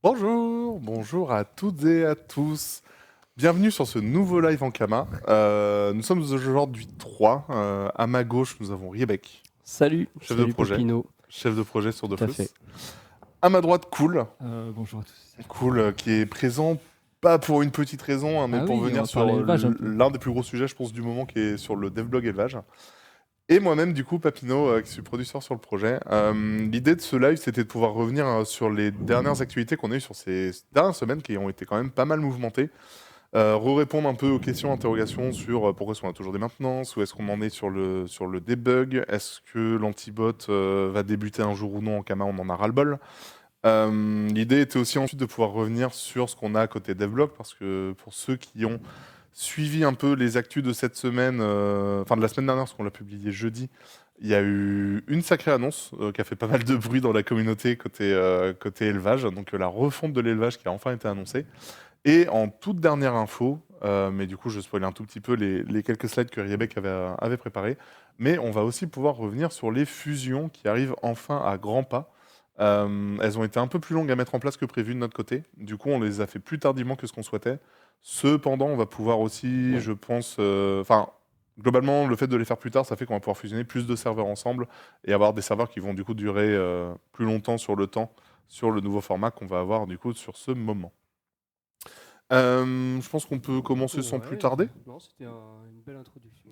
Bonjour à toutes et à tous. Bienvenue sur ce nouveau live en Kama. Nous sommes aujourd'hui trois. À ma gauche, nous avons Riebeck, Salut, chef de salut projet, Popino, sur tout à Dofus. fait. À ma droite, Cool, Bonjour à tous. Qui est présent pas pour une petite raison, hein, mais Ah pour oui, on venir va sur parler élevage un peu. l'un des plus gros sujets, je pense, du moment, qui est sur le devblog élevage. Et moi-même, du coup, Papineau, qui suis producteur sur le projet. L'idée de ce live, c'était de pouvoir revenir sur les dernières actualités qu'on a eues sur ces dernières semaines, qui ont été quand même pas mal mouvementées. Répondre un peu aux questions, interrogations sur pourquoi est-ce qu'on a toujours des maintenances, où est-ce qu'on en est sur le debug, est-ce que l'antibot va débuter un jour ou non en Kama, on en a ras-le-bol. L'idée était aussi ensuite de pouvoir revenir sur ce qu'on a à côté devblog, parce que pour ceux qui ont suivi un peu les actus de cette semaine, enfin de la semaine dernière, parce qu'on l'a publié jeudi, il y a eu une sacrée annonce qui a fait pas mal de bruit dans la communauté côté élevage, donc la refonte de l'élevage qui a enfin été annoncée. Et en toute dernière info, mais du coup je spoil un tout petit peu les quelques slides que Riebeck avait préparés, mais on va aussi pouvoir revenir sur les fusions qui arrivent enfin à grands pas. Elles ont été un peu plus longues à mettre en place que prévu de notre côté, du coup on les a fait plus tardivement que ce qu'on souhaitait. Cependant on va pouvoir aussi, Ouais. je pense, enfin globalement le fait de les faire plus tard, ça fait qu'on va pouvoir fusionner plus de serveurs ensemble et avoir des serveurs qui vont du coup durer plus longtemps sur le temps, sur le nouveau format qu'on va avoir du coup sur ce moment. Je pense qu'on peut commencer sans plus tarder. Non, c'était une belle introduction.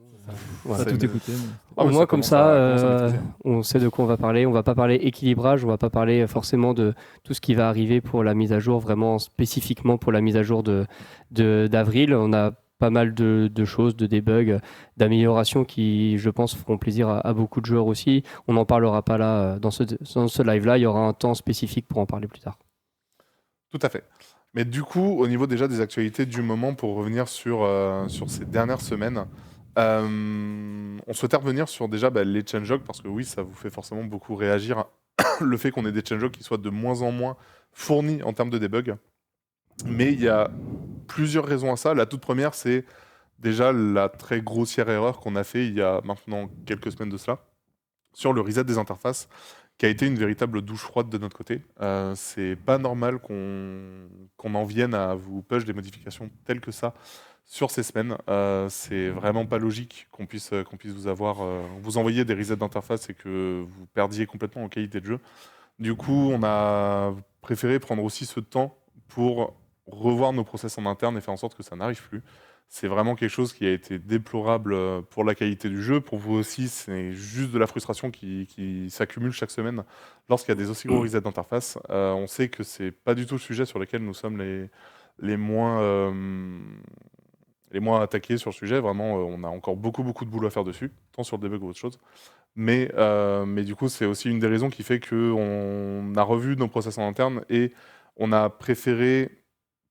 On Ça a une- tout écouté. Ah, Au mais moins, comme ça, commence à maîtriser. on sait de quoi on va parler. On va pas parler équilibrage, on va pas parler forcément de tout ce qui va arriver pour la mise à jour, vraiment spécifiquement pour la mise à jour d'avril. On a pas mal de choses, de debug, d'améliorations qui, je pense, feront plaisir à beaucoup de joueurs aussi. On n'en parlera pas là, dans ce live-là. Il y aura un temps spécifique pour en parler plus tard. Tout à fait. Mais du coup, au niveau déjà des actualités du moment, pour revenir sur ces dernières semaines, on souhaitait revenir sur déjà les changelogs, parce que oui, ça vous fait forcément beaucoup réagir le fait qu'on ait des changelogs qui soient de moins en moins fournis en termes de debug. Mais il y a plusieurs raisons à ça. La toute première, c'est déjà la très grossière erreur qu'on a fait il y a maintenant quelques semaines de cela, sur le reset des interfaces, qui a été une véritable douche froide de notre côté. C'est pas normal qu'on en vienne à vous push des modifications telles que ça sur ces semaines. C'est vraiment pas logique qu'on puisse vous avoir, vous envoyer des resets d'interface et que vous perdiez complètement en qualité de jeu. Du coup, on a préféré prendre aussi ce temps pour revoir nos process en interne et faire en sorte que ça n'arrive plus. C'est vraiment quelque chose qui a été déplorable pour la qualité du jeu. Pour vous aussi, c'est juste de la frustration qui s'accumule chaque semaine lorsqu'il y a des aussi gros resets d'interface. On sait que c'est pas du tout le sujet sur lequel nous sommes les moins, les moins attaqués sur le sujet. Vraiment, on a encore beaucoup de boulot à faire dessus, tant sur le debug ou autre chose. Mais du coup, c'est aussi une des raisons qui fait qu'on a revu nos process en interne et on a préféré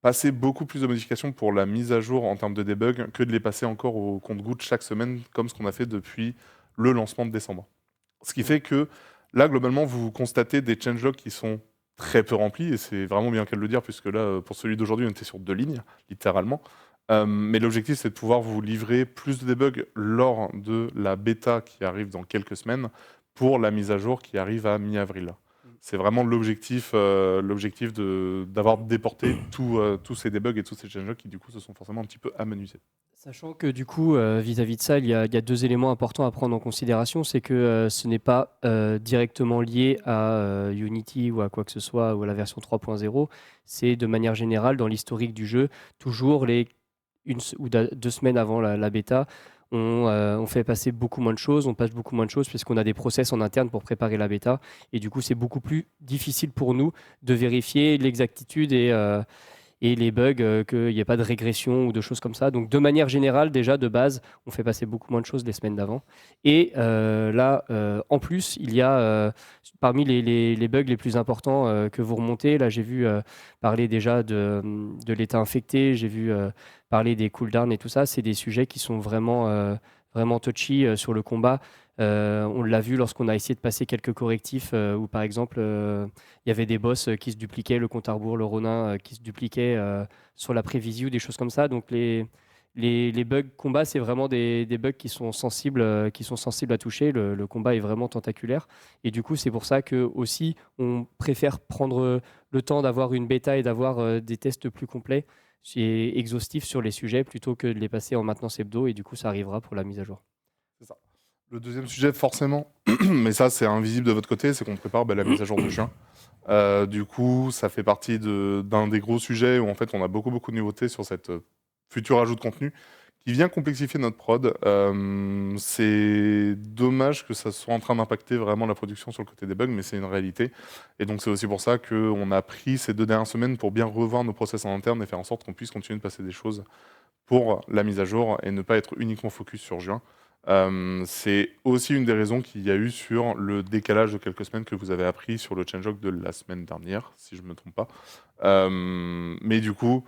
passer beaucoup plus de modifications pour la mise à jour en termes de debug que de les passer encore au compte-gouttes chaque semaine, comme ce qu'on a fait depuis le lancement de décembre. Ce qui fait que là, globalement, vous constatez des changelogs qui sont très peu remplis, et c'est vraiment bien qu'à le dire, puisque là, pour celui d'aujourd'hui, on était sur 2 lignes, littéralement. Mais l'objectif, c'est de pouvoir vous livrer plus de debugs lors de la bêta qui arrive dans quelques semaines pour la mise à jour qui arrive à mi-avril. C'est vraiment l'objectif d'avoir déporté tous ces debugs et tous ces changelogs qui, du coup, se sont forcément un petit peu amenuisés. Sachant que du coup, vis-à-vis de ça, il y a deux éléments importants à prendre en considération. C'est que ce n'est pas directement lié à Unity ou à quoi que ce soit, ou à la version 3.0. C'est de manière générale, dans l'historique du jeu, toujours deux semaines avant la bêta, on fait passer beaucoup moins de choses, on passe beaucoup moins de choses puisqu'on a des process en interne pour préparer la bêta. Et du coup, c'est beaucoup plus difficile pour nous de vérifier l'exactitude et les bugs, qu'il n'y ait pas de régression ou de choses comme ça. Donc de manière générale, déjà de base, on fait passer beaucoup moins de choses les semaines d'avant. Et là, en plus, il y a parmi les bugs les plus importants que vous remontez, là j'ai vu parler déjà de l'état infecté, j'ai vu parler des cooldowns et tout ça, c'est des sujets qui sont vraiment touchy sur le combat. On l'a vu lorsqu'on a essayé de passer quelques correctifs où par exemple il y avait des boss qui se dupliquaient, le compte à rebours, le Ronin qui se dupliquait sur la prévision, des choses comme ça. Donc Les bugs combat, c'est vraiment des bugs qui sont sensibles à toucher. Le combat est vraiment tentaculaire. Et du coup, c'est pour ça que aussi, on préfère prendre le temps d'avoir une bêta et d'avoir des tests plus complets et exhaustifs sur les sujets plutôt que de les passer en maintenance hebdo. Et du coup, ça arrivera pour la mise à jour. C'est ça. Le deuxième sujet, forcément, mais ça c'est invisible de votre côté, c'est qu'on prépare la mise à jour de juin. Du coup, ça fait partie d'un des gros sujets où en fait on a beaucoup de nouveautés sur cette futur ajout de contenu qui vient complexifier notre prod. C'est dommage que ça soit en train d'impacter vraiment la production sur le côté des bugs, mais c'est une réalité. Et donc c'est aussi pour ça qu'on a pris ces 2 dernières semaines pour bien revoir nos process en interne et faire en sorte qu'on puisse continuer de passer des choses pour la mise à jour et ne pas être uniquement focus sur juin. C'est aussi une des raisons qu'il y a eu sur le décalage de quelques semaines que vous avez appris sur le changelog de la semaine dernière, si je ne me trompe pas. Mais du coup,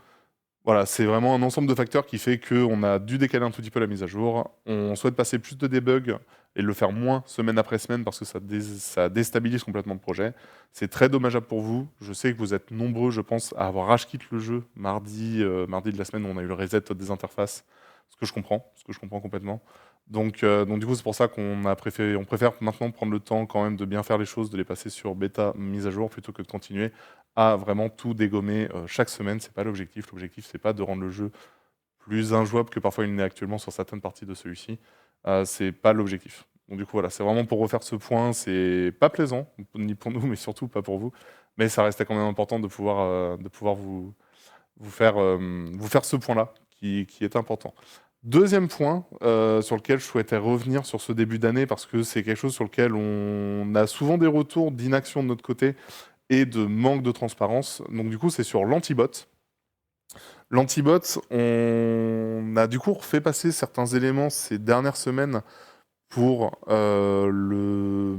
voilà, c'est vraiment un ensemble de facteurs qui fait qu'on a dû décaler un tout petit peu la mise à jour. On souhaite passer plus de debug et le faire moins semaine après semaine parce que ça déstabilise complètement le projet. C'est très dommageable pour vous. Je sais que vous êtes nombreux, je pense, à avoir rage quit le jeu mardi de la semaine où on a eu le reset des interfaces, ce que je comprends complètement. Donc du coup, c'est pour ça on préfère maintenant prendre le temps quand même de bien faire les choses, de les passer sur bêta mise à jour plutôt que de continuer à vraiment tout dégommer chaque semaine. C'est pas l'objectif. L'objectif, c'est pas de rendre le jeu plus injouable que parfois il n'est actuellement sur certaines parties de celui-ci. C'est pas l'objectif. Donc du coup, voilà, c'est vraiment pour refaire ce point. C'est pas plaisant, ni pour nous, mais surtout pas pour vous. Mais ça restait quand même important de pouvoir vous faire ce point-là, qui est important. Deuxième point sur lequel je souhaitais revenir sur ce début d'année, parce que c'est quelque chose sur lequel on a souvent des retours d'inaction de notre côté et de manque de transparence. Donc du coup, c'est sur l'antibot. L'antibot, on a du coup fait passer certains éléments ces dernières semaines pour le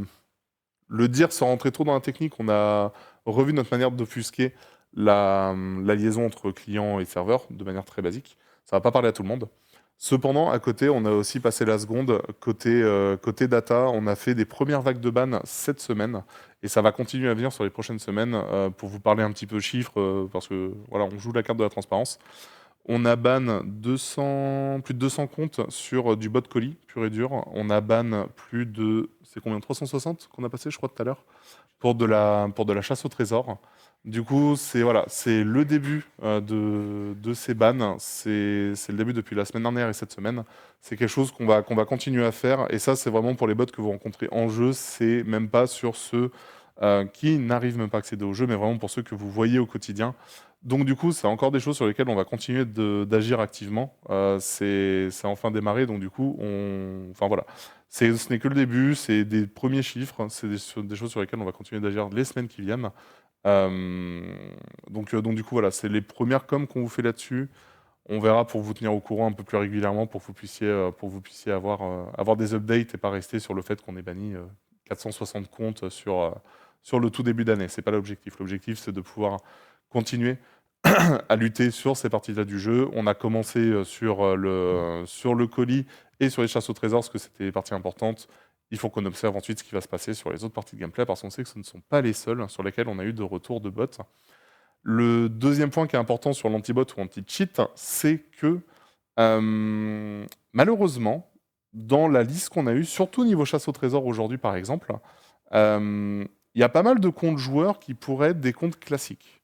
dire sans rentrer trop dans la technique. On a revu notre manière d'offusquer la liaison entre client et serveur de manière très basique. Ça va pas parler à tout le monde. Cependant, à côté, on a aussi passé la seconde. Côté data, on a fait des premières vagues de ban cette semaine et ça va continuer à venir sur les prochaines semaines pour vous parler un petit peu chiffres parce que voilà, on joue la carte de la transparence. On a ban plus de 200 comptes sur du bot colis pur et dur. On a ban plus de, c'est combien, 360 qu'on a passé, je crois, tout à l'heure, pour de la chasse au trésor. Du coup, c'est le début de ces bans. C'est le début depuis la semaine dernière et cette semaine. C'est quelque chose qu'on va continuer à faire. Et ça, c'est vraiment pour les bots que vous rencontrez en jeu. C'est même pas sur ceux qui n'arrivent même pas à accéder au jeu, mais vraiment pour ceux que vous voyez au quotidien. Donc du coup, c'est encore des choses sur lesquelles on va continuer d'agir activement. C'est enfin démarré, donc du coup, enfin voilà. Ce n'est que le début, c'est des premiers chiffres, c'est des choses sur lesquelles on va continuer d'agir les semaines qui viennent. Donc du coup, voilà, c'est les premières coms qu'on vous fait là-dessus. On verra pour vous tenir au courant un peu plus régulièrement, pour que vous puissiez avoir des updates et pas rester sur le fait qu'on ait banni 460 comptes sur le tout début d'année. C'est pas l'objectif. L'objectif, c'est de pouvoir continuer à lutter sur ces parties-là du jeu. On a commencé sur le colis et sur les chasses au trésor, parce que c'était les parties importantes. Il faut qu'on observe ensuite ce qui va se passer sur les autres parties de gameplay, parce qu'on sait que ce ne sont pas les seules sur lesquelles on a eu de retour de bots. Le deuxième point qui est important sur l'anti-bot ou anti-cheat, c'est que malheureusement, dans la liste qu'on a eue, surtout niveau chasse au trésor aujourd'hui par exemple, il y a pas mal de comptes joueurs qui pourraient être des comptes classiques.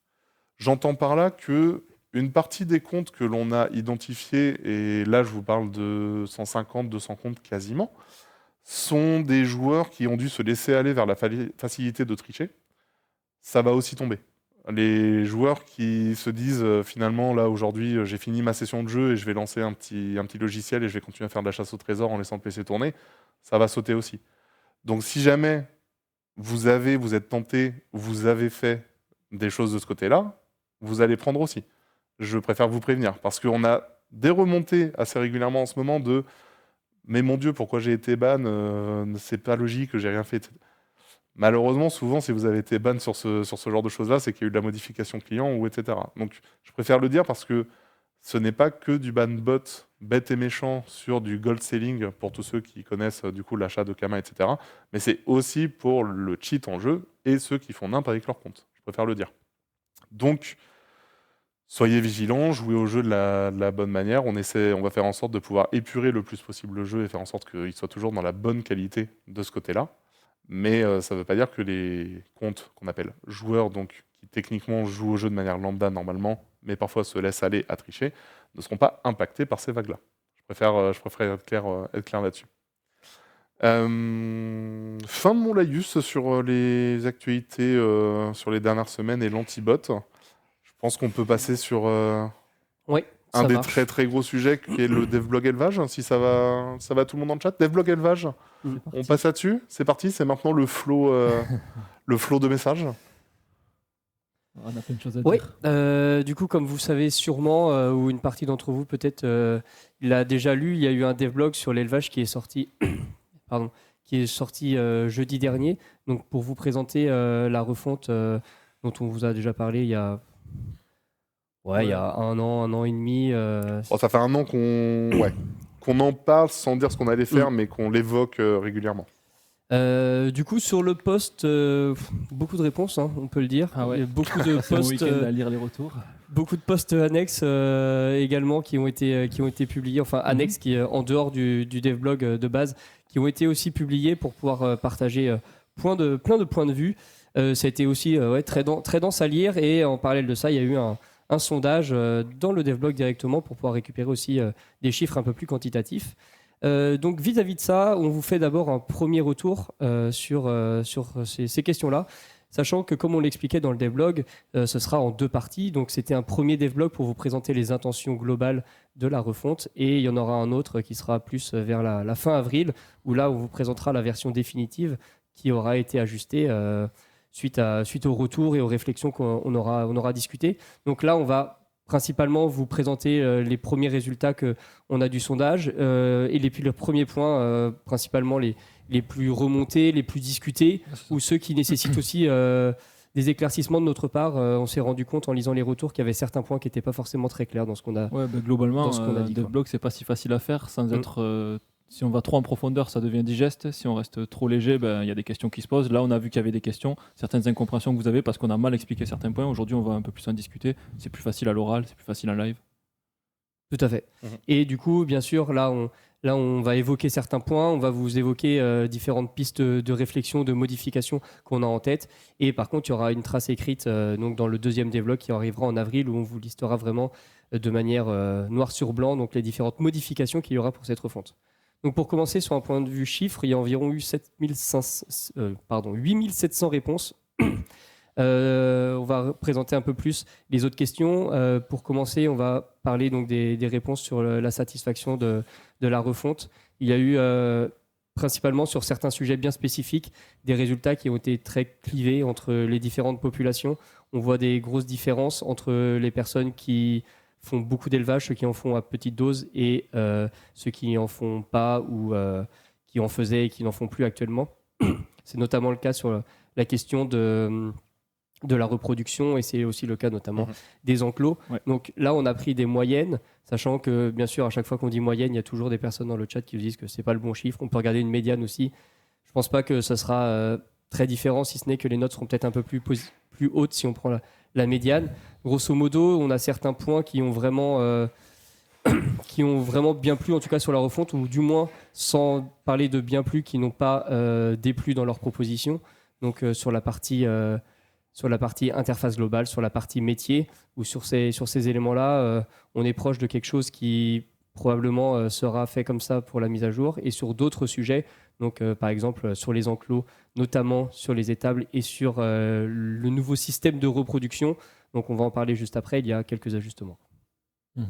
J'entends par là que une partie des comptes que l'on a identifiés, et là je vous parle de 150, 200 comptes quasiment, sont des joueurs qui ont dû se laisser aller vers la facilité de tricher. Ça va aussi tomber. Les joueurs qui se disent finalement là aujourd'hui j'ai fini ma session de jeu et je vais lancer un petit logiciel et je vais continuer à faire de la chasse au trésor en laissant le PC tourner, ça va sauter aussi. Donc si jamais vous êtes tenté, vous avez fait des choses de ce côté-là, vous allez prendre aussi. Je préfère vous prévenir, parce qu'on a des remontées assez régulièrement en ce moment de mais mon Dieu, pourquoi j'ai été ban, c'est pas logique, j'ai rien fait, etc. Malheureusement, souvent, si vous avez été ban sur ce genre de choses-là, c'est qu'il y a eu de la modification client ou etc. Donc, je préfère le dire parce que ce n'est pas que du ban bot bête et méchant sur du gold selling pour tous ceux qui connaissent du coup l'achat de Kama, etc. Mais c'est aussi pour le cheat en jeu et ceux qui font nimp avec leur compte. Je préfère le dire. Donc, soyez vigilants, jouez au jeu de la bonne manière. On va faire en sorte de pouvoir épurer le plus possible le jeu et faire en sorte qu'il soit toujours dans la bonne qualité de ce côté-là. Mais ça ne veut pas dire que les comptes qu'on appelle joueurs, donc qui techniquement jouent au jeu de manière lambda normalement, mais parfois se laissent aller à tricher, ne seront pas impactés par ces vagues-là. Je préfère être clair là-dessus. Fin de mon laïus sur les actualités sur les dernières semaines et l'antibot. Je pense qu'on peut passer sur Oui, un ça des marche. très très gros sujets qui est le devblog élevage. Si ça va tout le monde dans le chat. Devblog élevage, on passe là-dessus. C'est parti, c'est maintenant le flow de messages. On a plein de choses à Oui, dire. du coup, comme vous savez sûrement, ou une partie d'entre vous peut-être l'a déjà lu, il y a eu un devblog sur l'élevage qui est sorti, pardon, jeudi dernier. Donc pour vous présenter la refonte dont on vous a déjà parlé il y a, il y a un an et demi. Bon, ça fait un an qu'on en parle sans dire ce qu'on allait faire, mais qu'on l'évoque régulièrement. Du coup, sur le post, beaucoup de réponses, hein, on peut le dire. Ah ouais. Il y a beaucoup de C'est mon posts, week-end à lire les retours. beaucoup de posts annexes également qui ont été publiés, enfin annexes qui en dehors du devblog de base, qui ont été aussi publiés pour pouvoir partager plein de points de vue. Ça a été aussi très dense à lire, et en parallèle de ça, il y a eu un sondage dans le devblog directement pour pouvoir récupérer aussi des chiffres un peu plus quantitatifs. Donc vis-à-vis de ça, on vous fait d'abord un premier retour sur ces questions-là, sachant que comme on l'expliquait dans le devblog, ce sera en 2 parties. Donc c'était un premier devblog pour vous présenter les intentions globales de la refonte, et il y en aura un autre qui sera plus vers la fin avril, où là on vous présentera la version définitive qui aura été ajustée suite au retour et aux réflexions qu'on aura discutées. Donc là on va principalement vous présenter les premiers résultats qu'on a du sondage et puis les premiers points, principalement les plus remontés, les plus discutés, ou ceux qui nécessitent aussi des éclaircissements de notre part. On s'est rendu compte en lisant les retours qu'il y avait certains points qui n'étaient pas forcément très clairs dans ce qu'on a. Ouais, globalement, dans ce qu'on a dit, devblog, c'est pas si facile à faire sans être. Si on va trop en profondeur, ça devient digeste. Si on reste trop léger, il y a des questions qui se posent. Là, on a vu qu'il y avait des questions, certaines incompréhensions que vous avez parce qu'on a mal expliqué certains points. Aujourd'hui, on va un peu plus en discuter. C'est plus facile à l'oral, c'est plus facile en live. Tout à fait. Et du coup, bien sûr, là, on va évoquer certains points, on va vous évoquer différentes pistes de réflexion, de modification qu'on a en tête. Et par contre, il y aura une trace écrite donc dans le deuxième devlog qui arrivera en avril, où on vous listera vraiment de manière noir sur blanc donc les différentes modifications qu'il y aura pour cette refonte. Donc pour commencer, sur un point de vue chiffre, il y a environ eu 8700 réponses. On va présenter un peu plus les autres questions. Pour commencer, on va parler donc des réponses sur la satisfaction de la refonte. Il y a eu principalement sur certains sujets bien spécifiques des résultats qui ont été très clivés entre les différentes populations. On voit des grosses différences entre les personnes qui font beaucoup d'élevage, ceux qui en font à petite dose, et ceux qui n'en font pas ou qui en faisaient et qui n'en font plus actuellement. C'est notamment le cas sur la question de la reproduction, et c'est aussi le cas notamment des enclos. Ouais. Donc là, on a pris des moyennes, sachant que bien sûr, à chaque fois qu'on dit moyenne, il y a toujours des personnes dans le chat qui vous disent que c'est pas le bon chiffre. On peut regarder une médiane aussi. Je pense pas que ça sera très différent, si ce n'est que les notes seront peut-être un peu plus hautes si on prend la médiane. Grosso modo, on a certains points qui ont vraiment bien plu, en tout cas sur la refonte, ou du moins, sans parler de bien plu, qui n'ont pas déplu dans leur proposition. Donc sur la partie interface globale, sur la partie métier, ou sur ces éléments-là, on est proche de quelque chose qui probablement sera fait comme ça pour la mise à jour. Et sur d'autres sujets, donc par exemple sur les enclos, notamment sur les étables et sur le nouveau système de reproduction, donc on va en parler juste après, il y a quelques ajustements. Je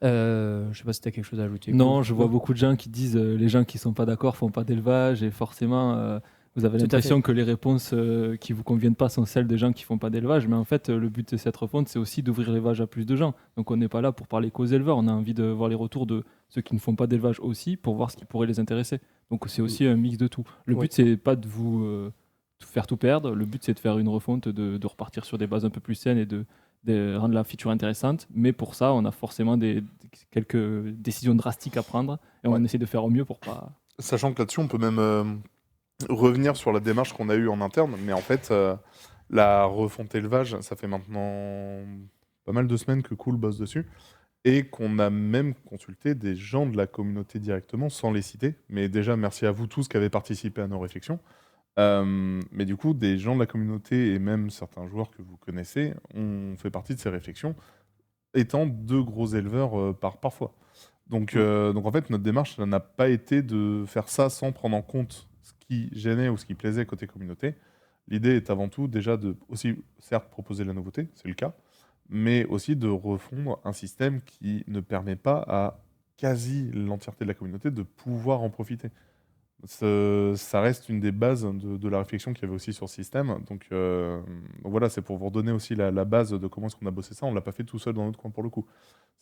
ne sais pas si tu as quelque chose à ajouter. Non, je vois beaucoup de gens qui disent les gens qui ne sont pas d'accord font pas d'élevage, et forcément vous avez l'impression que les réponses qui ne vous conviennent pas sont celles des gens qui ne font pas d'élevage, mais en fait le but de cette refonte, c'est aussi d'ouvrir l'élevage à plus de gens. Donc on n'est pas là pour parler qu'aux éleveurs, on a envie de voir les retours de ceux qui ne font pas d'élevage aussi, pour voir ce qui pourrait les intéresser. Donc c'est aussi un mix de tout. Le but, c'est pas de vous faire tout perdre, le but c'est de faire une refonte, de repartir sur des bases un peu plus saines et de rendre la feature intéressante, mais pour ça on a forcément quelques décisions drastiques à prendre, et on essaie de faire au mieux pour pas... Sachant que là-dessus on peut même revenir sur la démarche qu'on a eue en interne, mais en fait la refonte élevage, ça fait maintenant pas mal de semaines que Cool bosse dessus, et qu'on a même consulté des gens de la communauté directement, sans les citer. Mais déjà, merci à vous tous qui avez participé à nos réflexions. Mais du coup, des gens de la communauté et même certains joueurs que vous connaissez ont fait partie de ces réflexions, étant deux gros éleveurs parfois. Donc en fait, notre démarche ça n'a pas été de faire ça sans prendre en compte ce qui gênait ou ce qui plaisait côté communauté. L'idée est avant tout déjà de aussi, certes, proposer de la nouveauté, c'est le cas, mais aussi de refondre un système qui ne permet pas à quasi l'entièreté de la communauté de pouvoir en profiter. Ça reste une des bases de la réflexion qu'il y avait aussi sur le système. Donc voilà, c'est pour vous redonner aussi la base de comment est-ce qu'on a bossé ça. On ne l'a pas fait tout seul dans notre coin pour le coup.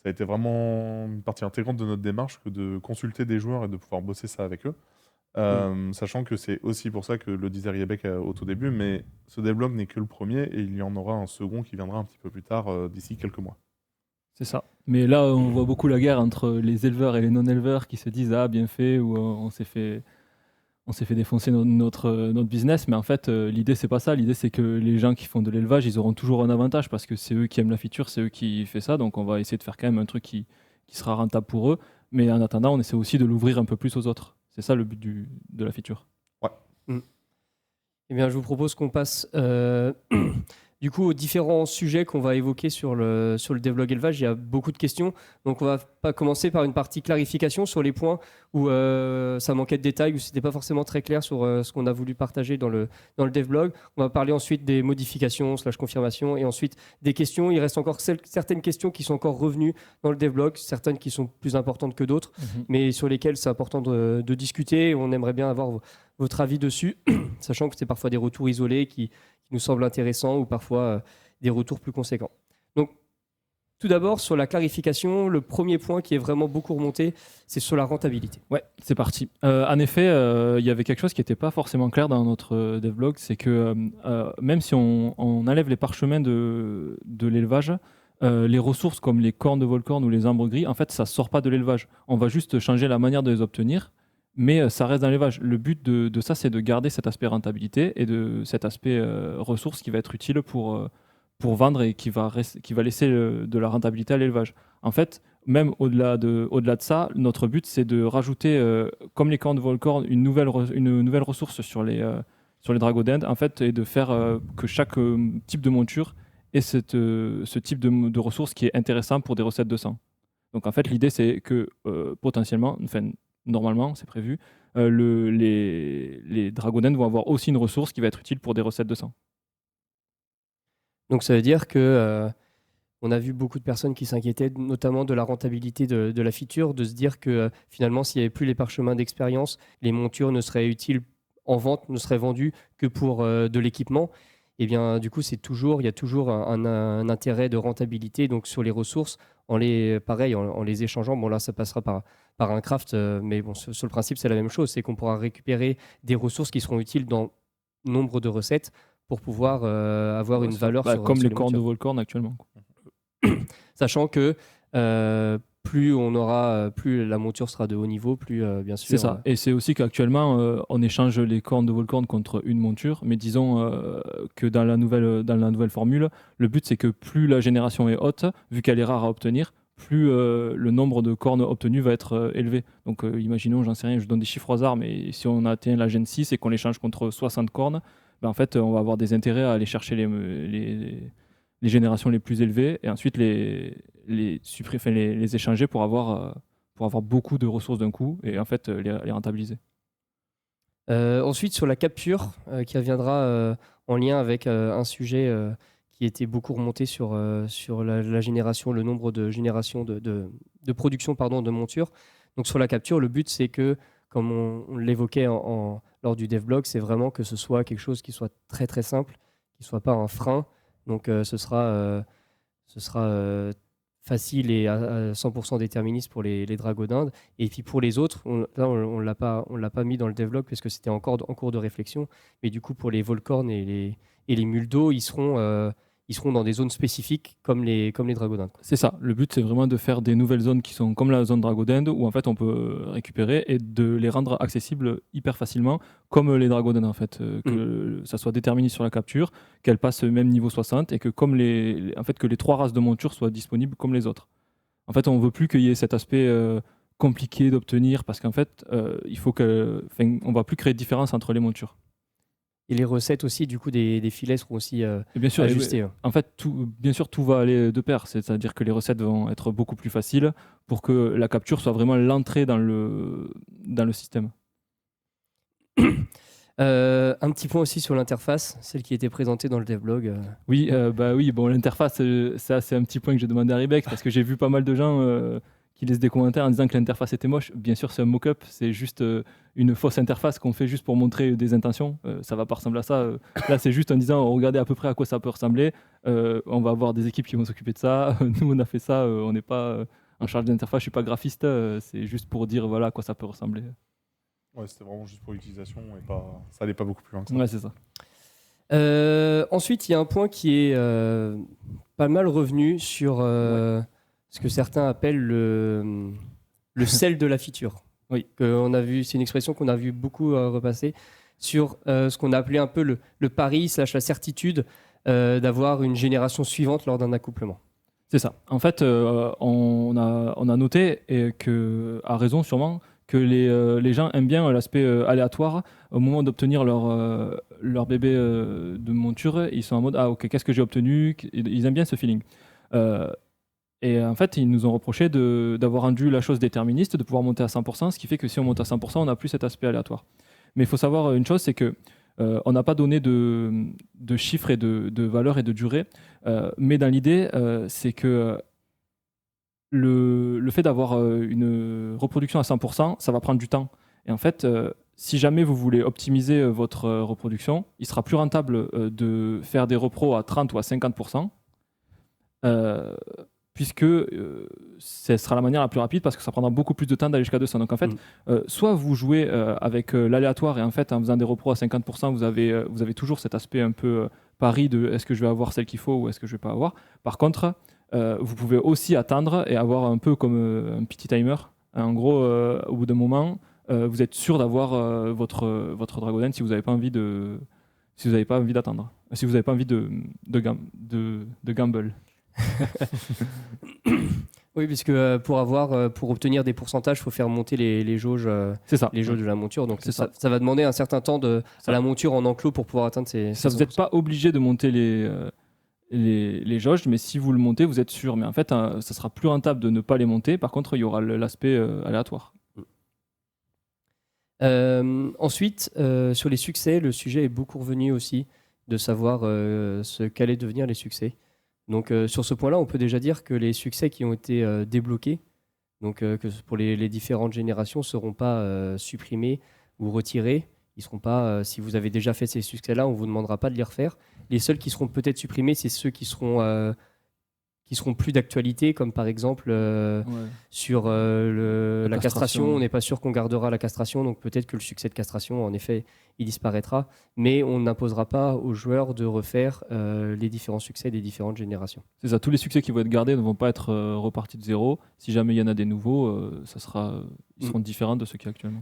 Ça a été vraiment une partie intégrante de notre démarche que de consulter des joueurs et de pouvoir bosser ça avec eux. Sachant que c'est aussi pour ça que le disait Riebeck au tout début, mais ce devlog n'est que le premier et il y en aura un second qui viendra un petit peu plus tard d'ici quelques mois. C'est ça. Mais là, on voit beaucoup la guerre entre les éleveurs et les non-éleveurs qui se disent ah bien fait ou on s'est fait défoncer notre business, mais en fait l'idée c'est pas ça. L'idée c'est que les gens qui font de l'élevage, ils auront toujours un avantage parce que c'est eux qui aiment la feature, c'est eux qui font ça, donc on va essayer de faire quand même un truc qui sera rentable pour eux, mais en attendant on essaie aussi de l'ouvrir un peu plus aux autres. C'est ça le but de la feature. Ouais. Eh bien, je vous propose qu'on passe du coup aux différents sujets qu'on va évoquer sur le devlog élevage. Il y a beaucoup de questions, donc on va pas commencer par une partie clarification sur les points où ça manquait de détails, où c'était pas forcément très clair sur ce qu'on a voulu partager dans le devlog. On va parler ensuite des modifications / confirmations et ensuite des questions. Il reste encore certaines questions qui sont encore revenues dans le devlog, certaines qui sont plus importantes que d'autres, mais sur lesquelles c'est important de discuter. On aimerait bien avoir votre avis dessus, sachant que c'est parfois des retours isolés qui nous semblent intéressants ou parfois des retours plus conséquents. Donc, tout d'abord, sur la clarification, le premier point qui est vraiment beaucoup remonté, c'est sur la rentabilité. Ouais, c'est parti. En effet, il y avait quelque chose qui n'était pas forcément clair dans notre devlog, c'est que même si on enlève les parchemins de l'élevage, les ressources comme les cornes de volcorn ou les ambres gris, en fait, ça ne sort pas de l'élevage. On va juste changer la manière de les obtenir, mais ça reste dans l'élevage. Le but de ça, c'est de garder cet aspect rentabilité et de cet aspect ressource qui va être utile pour vendre et qui va laisser de la rentabilité à l'élevage. En fait, même au-delà de ça, notre but, c'est de rajouter, comme les cornes de volcorn, une nouvelle ressource sur les dragodendres, en fait, et de faire que chaque type de monture ait ce type de ressource qui est intéressant pour des recettes de sang. Donc, en fait, l'idée, c'est que potentiellement, enfin, normalement, c'est prévu, les dragodendres vont avoir aussi une ressource qui va être utile pour des recettes de sang. Donc ça veut dire que on a vu beaucoup de personnes qui s'inquiétaient notamment de la rentabilité de la feature, de se dire que finalement s'il n'y avait plus les parchemins d'expérience, les montures ne seraient utiles en vente, ne seraient vendues que pour de l'équipement. Et bien du coup il y a toujours un intérêt de rentabilité donc sur les ressources en les échangeant. Bon là ça passera par un craft, mais bon sur le principe c'est la même chose, c'est qu'on pourra récupérer des ressources qui seront utiles dans nombre de recettes pour pouvoir avoir une valeur comme sur les cornes de volcorn actuellement. Sachant que plus la monture sera de haut niveau, plus bien sûr. C'est ça. Et c'est aussi qu'actuellement, on échange les cornes de volcorn contre une monture, mais disons que dans la nouvelle formule, le but c'est que plus la génération est haute, vu qu'elle est rare à obtenir, plus le nombre de cornes obtenues va être élevé. Donc imaginons, j'en sais rien, je donne des chiffres au hasard, mais si on atteint la Gen 6 et qu'on l'échange contre 60 cornes, en fait, on va avoir des intérêts à aller chercher les générations les plus élevées et ensuite les échanger pour avoir beaucoup de ressources d'un coup et en fait les rentabiliser. Ensuite, sur la capture, qui reviendra en lien avec un sujet qui était beaucoup remonté sur la génération, le nombre de générations de production de montures. Donc sur la capture, le but c'est que, comme on l'évoquait lors du devblog, c'est vraiment que ce soit quelque chose qui soit très très simple, qui ne soit pas un frein. Donc ce sera facile et à 100% déterministe pour les dragodindes. Et puis pour les autres, on l'a pas mis dans le devlog parce que c'était encore en cours de réflexion. Mais du coup, pour les volcorns et les muldos, ils seront ils seront dans des zones spécifiques comme les dragodindes. C'est ça. Le but, c'est vraiment de faire des nouvelles zones qui sont comme la zone dragodinde, où en fait on peut récupérer et de les rendre accessibles hyper facilement, comme les dragodindes en fait. Que ça soit déterminé sur la capture, qu'elles passent même niveau 60 et que comme en fait, que les 3 races de monture soient disponibles comme les autres. En fait, on veut plus qu'il y ait cet aspect compliqué d'obtenir parce qu'en fait, on va plus créer de différence entre les montures. Et les recettes aussi, du coup, des filets seront aussi bien sûr, ajustées. En fait, bien sûr, tout va aller de pair. C'est-à-dire que les recettes vont être beaucoup plus faciles pour que la capture soit vraiment l'entrée dans le système. Un petit point aussi sur l'interface, celle qui était présentée dans le devlog. Oui, l'interface, ça c'est un petit point que j'ai demandé à Rebex parce que j'ai vu pas mal de gens qui laissent des commentaires en disant que l'interface était moche. Bien sûr, c'est un mock-up, c'est juste une fausse interface qu'on fait juste pour montrer des intentions. Ça va pas ressembler à ça. Là, c'est juste en disant, regardez à peu près à quoi ça peut ressembler. On va avoir des équipes qui vont s'occuper de ça. Nous, on a fait ça. On n'est pas en charge d'interface. Je suis pas graphiste. C'est juste pour dire voilà à quoi ça peut ressembler. Ouais, c'était vraiment juste pour l'utilisation et ça allait pas beaucoup plus loin que ça. Ouais, c'est ça. Ensuite, il y a un point qui est pas mal revenu sur ce que certains appellent le sel de la feature. Oui. C'est une expression qu'on a vu beaucoup repasser sur ce qu'on a appelé un peu le pari / la certitude d'avoir une génération suivante lors d'un accouplement. C'est ça. En fait, on a noté, et à raison sûrement, que les gens aiment bien l'aspect aléatoire. Au moment d'obtenir leur bébé de monture, ils sont en mode « Ah ok, qu'est-ce que j'ai obtenu ?» Ils aiment bien ce feeling. Et en fait, ils nous ont reproché d'avoir rendu la chose déterministe, de pouvoir monter à 100%, ce qui fait que si on monte à 100%, on n'a plus cet aspect aléatoire. Mais il faut savoir une chose, c'est que on n'a pas donné de chiffres et de valeurs et de durée, mais dans l'idée, c'est que le fait d'avoir une reproduction à 100%, ça va prendre du temps. Et en fait, si jamais vous voulez optimiser votre reproduction, il sera plus rentable de faire des repros à 30 ou à 50%, puisque ce sera la manière la plus rapide parce que ça prendra beaucoup plus de temps d'aller jusqu'à 200. Donc en fait, soit vous jouez avec l'aléatoire et en fait en faisant des repros à 50%, vous avez toujours cet aspect un peu pari de est-ce que je vais avoir celle qu'il faut ou est-ce que je vais pas avoir. Par contre, vous pouvez aussi attendre et avoir un peu comme un petit timer. En gros, au bout d'un moment, vous êtes sûr d'avoir votre Dragodent si vous n'avez pas envie d'attendre, si vous n'avez pas envie de gamble. Oui, puisque pour obtenir des pourcentages, il faut faire monter les jauges, c'est ça. Les jauges de la monture. Donc ça va demander un certain temps à la monture en enclos pour pouvoir atteindre ces. Vous n'êtes pas obligé de monter les jauges, mais si vous le montez, vous êtes sûr. Mais en fait, ça sera plus rentable de ne pas les monter. Par contre, il y aura l'aspect aléatoire. Ensuite, sur les succès, le sujet est beaucoup revenu aussi de savoir ce qu'allaient devenir les succès. Donc sur ce point-là, on peut déjà dire que les succès qui ont été débloqués, donc que pour les différentes générations, ne seront pas supprimés ou retirés. Ils seront pas. Si vous avez déjà fait ces succès-là, on ne vous demandera pas de les refaire. Les seuls qui seront peut-être supprimés, c'est ceux qui seront plus d'actualité, comme par exemple sur la castration. On n'est pas sûr qu'on gardera la castration, donc peut-être que le succès de castration, en effet, il disparaîtra. Mais on n'imposera pas aux joueurs de refaire les différents succès des différentes générations. C'est ça, tous les succès qui vont être gardés ne vont pas être repartis de zéro. Si jamais il y en a des nouveaux, ils seront différents de ceux qui actuellement.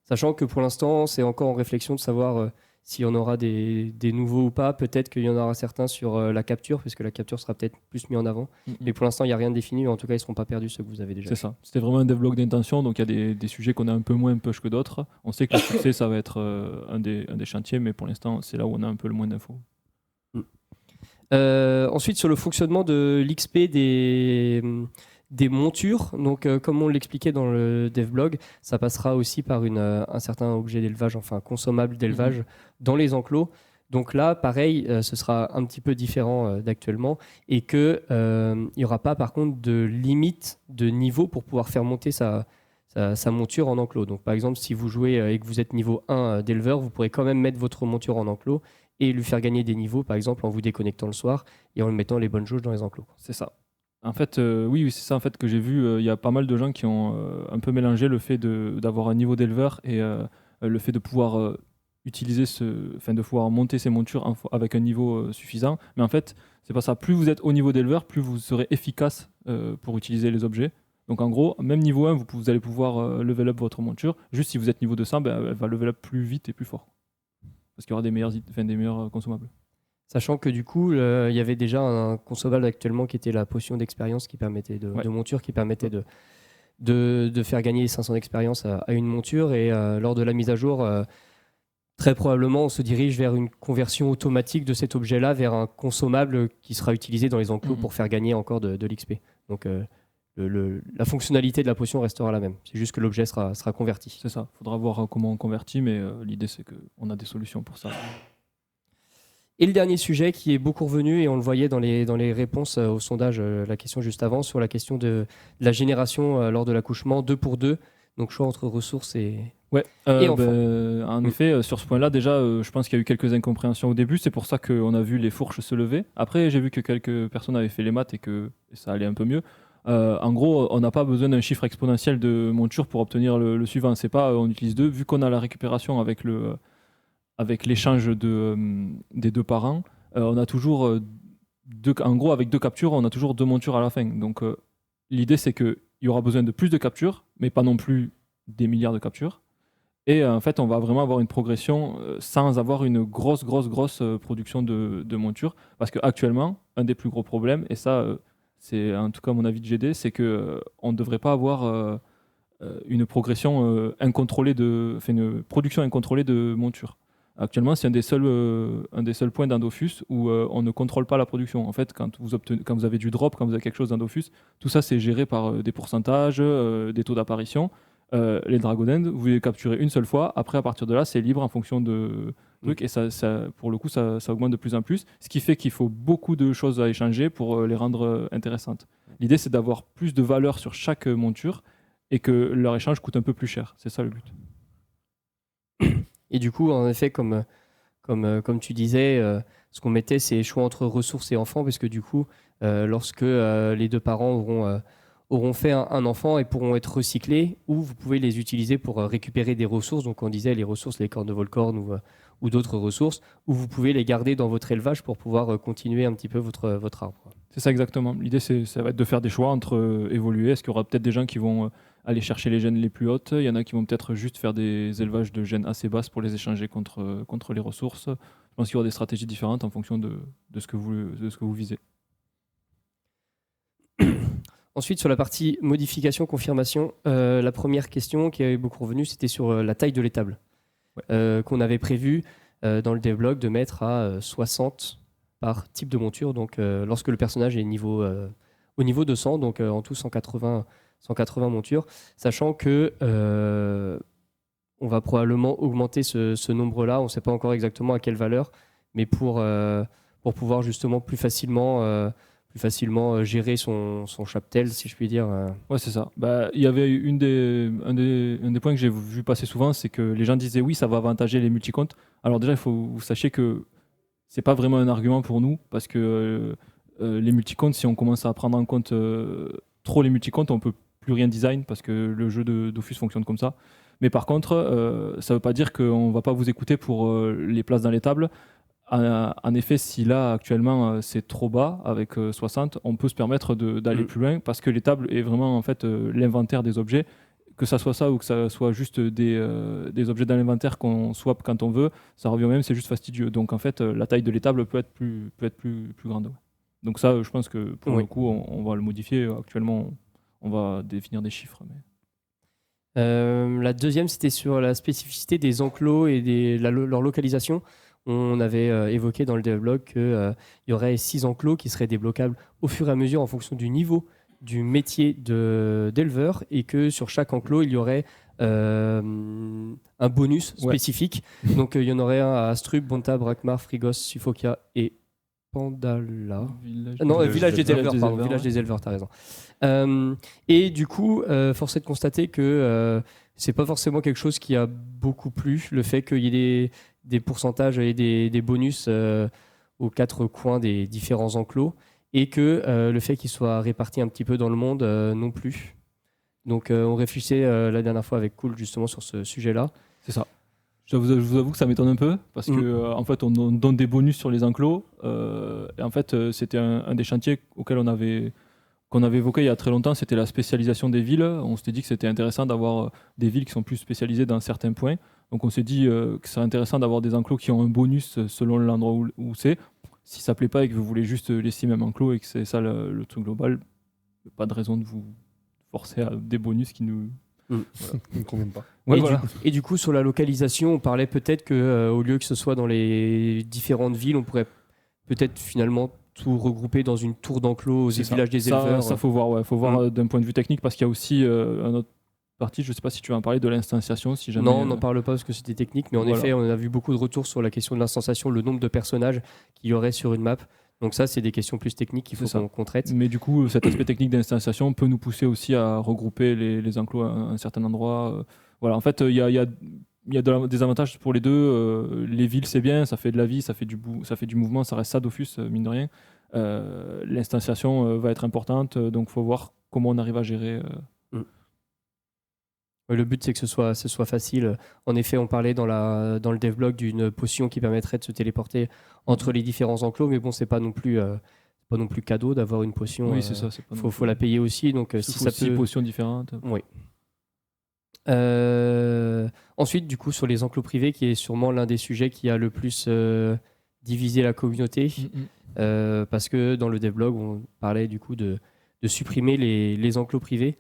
Sachant que pour l'instant, c'est encore en réflexion de savoir s'il y en aura des nouveaux ou pas. Peut-être qu'il y en aura certains sur la capture, parce que la capture sera peut-être plus mise en avant. Mais pour l'instant, il n'y a rien de défini. Mais en tout cas, ils ne seront pas perdus, ceux que vous avez déjà. C'est ça. C'était vraiment un développement d'intention. Donc, il y a des sujets qu'on a un peu moins push que d'autres. On sait que le succès, ça va être un des chantiers. Mais pour l'instant, c'est là où on a un peu le moins d'infos. Ensuite, sur le fonctionnement de l'XP des montures, donc comme on l'expliquait dans le devblog, ça passera aussi par un certain objet d'élevage, enfin consommable d'élevage dans les enclos. Donc là, pareil, ce sera un petit peu différent d'actuellement et qu'il n'y aura pas par contre de limite de niveau pour pouvoir faire monter sa monture en enclos. Donc par exemple, si vous jouez et que vous êtes niveau 1 d'éleveur, vous pourrez quand même mettre votre monture en enclos et lui faire gagner des niveaux, par exemple en vous déconnectant le soir et en mettant les bonnes jauges dans les enclos. C'est ça. En fait, oui, c'est ça en fait que j'ai vu. Il y a pas mal de gens qui ont un peu mélangé le fait d'avoir un niveau d'éleveur et le fait de pouvoir de pouvoir monter ces montures avec un niveau suffisant. Mais en fait, c'est pas ça. Plus vous êtes au niveau d'éleveur, plus vous serez efficace pour utiliser les objets. Donc en gros, même niveau 1, vous allez pouvoir level up votre monture. Juste si vous êtes niveau 200, elle va level up plus vite et plus fort. Parce qu'il y aura des meilleurs consommables. Sachant que du coup, il y avait déjà un consommable actuellement qui était la potion d'expérience qui permettait de monture, qui permettait de faire gagner 500 d'expérience à une monture. Et lors de la mise à jour, très probablement, on se dirige vers une conversion automatique de cet objet-là vers un consommable qui sera utilisé dans les enclos pour faire gagner encore de l'XP. Donc la fonctionnalité de la potion restera la même. C'est juste que l'objet sera converti. C'est ça. Il faudra voir comment on convertit, mais l'idée c'est qu'on a des solutions pour ça. Et le dernier sujet qui est beaucoup revenu, et on le voyait dans les réponses au sondage, la question juste avant, sur la question de la génération lors de l'accouchement, 2 pour 2, donc choix entre ressources et enfants. En effet, sur ce point-là, déjà, je pense qu'il y a eu quelques incompréhensions au début, c'est pour ça qu'on a vu les fourches se lever. Après, j'ai vu que quelques personnes avaient fait les maths et que ça allait un peu mieux. En gros, on n'a pas besoin d'un chiffre exponentiel de monture pour obtenir le suivant. C'est pas on utilise 2, vu qu'on a la récupération avec l'échange des 2 parents, on a toujours en gros avec 2 captures, on a toujours 2 montures à la fin. Donc l'idée c'est qu'il y aura besoin de plus de captures, mais pas non plus des milliards de captures. Et en fait, on va vraiment avoir une progression sans avoir une grosse production de montures. Parce qu'actuellement, un des plus gros problèmes, et ça, c'est en tout cas mon avis de GD, c'est qu'on ne devrait pas avoir une progression incontrôlée une production incontrôlée de montures. Actuellement, c'est un des seuls points dans Dofus où on ne contrôle pas la production. En fait, quand vous avez du drop, quand vous avez quelque chose dans Dofus, tout ça c'est géré par des pourcentages, des taux d'apparition. Les Dragonend, vous les capturez une seule fois. Après, à partir de là, c'est libre en fonction de trucs. Et ça, pour le coup, ça augmente de plus en plus. Ce qui fait qu'il faut beaucoup de choses à échanger pour les rendre intéressantes. L'idée, c'est d'avoir plus de valeur sur chaque monture et que leur échange coûte un peu plus cher. C'est ça le but. Et du coup, en effet, comme tu disais, ce qu'on mettait, c'est choix entre ressources et enfants, parce que du coup, lorsque les 2 parents auront fait un enfant et pourront être recyclés, ou vous pouvez les utiliser pour récupérer des ressources. Donc on disait les ressources, les cornes de Volcorn ou d'autres ressources, ou vous pouvez les garder dans votre élevage pour pouvoir continuer un petit peu votre arbre. C'est ça exactement. L'idée, ça va être de faire des choix entre évoluer. Est-ce qu'il y aura peut-être des gens qui vont aller chercher les gènes les plus hautes? Il y en a qui vont peut-être juste faire des élevages de gènes assez basses pour les échanger contre les ressources. Je pense qu'il y aura des stratégies différentes en fonction de ce que vous visez. Ensuite, sur la partie modification, confirmation, la première question qui avait beaucoup revenu, c'était sur la taille de l'étable. Qu'on avait prévu dans le devlog de mettre à 60 par type de monture. Donc, lorsque le personnage est au niveau 200, donc en tout 180 montures, sachant que on va probablement augmenter ce nombre-là. On ne sait pas encore exactement à quelle valeur, mais pour pouvoir justement plus facilement gérer son cheptel, si je puis dire. Ouais, c'est ça. Il y avait un des points que j'ai vu passer souvent, c'est que les gens disaient oui, ça va avantager les multicomptes. Alors déjà, il faut que vous sachiez que c'est pas vraiment un argument pour nous, parce que les multicomptes, si on commence à prendre en compte trop les multicomptes, on peut plus rien design, parce que le jeu de Dofus fonctionne comme ça. Mais par contre, ça veut pas dire qu'on va pas vous écouter pour les places dans les tables. En effet, si là actuellement c'est trop bas avec 60, on peut se permettre d'aller plus loin, parce que les tables est vraiment en fait l'inventaire des objets, que ça soit ça ou que ça soit juste des objets dans l'inventaire qu'on swap quand on veut, ça revient au même, c'est juste fastidieux. Donc en fait, la taille de l'étable peut être plus grande. Donc ça, je pense que pour le coup, on va le modifier. Actuellement, on va définir des chiffres. La deuxième, c'était sur la spécificité des enclos et leur localisation. On avait évoqué dans le devlog qu'il y aurait 6 enclos qui seraient débloquables au fur et à mesure en fonction du niveau du métier d'éleveur, et que sur chaque enclos, il y aurait un bonus spécifique. Donc il y en aurait un à Astrup, Bonta, Brakmar, Frigos, Suffokia et Pandala. Village des éleveurs, Village des éleveurs, t'as raison. Et du coup, force est de constater que c'est pas forcément quelque chose qui a beaucoup plu, le fait qu'il y ait des pourcentages et des bonus aux 4 coins des différents enclos, et que le fait qu'ils soient répartis un petit peu dans le monde non plus. Donc on réfléchissait la dernière fois avec Cool justement sur ce sujet-là. C'est ça. Je vous avoue que ça m'étonne un peu parce que en fait on donne des bonus sur les enclos et en fait c'était un des chantiers qu'on avait évoqué il y a très longtemps, c'était la spécialisation des villes. On s'était dit que c'était intéressant d'avoir des villes qui sont plus spécialisées dans certains points. Donc on s'est dit que c'est intéressant d'avoir des enclos qui ont un bonus selon l'endroit où c'est. Si ça plaît pas et que vous voulez juste laisser même enclos et que c'est ça le truc global, pas de raison de vous forcer à des bonus qui nous ne conviennent pas. Ouais, et du coup, sur la localisation, on parlait peut-être que au lieu que ce soit dans les différentes villes, on pourrait peut-être finalement tout regrouper dans une tour d'enclos aux villages des éleveurs. Ça faut voir, faut voir d'un point de vue technique parce qu'il y a aussi un autre partie, je sais pas si tu vas en parler, de l'instanciation. Si jamais, non, on n'en parle pas parce que c'était technique, mais en voilà. effet, on a vu beaucoup de retours sur la question de l'instanciation, le nombre de personnages qu'il y aurait sur une map. Donc ça, c'est des questions plus techniques qu'il faut qu'on traite. Mais du coup, cet aspect technique d'instanciation peut nous pousser aussi à regrouper les enclos à un certain endroit. Voilà, en fait, il y a des avantages pour les deux. Les villes, c'est bien, ça fait de la vie, ça fait du mouvement, ça reste ça Dofus, mine de rien. L'instanciation va être importante, donc il faut voir comment on arrive à gérer. Le but, c'est que ce soit facile. En effet, on parlait dans le devlog d'une potion qui permettrait de se téléporter entre les différents enclos, mais bon, c'est pas non plus cadeau d'avoir une potion. Oui, c'est ça. Faut la payer aussi. Donc, si ça peut... 6 potions différentes. Oui. Ensuite, du coup, sur les enclos privés, qui est sûrement l'un des sujets qui a le plus divisé la communauté, parce que dans le devlog, on parlait du coup de supprimer les enclos privés.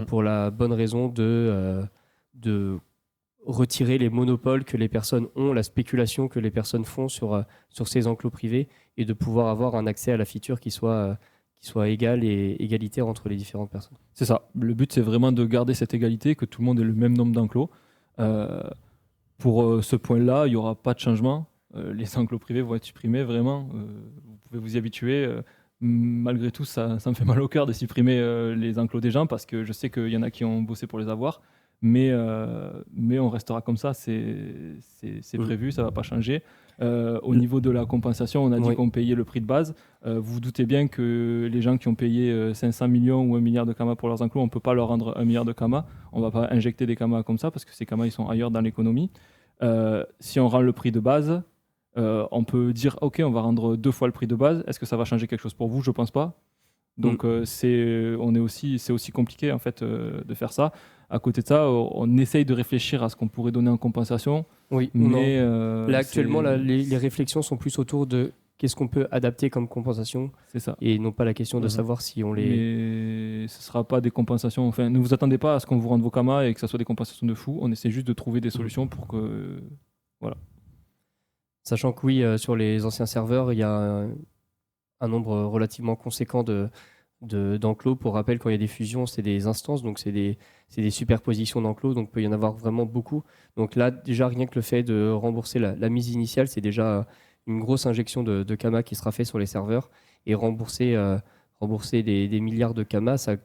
Pour la bonne raison de retirer les monopoles que les personnes ont, la spéculation que les personnes font sur ces enclos privés et de pouvoir avoir un accès à la feature qui soit égal et égalitaire entre les différentes personnes. C'est ça. Le but, c'est vraiment de garder cette égalité, que tout le monde ait le même nombre d'enclos. Pour ce point-là, il n'y aura pas de changement. Les enclos privés vont être supprimés, vraiment. Vous pouvez vous y habituer. Malgré tout, ça me fait mal au cœur de supprimer les enclos des gens parce que je sais qu'il y en a qui ont bossé pour les avoir. Mais on restera comme ça, c'est prévu, ça ne va pas changer. Au niveau de la compensation, on a dit qu'on payait le prix de base. Vous vous doutez bien que les gens qui ont payé 500 millions ou 1 milliard de kamas pour leurs enclos, on ne peut pas leur rendre 1 milliard de kamas. On ne va pas injecter des kamas comme ça parce que ces kamas ils sont ailleurs dans l'économie. Si on rend le prix de base, on peut dire ok, on va rendre 2 fois le prix de base. Est-ce que ça va changer quelque chose pour vous? Je pense pas. Donc c'est aussi compliqué en fait de faire ça. À côté de ça, on essaye de réfléchir à ce qu'on pourrait donner en compensation. Oui, mais là actuellement, les réflexions sont plus autour de qu'est-ce qu'on peut adapter comme compensation. C'est ça. Et non pas la question de savoir si on les. Mais ce ne sera pas des compensations. Enfin, ne vous attendez pas à ce qu'on vous rende vos kamas et que ça soit des compensations de fou. On essaie juste de trouver des solutions pour que voilà. Sachant que oui, sur les anciens serveurs, il y a un nombre relativement conséquent d'enclos. Pour rappel, quand il y a des fusions, c'est des instances, donc c'est des superpositions d'enclos, donc il peut y en avoir vraiment beaucoup. Donc là, déjà, rien que le fait de rembourser la mise initiale, c'est déjà une grosse injection de kamas qui sera fait sur les serveurs. Et rembourser des milliards de kamas, ça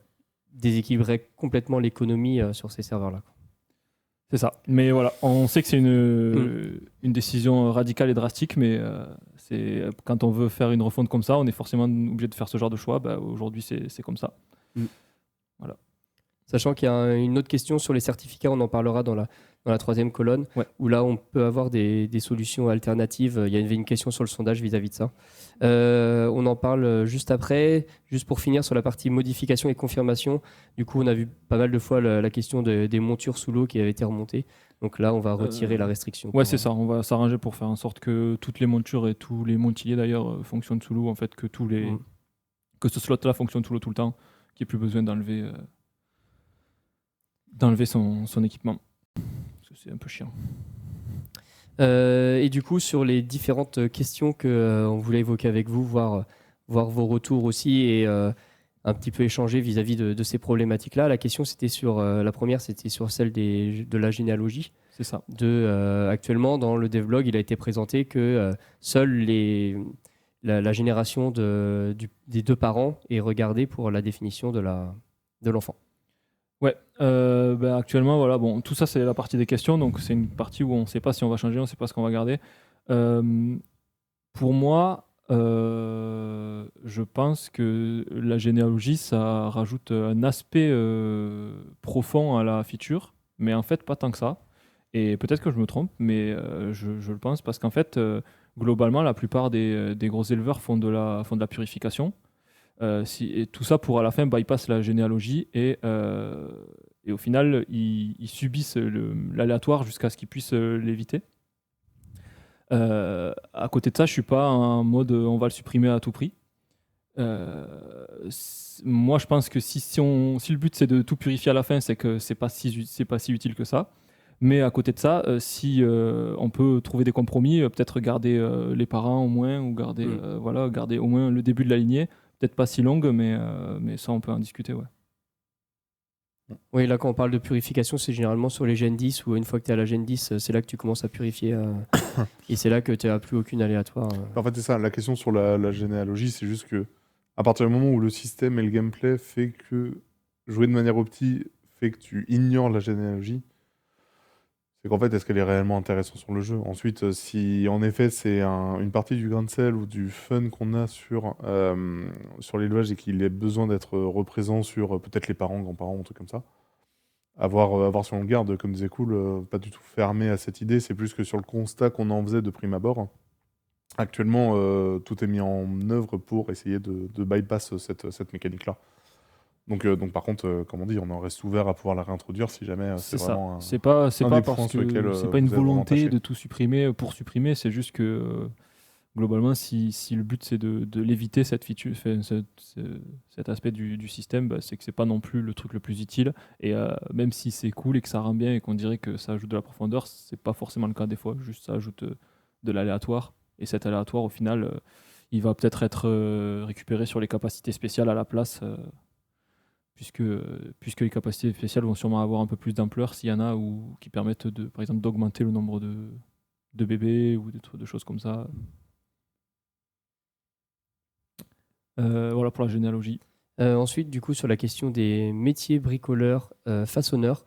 déséquilibrerait complètement l'économie sur ces serveurs-là. C'est ça. Mais voilà, on sait que c'est une décision radicale et drastique, mais quand on veut faire une refonte comme ça, on est forcément obligé de faire ce genre de choix. Aujourd'hui, c'est comme ça. Voilà. Sachant qu'il y a une autre question sur les certificats, on en parlera dans la 3e colonne, où là, on peut avoir des solutions alternatives. Il y avait une question sur le sondage vis-à-vis de ça. On en parle juste après. Juste pour finir sur la partie modification et confirmation, du coup, on a vu pas mal de fois la question des montures sous l'eau qui avait été remontée. Donc là, on va retirer la restriction. Ouais, c'est ça. On va s'arranger pour faire en sorte que toutes les montures et tous les montiliers d'ailleurs fonctionnent sous l'eau. En fait, que que ce slot-là fonctionne sous l'eau tout le temps, qu'il n'y ait plus besoin d'enlever son équipement. Parce que c'est un peu chiant. Et du coup, sur les différentes questions qu'on voulait évoquer avec vous, voir vos retours aussi et un petit peu échanger vis-à-vis de ces problématiques-là. La question, c'était la première, c'était sur celle de la généalogie. C'est ça. Actuellement, dans le devlog, il a été présenté que seule la génération des 2 parents est regardée pour la définition de l'enfant. Ouais, actuellement, voilà, bon, tout ça c'est la partie des questions, donc c'est une partie où on ne sait pas si on va changer, on ne sait pas ce qu'on va garder. Pour moi, je pense que la généalogie, ça rajoute un aspect profond à la feature, mais en fait pas tant que ça. Et peut-être que je me trompe, mais je le pense, parce qu'en fait, globalement, la plupart des gros éleveurs font de la purification. Et tout ça pour à la fin bypass la généalogie et au final ils subissent l'aléatoire jusqu'à ce qu'ils puissent l'éviter. À côté de ça, je suis pas en mode on va le supprimer à tout prix. Moi, je pense que si le but c'est de tout purifier à la fin, c'est que c'est pas si utile que ça. Mais à côté de ça, si on peut trouver des compromis, peut-être garder les parents au moins, ou garder au moins le début de la lignée, peut-être pas si longue, mais ça on peut en discuter, ouais. Oui, là quand on parle de purification, c'est généralement sur les gènes 10, où une fois que tu es à la gène 10, c'est là que tu commences à purifier, et c'est là que tu n'as plus aucune aléatoire. En fait, c'est ça. La question sur la généalogie, c'est juste que à partir du moment où le système et le gameplay fait que jouer de manière opti fait que tu ignores la généalogie, c'est qu'en fait, est-ce qu'elle est réellement intéressante sur le jeu? Ensuite, si en effet c'est une partie du grain de sel ou du fun qu'on a sur l'élevage et qu'il ait besoin d'être représent sur peut-être les parents, grands-parents, un truc comme ça, à voir si on le garde, comme disait Cool, pas du tout fermé à cette idée, c'est plus que sur le constat qu'on en faisait de prime abord. Actuellement, tout est mis en œuvre pour essayer de bypass cette mécanique-là. Donc par contre, comme on dit, on en reste ouvert à pouvoir la réintroduire si jamais c'est ça. vraiment C'est pas des parce points sur lesquels, que c'est vous pas une êtes vraiment volonté attaché. de tout supprimer pour supprimer, c'est juste que globalement, si le but c'est de l'éviter, cet aspect du système, bah, c'est que c'est pas non plus le truc le plus utile. Et même si c'est cool et que ça rend bien et qu'on dirait que ça ajoute de la profondeur, c'est pas forcément le cas des fois. Juste ça ajoute de l'aléatoire. Et cet aléatoire, au final, il va peut-être être récupéré sur les capacités spéciales à la place, puisque les capacités spéciales vont sûrement avoir un peu plus d'ampleur s'il y en a, ou qui permettent par exemple d'augmenter le nombre de bébés ou de choses comme ça. Voilà pour la généalogie. Ensuite, du coup, sur la question des métiers bricoleurs, façonneurs,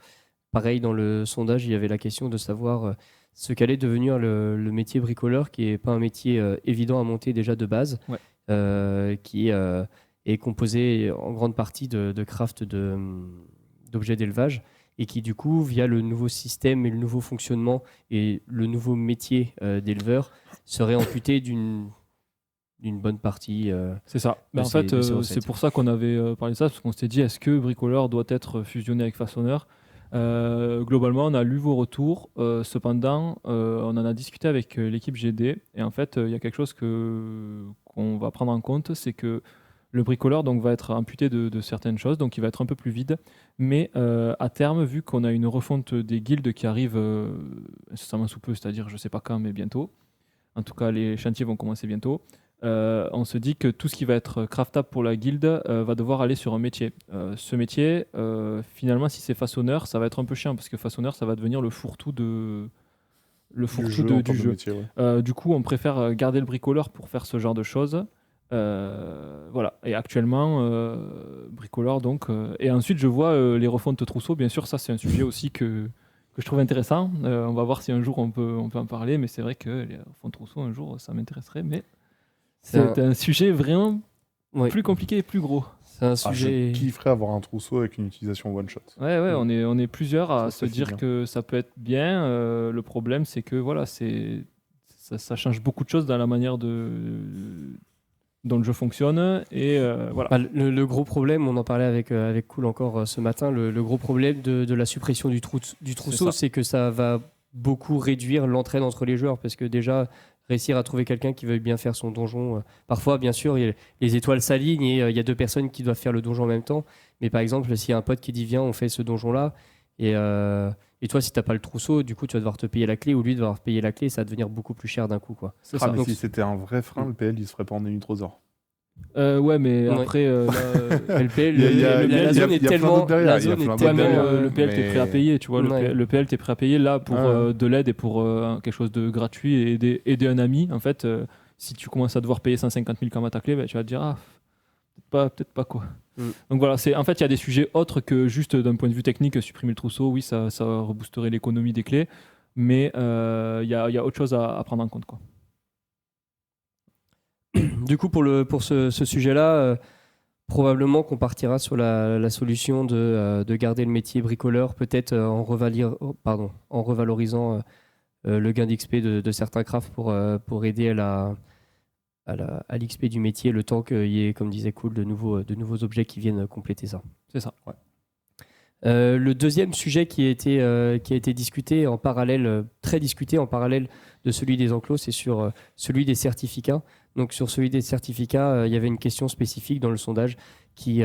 pareil, dans le sondage, il y avait la question de savoir ce qu'allait devenir le métier bricoleur, qui n'est pas un métier évident à monter déjà de base, qui est composé en grande partie de craft d'objets d'élevage, et qui, du coup, via le nouveau système et le nouveau fonctionnement et le nouveau métier d'éleveur, serait amputé d'une bonne partie. C'est ça. Mais en fait, c'est pour ça qu'on avait parlé de ça, parce qu'on s'était dit, est-ce que bricoleur doit être fusionné avec façonneur? Globalement, on a lu vos retours. Cependant, on en a discuté avec l'équipe GD. Et en fait, il y a quelque chose qu'on va prendre en compte, c'est que le bricoleur donc, va être amputé de certaines choses, donc il va être un peu plus vide. Mais à terme, vu qu'on a une refonte des guildes qui arrive incessamment sous peu, c'est-à-dire je ne sais pas quand, mais bientôt. En tout cas, les chantiers vont commencer bientôt. On se dit que tout ce qui va être craftable pour la guilde va devoir aller sur un métier. Ce métier, finalement, si c'est façonneur, ça va être un peu chiant, parce que façonneur, ça va devenir le fourre-tout du jeu. Métier, ouais. Du coup, on préfère garder le bricoleur pour faire ce genre de choses. Voilà. Et actuellement, bricoleur, donc. Et ensuite, je vois les refontes trousseaux. Bien sûr, ça, c'est un sujet aussi que je trouve intéressant. On va voir si un jour on peut en parler, mais c'est vrai que les refontes trousseaux, un jour, ça m'intéresserait. Mais c'est un sujet vraiment plus compliqué et plus gros. C'est un sujet. Je kifferais avoir un trousseau avec une utilisation one-shot. Ouais, on est plusieurs à se dire que ça peut être bien. Le problème, c'est que voilà, ça change beaucoup de choses dans la manière dont le jeu fonctionne. Et voilà. Le gros problème, on en parlait avec Cool encore ce matin, le gros problème de la suppression du trousseau, c'est que ça va beaucoup réduire l'entraide entre les joueurs, parce que déjà, réussir à trouver quelqu'un qui veuille bien faire son donjon, parfois, bien sûr, les étoiles s'alignent et il y a deux personnes qui doivent faire le donjon en même temps. Mais par exemple, s'il y a un pote qui dit viens, on fait ce donjon-là, et toi, si t'as pas le trousseau, du coup, tu vas devoir te payer la clé, ou lui devoir payer la clé, ça va devenir beaucoup plus cher d'un coup, quoi. Mais si c'était un vrai frein, le PL, il se ferait pas en Unitrosaur. Ouais, mais après, le PL, la zone est tellement. Le PL, t'es prêt à payer, tu vois. Le PL, t'es prêt à payer là pour de l'aide et pour quelque chose de gratuit et aider un ami. En fait, si tu commences à devoir payer 150 000 comme à ta clé, tu vas te dire, peut-être pas quoi. Donc voilà, en fait, il y a des sujets autres que juste d'un point de vue technique, supprimer le trousseau, oui, ça reboosterait l'économie des clés, mais il y a autre chose à prendre en compte, quoi. Du coup, pour ce sujet-là, Probablement qu'on partira sur la solution de garder le métier bricoleur, peut-être en revalorisant le gain d'XP de certains crafts pour aider à l'XP du métier, le temps qu'il y ait, comme disait Cool, de nouveaux objets qui viennent compléter ça. C'est ça. Ouais. Le deuxième sujet qui a été discuté en parallèle, très discuté en parallèle de celui des enclos, c'est sur celui des certificats. Donc sur celui des certificats, il y avait une question spécifique dans le sondage qui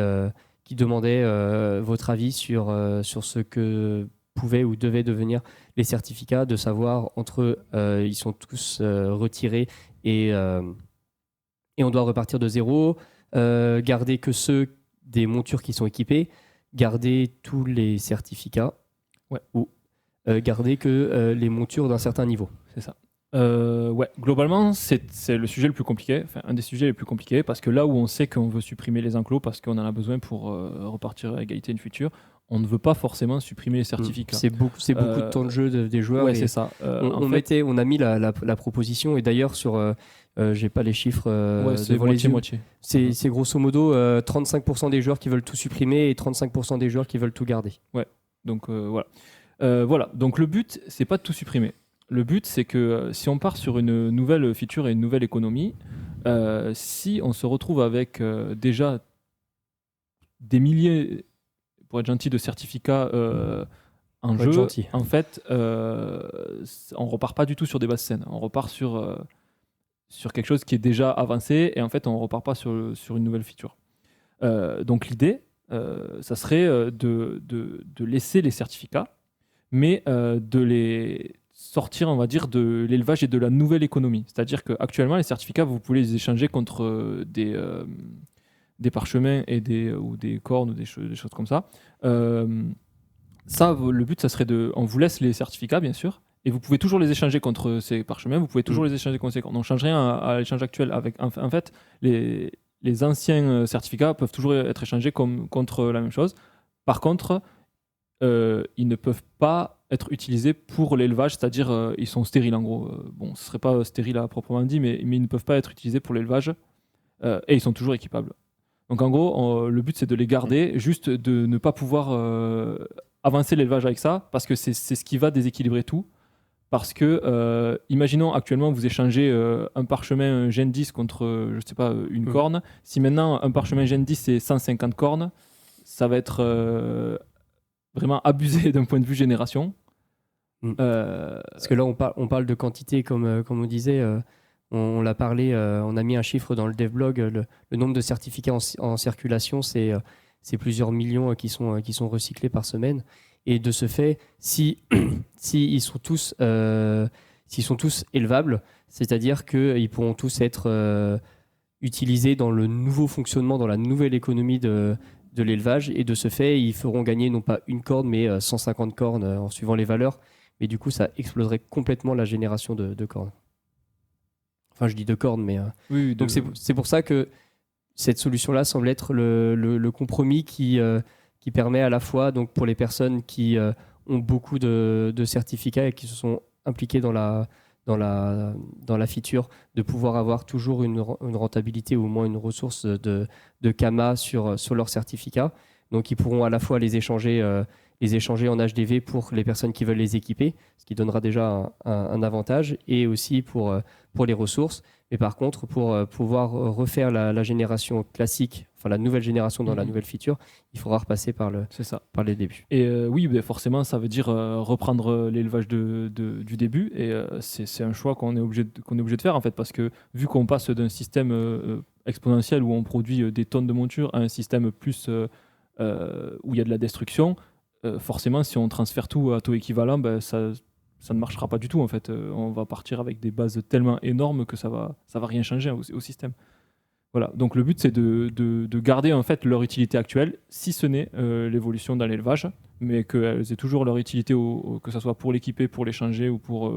demandait votre avis sur ce que pouvaient ou devaient devenir les certificats, de savoir entre eux, ils sont tous retirés et on doit repartir de zéro, garder que ceux des montures qui sont équipées, garder tous les certificats ou garder que les montures d'un certain niveau. C'est ça. Globalement, c'est le sujet le plus compliqué, enfin un des sujets les plus compliqués, parce que là où on sait qu'on veut supprimer les enclos parce qu'on en a besoin pour repartir à égalité in future, on ne veut pas forcément supprimer les certificats. C'est beaucoup de temps de jeu des joueurs. Ouais, c'est ça. On a mis la proposition, et d'ailleurs sur j'ai pas les chiffres c'est devant les yeux. moitié. C'est grosso modo 35% des joueurs qui veulent tout supprimer et 35% des joueurs qui veulent tout garder. Ouais. Donc voilà. Donc le but, c'est pas de tout supprimer. Le but, c'est que si on part sur une nouvelle feature et une nouvelle économie, si on se retrouve avec déjà des milliers, pour être gentil, de certificats en jeu, en fait, on repart pas du tout sur des bases saines. On repart sur quelque chose qui est déjà avancé, et en fait, on repart pas sur une nouvelle feature. Donc l'idée, ça serait de laisser les certificats, mais de les sortir, on va dire, de l'élevage et de la nouvelle économie. C'est-à-dire qu'actuellement, les certificats, vous pouvez les échanger contre des parchemins ou des cornes ou des choses comme ça. Ça, le but, ça serait on vous laisse les certificats, bien sûr, et vous pouvez toujours les échanger contre ces parchemins, vous pouvez toujours les échanger contre ces cornes. On ne change rien à l'échange actuel. En fait, les anciens certificats peuvent toujours être échangés contre la même chose. Par contre, ils ne peuvent pas être utilisés pour l'élevage, c'est-à-dire ils sont stériles en gros. Ce ne serait pas stérile à proprement dit, mais ils ne peuvent pas être utilisés pour l'élevage, et ils sont toujours équipables. Donc en gros, le but c'est de les garder, juste de ne pas pouvoir avancer l'élevage avec ça, parce que c'est ce qui va déséquilibrer tout. Parce que, imaginons actuellement vous échangez un parchemin Gen 10 contre, je sais pas, une corne. Si maintenant un parchemin Gen 10 c'est 150 cornes, ça va être vraiment abusé d'un point de vue génération. Parce que là on parle de quantité, comme on disait, on l'a parlé, on a mis un chiffre dans le devblog, le nombre de certificats en circulation, c'est plusieurs millions qui sont recyclés par semaine. Et de ce fait, si ils sont tous élevables, c'est-à-dire qu'ils pourront tous être utilisés dans le nouveau fonctionnement, dans la nouvelle économie de l'élevage, et de ce fait, ils feront gagner non pas une corne, mais 150 cornes en suivant les valeurs. Mais du coup, ça exploserait complètement la génération de cornes. Enfin, je dis de cornes, mais... Donc c'est pour ça que cette solution-là semble être le compromis qui permet à la fois, donc, pour les personnes qui ont beaucoup de certificats et qui se sont impliquées dans la feature, de pouvoir avoir toujours une rentabilité ou au moins une ressource de Kama sur leurs certificats. Donc ils pourront à la fois les échanger en HDV pour les personnes qui veulent les équiper, ce qui donnera déjà un avantage, et aussi pour les ressources. Mais par contre, pour pouvoir refaire la génération classique, enfin la nouvelle génération dans la nouvelle feature, il faudra repasser par les débuts. Et oui, forcément, ça veut dire reprendre l'élevage du début, et c'est un choix qu'on est obligé de faire en fait, parce que vu qu'on passe d'un système exponentiel où on produit des tonnes de montures à un système plus où il y a de la destruction, forcément, si on transfère tout à taux équivalent, ça ne marchera pas du tout en fait. On va partir avec des bases tellement énormes que ça va rien changer au système. Voilà. Donc le but c'est de garder en fait leur utilité actuelle, si ce n'est l'évolution dans l'élevage, mais qu'elles aient toujours leur utilité, que ce soit pour l'équiper, pour l'échanger ou pour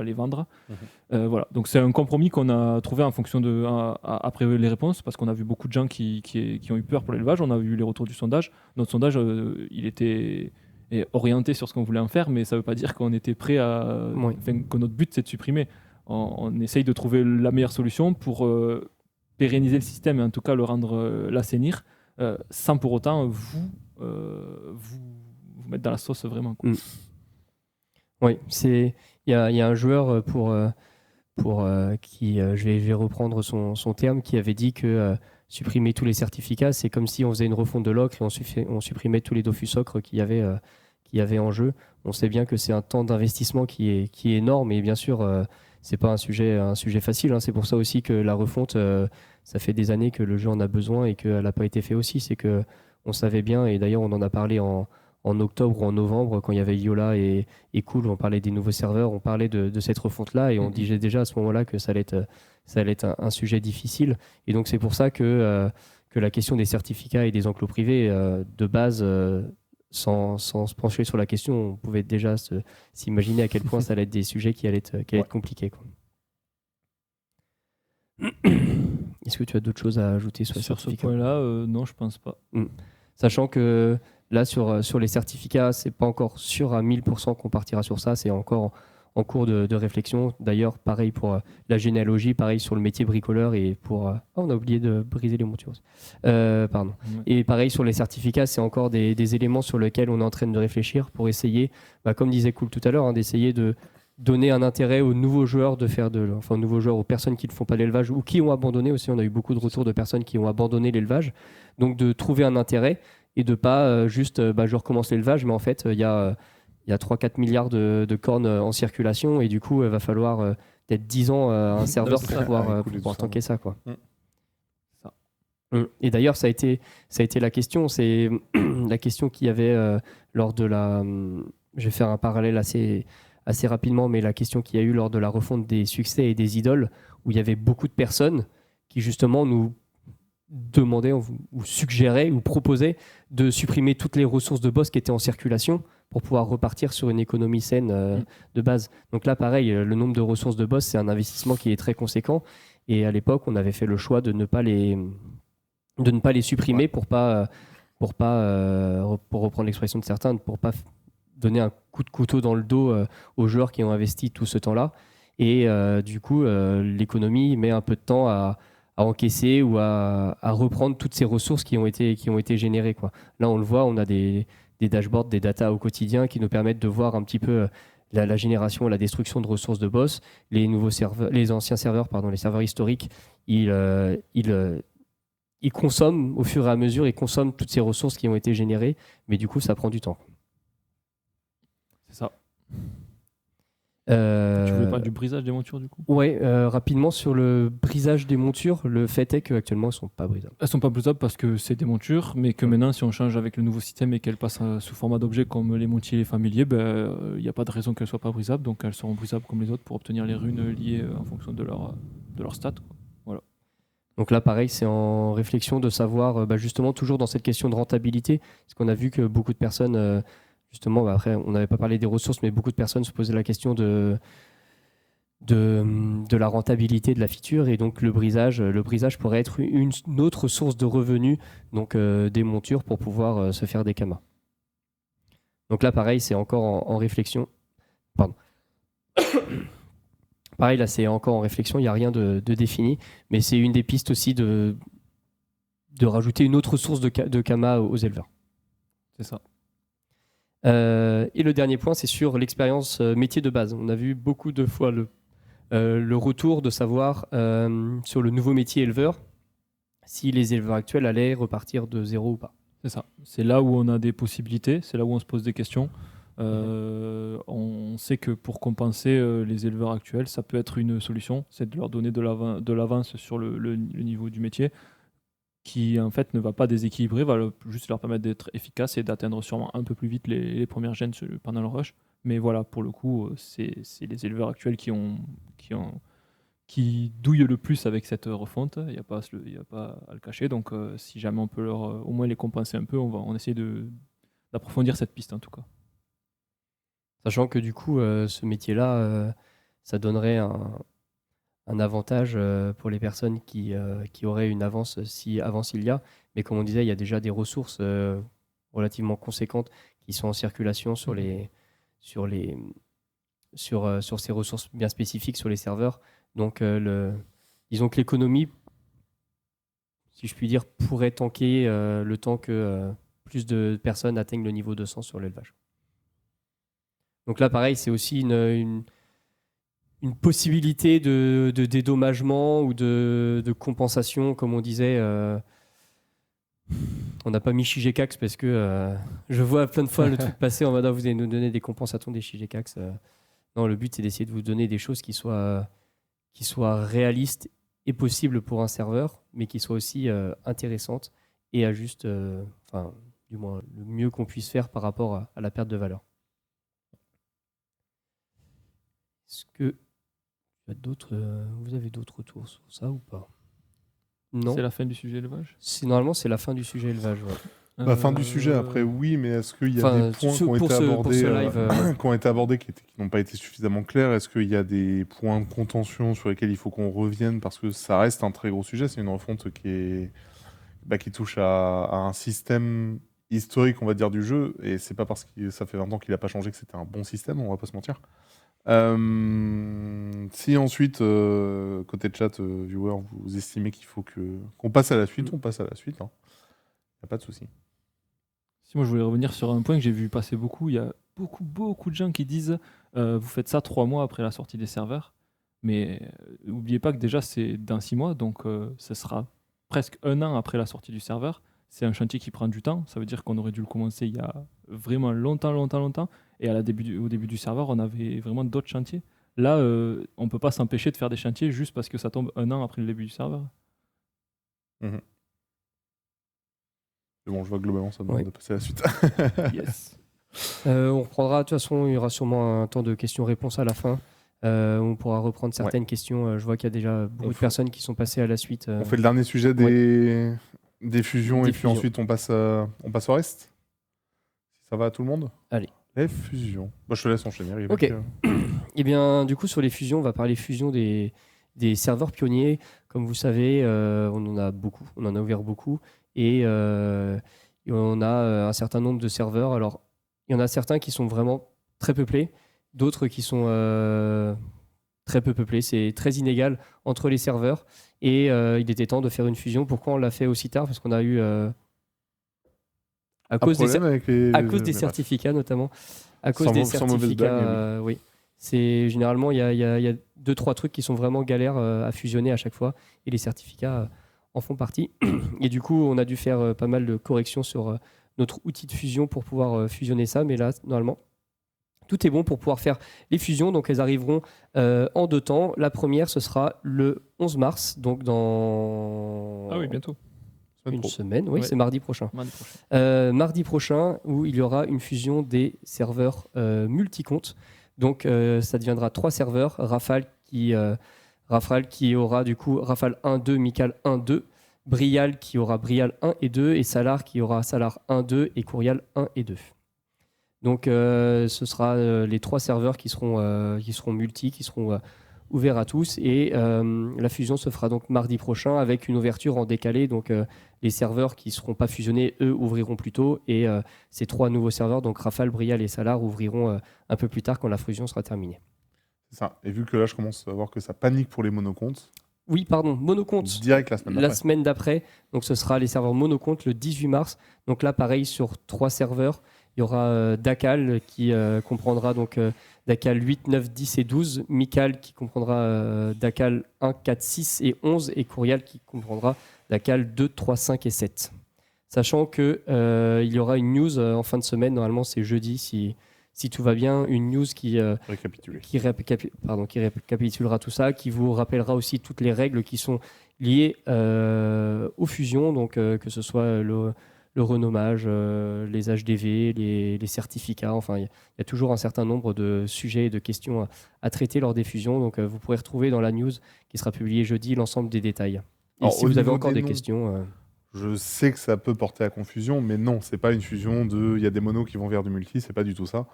les vendre. Voilà. Donc c'est un compromis qu'on a trouvé en fonction après les réponses, parce qu'on a vu beaucoup de gens qui ont eu peur pour l'élevage. On a vu les retours du sondage. Notre sondage, il était orienté sur ce qu'on voulait en faire, mais ça ne veut pas dire qu'on était prêt que notre but c'est de supprimer. On essaye de trouver la meilleure solution pour pérenniser le système et en tout cas le rendre l'assainir, sans pour autant vous mettre dans la sauce vraiment, quoi. Oui, il y a un joueur qui, je vais reprendre son terme, qui avait dit que supprimer tous les certificats, c'est comme si on faisait une refonte de l'ocre et on supprimait tous les Dofus ocre qu'il y avait en jeu. On sait bien que c'est un temps d'investissement qui est énorme et bien sûr, c'est pas un sujet facile, hein. C'est pour ça aussi que la refonte, ça fait des années que le jeu en a besoin et qu'elle n'a pas été fait aussi. C'est que on savait bien, et d'ailleurs on en a parlé en octobre ou en novembre, quand il y avait Yola et Cool, on parlait des nouveaux serveurs, on parlait de cette refonte-là, et on disait déjà à ce moment-là que ça allait être un sujet difficile. Et donc c'est pour ça que la question des certificats et des enclos privés, de base, sans se pencher sur la question, on pouvait déjà s'imaginer à quel point ça allait être des sujets qui allaient être compliqués, quoi. Est-ce que tu as d'autres choses à ajouter sur les certificats ? Ce point-là, non, je pense pas. Sachant que là, sur les certificats, c'est pas encore sûr à 1000% qu'on partira sur ça. C'est encore en cours de réflexion. D'ailleurs, pareil pour la généalogie, pareil sur le métier bricoleur et pour... on a oublié de briser les montures. Pardon. Ouais. Et pareil sur les certificats, c'est encore des éléments sur lesquels on est en train de réfléchir pour essayer, comme disait Cool tout à l'heure, d'essayer de donner un intérêt aux nouveaux joueurs aux nouveaux joueurs, aux personnes qui ne font pas l'élevage ou qui ont abandonné aussi. On a eu beaucoup de retours de personnes qui ont abandonné l'élevage. Donc de trouver un intérêt et de pas juste je recommence l'élevage, mais en fait il y a 3-4 milliards de cornes en circulation et du coup il va falloir peut-être 10 ans un serveur pour pouvoir tanker ça, quoi. Et d'ailleurs ça a été la question, c'est la question qu'il y avait lors de la... Je vais faire un parallèle assez rapidement, mais la question qu'il y a eu lors de la refonte des succès et des idoles, où il y avait beaucoup de personnes qui justement nous demandaient ou suggéraient ou proposaient de supprimer toutes les ressources de boss qui étaient en circulation pour pouvoir repartir sur une économie saine de base. Donc là, pareil, le nombre de ressources de boss, c'est un investissement qui est très conséquent. Et à l'époque, on avait fait le choix de ne pas les supprimer pour reprendre l'expression de certains, pour pas donner un coup de couteau dans le dos aux joueurs qui ont investi tout ce temps-là. Et du coup, l'économie met un peu de temps à encaisser ou à reprendre toutes ces ressources qui ont été générées, quoi. Là, on le voit, on a des dashboards, des datas au quotidien qui nous permettent de voir un petit peu la génération et la destruction de ressources de boss. Les anciens serveurs, les serveurs historiques, ils consomment au fur et à mesure, ils consomment toutes ces ressources qui ont été générées, mais du coup, ça prend du temps. C'est ça. Tu voulais parler du brisage des montures, du coup ? Ouais, rapidement sur le brisage des montures, le fait est qu'actuellement elles ne sont pas brisables. Elles ne sont pas brisables parce que c'est des montures, mais que maintenant, si on change avec le nouveau système et qu'elles passent sous format d'objets comme les montiers et les familiers, il n'y a pas de raison qu'elles ne soient pas brisables, donc elles seront brisables comme les autres pour obtenir les runes liées en fonction de leur stats, quoi. Voilà. Donc là, pareil, c'est en réflexion de savoir, justement, toujours dans cette question de rentabilité, parce qu'on a vu que beaucoup de personnes... Justement, après, on n'avait pas parlé des ressources, mais beaucoup de personnes se posaient la question de la rentabilité de la feature. Et donc, le brisage pourrait être une autre source de revenus, donc des montures pour pouvoir se faire des kamas. Donc là, pareil, c'est encore en réflexion. Pardon. Pareil, là, c'est encore en réflexion, il n'y a rien de défini, mais c'est une des pistes aussi de rajouter une autre source de kamas aux éleveurs. C'est ça. Et le dernier point, c'est sur l'expérience métier de base. On a vu beaucoup de fois le retour de savoir sur le nouveau métier éleveur si les éleveurs actuels allaient repartir de zéro ou pas. C'est ça. C'est là où on a des possibilités, c'est là où on se pose des questions. On sait que pour compenser les éleveurs actuels, ça peut être une solution, c'est de leur donner de l'avance sur le niveau du métier, qui en fait ne va pas déséquilibrer, va juste leur permettre d'être efficaces et d'atteindre sûrement un peu plus vite les premières gènes pendant le rush. Mais voilà, pour le coup, c'est les éleveurs actuels qui douillent le plus avec cette refonte. Il n'y a pas à le cacher. Donc si jamais on peut au moins les compenser un peu, on essaie d'approfondir cette piste en tout cas. Sachant que du coup, ce métier-là, ça donnerait un avantage pour les personnes qui auraient une avance si avance il y a. Mais comme on disait, il y a déjà des ressources relativement conséquentes qui sont en circulation sur ces ressources bien spécifiques sur les serveurs. Donc disons que l'économie si je puis dire, pourrait tanker le temps que plus de personnes atteignent le niveau 200 sur l'élevage. Donc là, pareil, c'est aussi une possibilité de dédommagement ou de compensation, comme on disait. On n'a pas mis Shigecax parce que je vois plein de fois le truc passer en mode vous allez nous donner des compensations des Shigecax. Non, le but c'est d'essayer de vous donner des choses qui soient réalistes et possibles pour un serveur, mais qui soient aussi intéressantes et à juste, du moins le mieux qu'on puisse faire par rapport à la perte de valeur. Est-ce que vous avez d'autres retours sur ça ou pas? Non. C'est la fin du sujet élevage? Normalement, c'est la fin du sujet élevage. Ouais. La fin du sujet, après, oui, mais est-ce qu'il y a des points qui ont été abordés, qui ont été abordés, qui n'ont pas été suffisamment clairs? Est-ce qu'il y a des points de contention sur lesquels il faut qu'on revienne? Parce que ça reste un très gros sujet. C'est une refonte qui touche à un système historique, on va dire, du jeu. Et c'est pas parce que ça fait 20 ans qu'il n'a pas changé que c'était un bon système, on va pas se mentir. Si ensuite, côté chat, viewer, vous estimez qu'il faut qu'on passe à la suite, on passe à la suite. Hein. Y a pas de souci. Si moi je voulais revenir sur un point que j'ai vu passer beaucoup, il y a beaucoup de gens qui disent vous faites ça 3 mois après la sortie des serveurs, mais n'oubliez pas que déjà c'est dans 6 mois, donc ce sera presque 1 an après la sortie du serveur. C'est un chantier qui prend du temps, ça veut dire qu'on aurait dû le commencer il y a vraiment longtemps, et au début du serveur, on avait vraiment d'autres chantiers. Là, on ne peut pas s'empêcher de faire des chantiers juste parce que ça tombe 1 an après le début du serveur. C'est bon, je vois globalement ça demande de passer à la suite. Yes. On reprendra, de toute façon, il y aura sûrement un temps de questions-réponses à la fin. On pourra reprendre certaines questions. Je vois qu'il y a déjà beaucoup de personnes qui sont passées à la suite. On fait le dernier sujet des fusions et puis ensuite on passe au reste. Si ça va à tout le monde. Allez. Les fusions. Bah, je te laisse enchaîner. Ok. Et bien, du coup, sur les fusions, on va parler fusion des serveurs pionniers. Comme vous savez, on en a beaucoup. On en a ouvert beaucoup. Et on a un certain nombre de serveurs. Alors, il y en a certains qui sont vraiment très peuplés, d'autres qui sont très peu peuplés. C'est très inégal entre les serveurs. Et il était temps de faire une fusion. Pourquoi on l'a fait aussi tard? Parce qu'on a eu... à cause des certificats, notamment. À cause des certificats, oui. C'est, généralement, il y a 2-3 trucs qui sont vraiment galères à fusionner à chaque fois. Et les certificats en font partie. Et du coup, on a dû faire pas mal de corrections sur notre outil de fusion pour pouvoir fusionner ça. Mais là, normalement, tout est bon pour pouvoir faire les fusions. Donc, elles arriveront en 2 temps. La première, ce sera le 11 mars, donc dans... Ah oui, bientôt. Une semaine, oui, c'est mardi prochain. Mardi prochain, où il y aura une fusion des serveurs multi-comptes. Donc, ça deviendra 3 serveurs. Rafale qui aura du coup Rafale 1-2, Mikal 1-2. Brial qui aura Brial 1 et 2. Et Salar qui aura Salar 1-2 et Courial 1 et 2. Donc, ce sera les 3 serveurs qui seront multi, qui seront ouverts à tous. Et la fusion se fera donc mardi prochain avec une ouverture en décalé. Donc, les serveurs qui ne seront pas fusionnés, eux, ouvriront plus tôt. Et ces 3 nouveaux serveurs, donc Rafale, Brial et Salar, ouvriront un peu plus tard quand la fusion sera terminée. C'est ça. Et vu que là, je commence à voir que ça panique pour les monocomptes. Oui, pardon, monocompte. Direct la semaine d'après. Donc, ce sera les serveurs monocompte le 18 mars. Donc là, pareil, sur 3 serveurs. Il y aura Dakal qui comprendra donc Dakal 8, 9, 10 et 12. Mikal qui comprendra Dakal 1, 4, 6 et 11. Et Courial qui comprendra Dakal 2, 3, 5 et 7. Sachant qu'il y aura une news en fin de semaine. Normalement, c'est jeudi si tout va bien. Une news qui récapitulera tout ça, qui vous rappellera aussi toutes les règles qui sont liées aux fusions. Donc, que ce soit le renommage, les HDV, les certificats. Enfin, il y a toujours un certain nombre de sujets et de questions à traiter lors des fusions. Donc, vous pourrez retrouver dans la news qui sera publiée jeudi l'ensemble des détails. Et alors, si vous avez encore des questions... Je sais que ça peut porter à confusion, mais non, c'est pas une fusion de... Il y a des monos qui vont vers du multi, c'est pas du tout ça.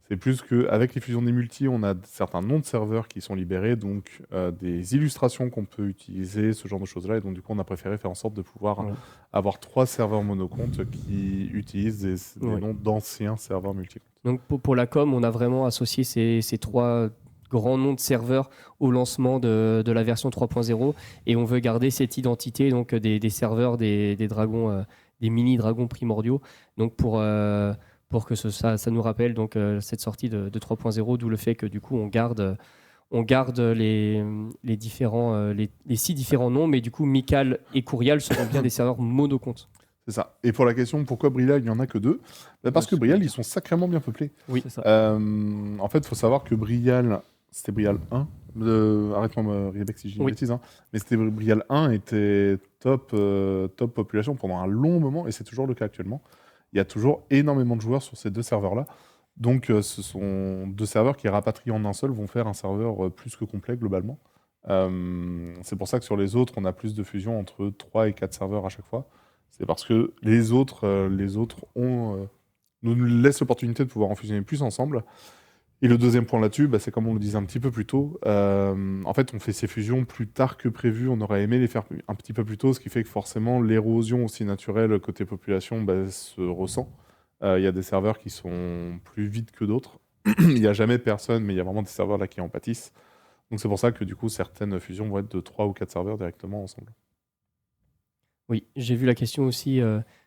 C'est plus qu'avec les fusions des multi, on a certains noms de serveurs qui sont libérés, donc des illustrations qu'on peut utiliser, ce genre de choses-là. Et donc, du coup, on a préféré faire en sorte de pouvoir avoir 3 serveurs monocomptes qui utilisent des noms d'anciens serveurs multi-comptes. Donc, pour la com, on a vraiment associé ces 3 grand nombre de serveurs au lancement de la version 3.0 et on veut garder cette identité donc des serveurs des dragons, des mini dragons primordiaux. Donc pour que ça nous rappelle donc cette sortie de 3.0, d'où le fait que du coup on garde les 6 différents noms, mais du coup Mikal et Kourial seront bien des serveurs monocomptes. C'est ça. Et pour la question pourquoi Brial, il n'y en a que 2, parce que Brial, ils sont sacrément bien peuplés. Oui, c'est ça. En fait, il faut savoir que Brial, c'était Brial 1. Arrête-moi, Riebeck, si je dis une bêtise. Mais c'était Brial 1 était top population pendant un long moment, et c'est toujours le cas actuellement. Il y a toujours énormément de joueurs sur ces 2 serveurs-là. Donc, ce sont 2 serveurs qui, rapatriés en un seul, vont faire un serveur plus que complet globalement. C'est pour ça que sur les autres, on a plus de fusion entre 3 et 4 serveurs à chaque fois. C'est parce que les autres nous laissent l'opportunité de pouvoir en fusionner plus ensemble. Et le deuxième point là-dessus, c'est comme on le disait un petit peu plus tôt. En fait, on fait ces fusions plus tard que prévu. On aurait aimé les faire un petit peu plus tôt, ce qui fait que forcément, l'érosion aussi naturelle côté population se ressent. Il y a des serveurs qui sont plus vides que d'autres. Il n'y a jamais personne, mais il y a vraiment des serveurs là qui en pâtissent. Donc c'est pour ça que du coup, certaines fusions vont être de 3 ou 4 serveurs directement ensemble. Oui, j'ai vu la question aussi.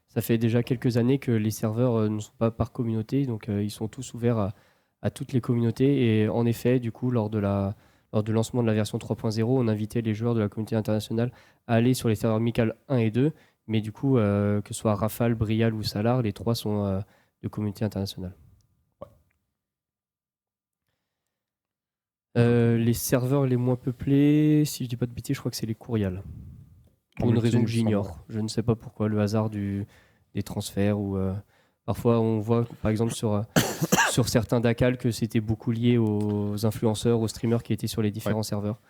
Ça fait déjà quelques années que les serveurs ne sont pas par communauté, donc ils sont tous ouverts à toutes les communautés. Et en effet, du coup, lors du lancement de la version 3.0, on invitait les joueurs de la communauté internationale à aller sur les serveurs Mikal 1 et 2. Mais du coup, que ce soit Rafale, Brial ou Salar, les 3 sont de communauté internationale. Les serveurs les moins peuplés, si je dis pas de bêtises, je crois que c'est les Kourial. Pour une raison que j'ignore. Je ne sais pas pourquoi, le hasard des transferts. Ou parfois, on voit, par exemple, sur certains DACAL que c'était beaucoup lié aux influenceurs, aux streamers qui étaient sur les différents serveurs.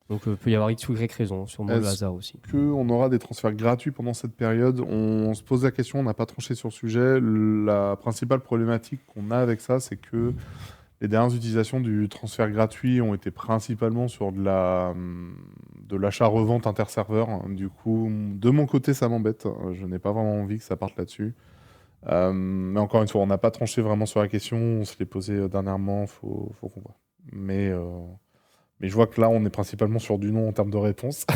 Donc, il peut y avoir X ou Y raison, sûrement le hasard aussi. On aura des transferts gratuits pendant cette période. On se pose la question, on n'a pas tranché sur le sujet. La principale problématique qu'on a avec ça, c'est que les dernières utilisations du transfert gratuit ont été principalement sur de l'achat-revente interserveur. Du coup, de mon côté, ça m'embête. Je n'ai pas vraiment envie que ça parte là-dessus. Mais encore une fois, on n'a pas tranché vraiment sur la question. On se l'est posé dernièrement. Faut qu'on voit. Mais je vois que là, on est principalement sur du non en termes de réponse.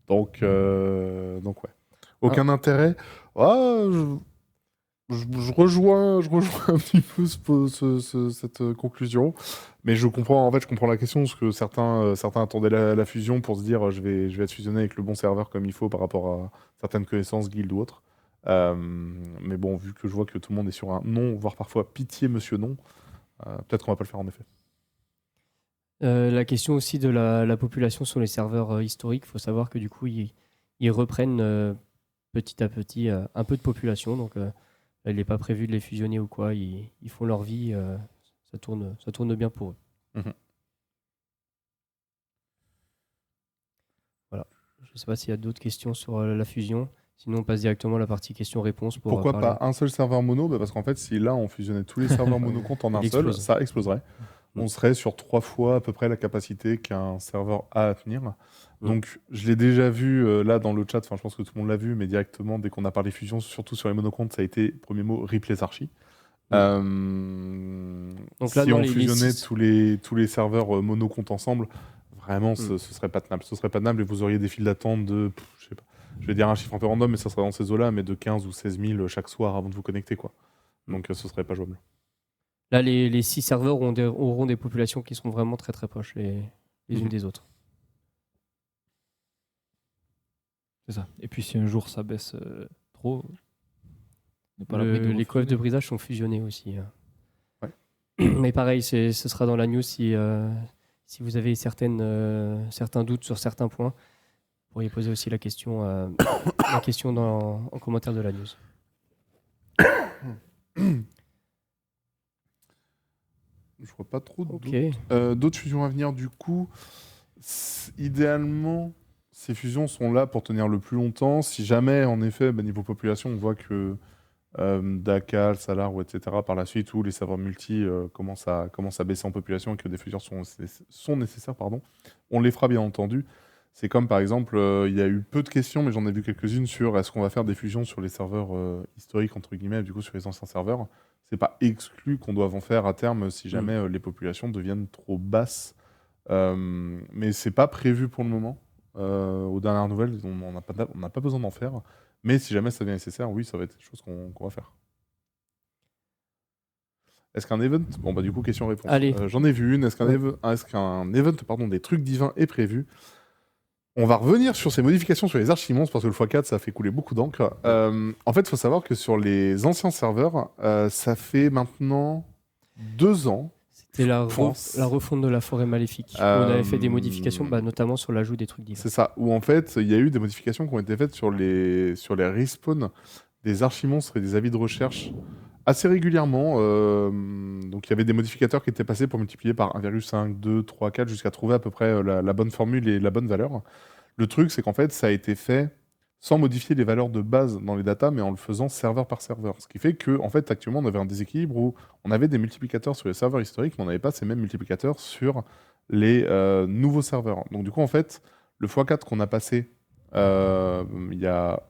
Donc ouais. Aucun intérêt. Je rejoins un petit peu cette conclusion, mais je comprends la question, parce que certains attendaient la fusion pour se dire je vais être fusionné avec le bon serveur comme il faut par rapport à certaines connaissances, guildes ou autres. Mais bon, vu que je vois que tout le monde est sur un non, voire parfois pitié monsieur non, peut-être qu'on va pas le faire en effet. La question aussi de la population sur les serveurs historiques, il faut savoir que du coup, ils reprennent petit à petit un peu de population, donc il n'est pas prévu de les fusionner ou quoi, ils font leur vie, ça tourne bien pour eux. Mhm. Voilà. Je ne sais pas s'il y a d'autres questions sur la fusion. Sinon, on passe directement à la partie questions-réponses. Pourquoi pas un seul serveur mono? Parce qu'en fait, si là, on fusionnait tous les serveurs monocomptes en un seul, ça exploserait. On serait sur 3 fois à peu près la capacité qu'un serveur a à tenir. Donc, je l'ai déjà vu là dans le chat, je pense que tout le monde l'a vu, mais directement, dès qu'on a parlé fusion, surtout sur les monocomptes, ça a été, premier mot, rip les archis. Donc là, si on fusionnait tous les serveurs monocomptes ensemble, vraiment, ce serait pas tenable. Ce serait pas tenable et vous auriez des files d'attente de, je sais pas, je vais dire un chiffre un peu random, mais ça serait dans ces eaux-là, mais de 15 ou 16 000 chaque soir avant de vous connecter, quoi. Donc, ce serait pas jouable. Là, les 6 serveurs auront des populations qui seront vraiment très très proches les unes des autres. C'est ça. Et puis si un jour ça baisse trop, les coefs de brisage sont fusionnés aussi. Mais pareil, ce sera dans la news si vous avez certains doutes sur certains points. Vous pourriez poser aussi la question en commentaire de la news. Je vois pas trop d'autres fusions à venir. Du coup, idéalement, ces fusions sont là pour tenir le plus longtemps. Si jamais, en effet, niveau population, on voit que Dakal, Salar, etc., par la suite, où les serveurs multi commencent à baisser en population et que des fusions sont nécessaires, on les fera bien entendu. C'est comme par exemple, il y a eu peu de questions, mais j'en ai vu quelques-unes sur est-ce qu'on va faire des fusions sur les serveurs historiques, entre guillemets, du coup sur les anciens serveurs. c'est pas exclu qu'on doive en faire à terme si jamais les populations deviennent trop basses. Mais c'est pas prévu pour le moment. Aux dernières nouvelles, on n'a pas besoin d'en faire. Mais si jamais ça devient nécessaire, oui, ça va être des choses qu'on va faire. Est-ce qu'un event... Bon, bah du coup, question-réponse. Allez. J'en ai vu une. Est-ce qu'un event des trucs divins est prévu? On va revenir sur ces modifications sur les archimonstres parce que le x4, ça fait couler beaucoup d'encre. En fait, il faut savoir que sur les anciens serveurs, ça fait maintenant 2 ans. C'était la refonte de la forêt maléfique. Où on avait fait des modifications, notamment sur l'ajout des trucs divins. C'est ça, où en fait, il y a eu des modifications qui ont été faites sur les respawns des archimonstres et des avis de recherche assez régulièrement. Donc il y avait des modificateurs qui étaient passés pour multiplier par 1,5, 2, 3, 4 jusqu'à trouver à peu près la bonne formule et la bonne valeur. Le truc, c'est qu'en fait, ça a été fait sans modifier les valeurs de base dans les datas, mais en le faisant serveur par serveur. Ce qui fait que, en fait, actuellement, on avait un déséquilibre où on avait des multiplicateurs sur les serveurs historiques, mais on n'avait pas ces mêmes multiplicateurs sur les nouveaux serveurs. Donc du coup, en fait, le x4 qu'on a passé il y a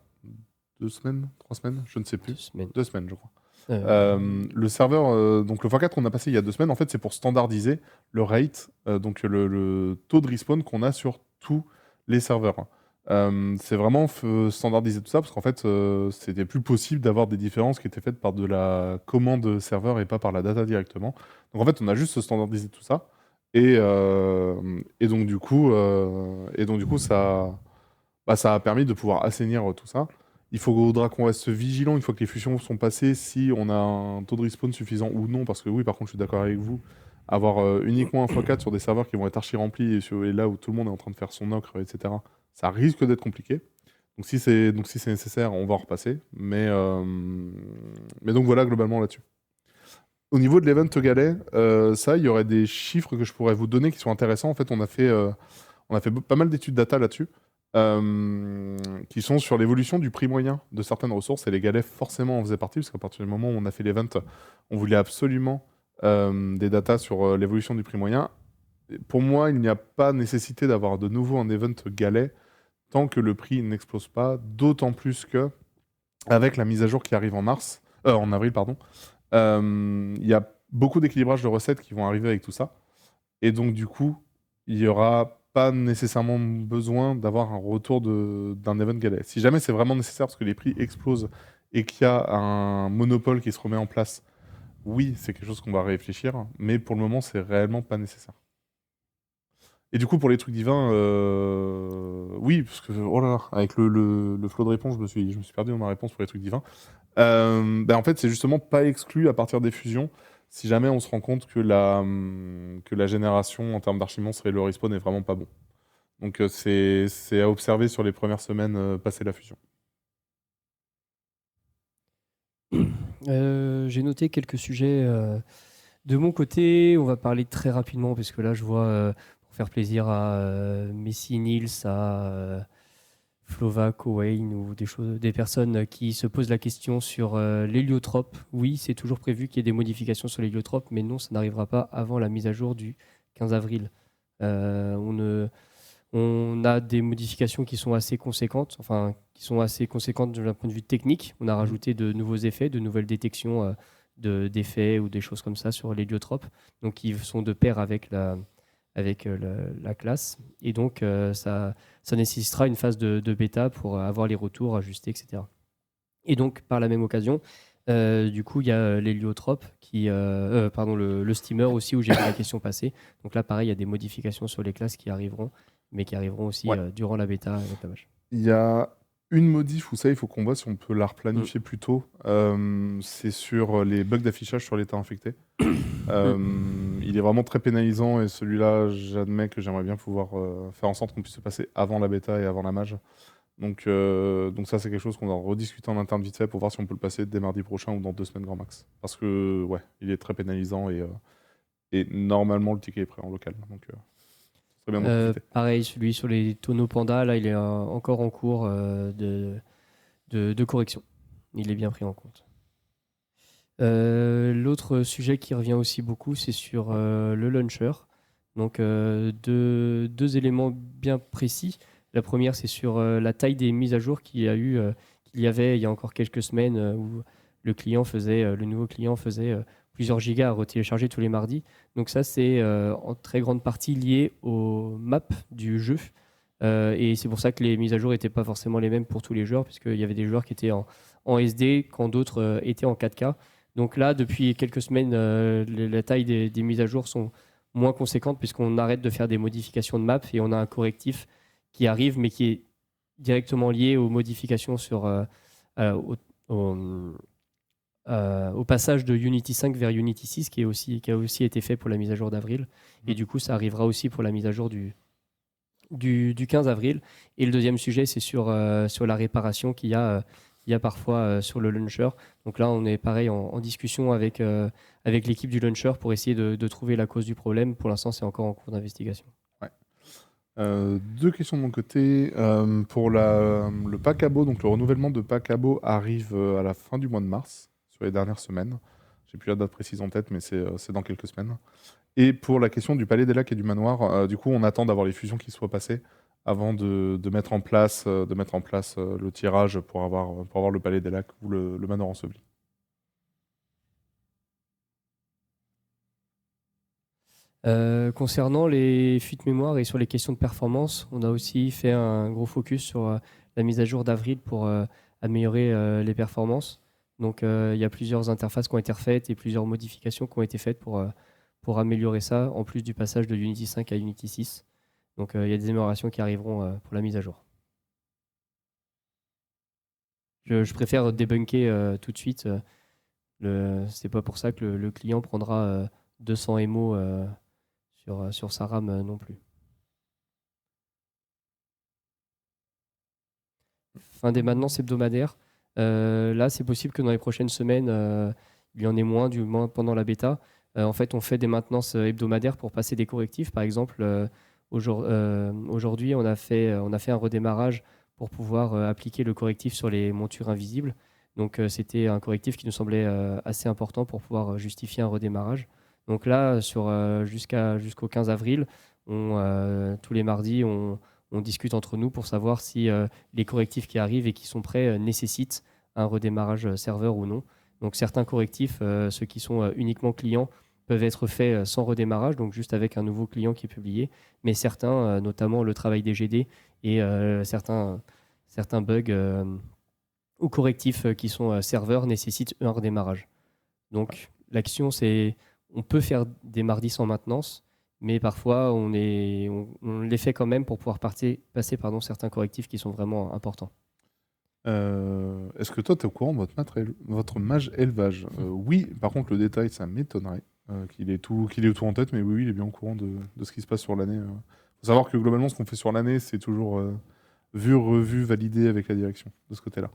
2 semaines, 3 semaines, je ne sais plus. 2 semaines, je crois. Le serveur, donc le x4 qu'on a passé il y a 2 semaines, en fait, c'est pour standardiser le rate, donc le taux de respawn qu'on a sur tous les serveurs. C'est vraiment standardiser tout ça parce qu'en fait, c'était plus possible d'avoir des différences qui étaient faites par de la commande serveur et pas par la data directement. Donc en fait, on a juste standardisé tout ça et donc du coup, ça a permis de pouvoir assainir tout ça. Il faudra qu'on reste vigilant une fois que les fusions sont passées, si on a un taux de respawn suffisant ou non, parce que oui, par contre, je suis d'accord avec vous, avoir uniquement un x4 sur des serveurs qui vont être archi remplis et là où tout le monde est en train de faire son ocre, etc., ça risque d'être compliqué. Donc si c'est nécessaire, on va en repasser. Mais donc voilà, globalement là-dessus. Au niveau de l'event galet, ça, il y aurait des chiffres que je pourrais vous donner qui sont intéressants. En fait, on a fait pas mal d'études data là-dessus. Qui sont sur l'évolution du prix moyen de certaines ressources, et les galets forcément en faisaient partie, parce qu'à partir du moment où on a fait l'event, on voulait absolument des datas sur l'évolution du prix moyen. Et pour moi, il n'y a pas nécessité d'avoir de nouveau un event galet tant que le prix n'explose pas, d'autant plus que avec la mise à jour qui arrive en avril, pardon, il y a beaucoup d'équilibrage de recettes qui vont arriver avec tout ça, et donc du coup, il y aura pas nécessairement besoin d'avoir un retour d'un event galet. Si jamais c'est vraiment nécessaire parce que les prix explosent et qu'il y a un monopole qui se remet en place, oui, c'est quelque chose qu'on va réfléchir, mais pour le moment, c'est réellement pas nécessaire. Et du coup, pour les trucs divins, oui, parce que, oh là là, avec le flow de réponse, je me suis perdu dans ma réponse pour les trucs divins. En fait, c'est justement pas exclu à partir des fusions, si jamais on se rend compte que la génération en termes d'archimonstres et le respawn est vraiment pas bon. Donc c'est à observer sur les premières semaines passées la fusion. J'ai noté quelques sujets de mon côté. On va parler très rapidement parce que là, je vois, pour faire plaisir à Messi, Nils, à Flovac, Owain ou des personnes qui se posent la question sur l'héliotrope. Oui, c'est toujours prévu qu'il y ait des modifications sur l'héliotrope, mais non, ça n'arrivera pas avant la mise à jour du 15 avril. On a des modifications qui sont assez conséquentes, d'un point de vue technique. On a rajouté de nouveaux effets, de nouvelles détections d'effets ou des choses comme ça sur l'héliotrope, donc qui sont de pair avec la classe. Et donc, ça nécessitera une phase de bêta pour avoir les retours ajustés, etc. Et donc, par la même occasion, du coup, il y a l'héliotrope, le steamer aussi, où j'ai vu la question passer. Donc là, pareil, il y a des modifications sur les classes qui arriveront, mais qui arriveront aussi durant la bêta avec la mage. Il y a une modif où ça, il faut qu'on voit si on peut la replanifier plus tôt. C'est sur les bugs d'affichage sur l'état infecté. Il est vraiment très pénalisant et celui-là, j'admets que j'aimerais bien pouvoir faire en sorte qu'on puisse se passer avant la bêta et avant la mage. Donc ça, c'est quelque chose qu'on va rediscuter en interne vite fait pour voir si on peut le passer dès mardi prochain ou dans 2 semaines grand max. Parce que, ouais, il est très pénalisant et normalement, le ticket est prêt en local. Donc, c'est bien d'en profiter. Pareil, celui sur les tonneaux panda, là, il est encore en cours de correction. Il est bien pris en compte. L'autre sujet qui revient aussi beaucoup, c'est sur le launcher. Donc, deux éléments bien précis. La première, c'est sur la taille des mises à jour qu'il y avait il y a encore quelques semaines, où le nouveau client faisait plusieurs gigas à retélécharger tous les mardis. Donc ça, c'est en très grande partie lié aux maps du jeu. Et c'est pour ça que les mises à jour n'étaient pas forcément les mêmes pour tous les joueurs, puisqu'il y avait des joueurs qui étaient en SD quand d'autres étaient en 4K. Donc là, depuis quelques semaines, la taille des mises à jour sont moins conséquentes, puisqu'on arrête de faire des modifications de map et on a un correctif qui arrive, mais qui est directement lié aux modifications au, au- au passage de Unity 5 vers Unity 6, qui a aussi été fait pour la mise à jour d'avril. Et du coup, ça arrivera aussi pour la mise à jour du 15 avril. Et le deuxième sujet, c'est sur la réparation qu'il y a parfois sur le launcher. Donc là, on est pareil en discussion avec l'équipe du launcher pour essayer de trouver la cause du problème. Pour l'instant, c'est encore en cours d'investigation. Ouais. Deux questions de mon côté. Pour le pack abo, donc le renouvellement de pack abo arrive à la fin du mois de mars, sur les dernières semaines. J'ai plus la date précise en tête, mais c'est dans quelques semaines. Et pour la question du Palais des Lacs et du Manoir, du coup, on attend d'avoir les fusions qui soient passées avant de mettre en place, le tirage pour avoir le Palais des Lacs ou le Manoir enseveli. Concernant les fuites mémoire et sur les questions de performance, on a aussi fait un gros focus sur la mise à jour d'avril pour améliorer les performances. Donc il y a plusieurs interfaces qui ont été refaites et plusieurs modifications qui ont été faites pour améliorer ça, en plus du passage de Unity 5 à Unity 6. Donc il y a des améliorations qui arriveront pour la mise à jour. Je préfère débunker tout de suite. C'est pas pour ça que le client prendra 200 émo sur sa RAM non plus. Fin des maintenances hebdomadaires. Là, c'est possible que dans les prochaines semaines, il y en ait moins, du moins pendant la bêta. En fait, on fait des maintenances hebdomadaires pour passer des correctifs. Par exemple, aujourd'hui, on a fait un redémarrage pour pouvoir appliquer le correctif sur les montures invisibles. Donc, c'était un correctif qui nous semblait assez important pour pouvoir justifier un redémarrage. Donc là, jusqu'au 15 avril, tous les mardis, on discute entre nous pour savoir si les correctifs qui arrivent et qui sont prêts nécessitent un redémarrage serveur ou non. Donc certains correctifs, ceux qui sont uniquement clients, peuvent être faits sans redémarrage, donc juste avec un nouveau client qui est publié. Mais certains, notamment le travail des GD et certains bugs ou correctifs qui sont serveurs, nécessitent un redémarrage. Donc l'action, c'est on peut faire des mardis sans maintenance, mais parfois on les fait quand même pour pouvoir passer certains correctifs qui sont vraiment importants. Est-ce que toi, tu es au courant de votre mage élevage? Oui, par contre, le détail, ça m'étonnerait qu'il ait tout en tête, mais oui, il est bien au courant de ce qui se passe sur l'année. Faut savoir que globalement, ce qu'on fait sur l'année, c'est toujours vu, revu, validé avec la direction de ce côté-là.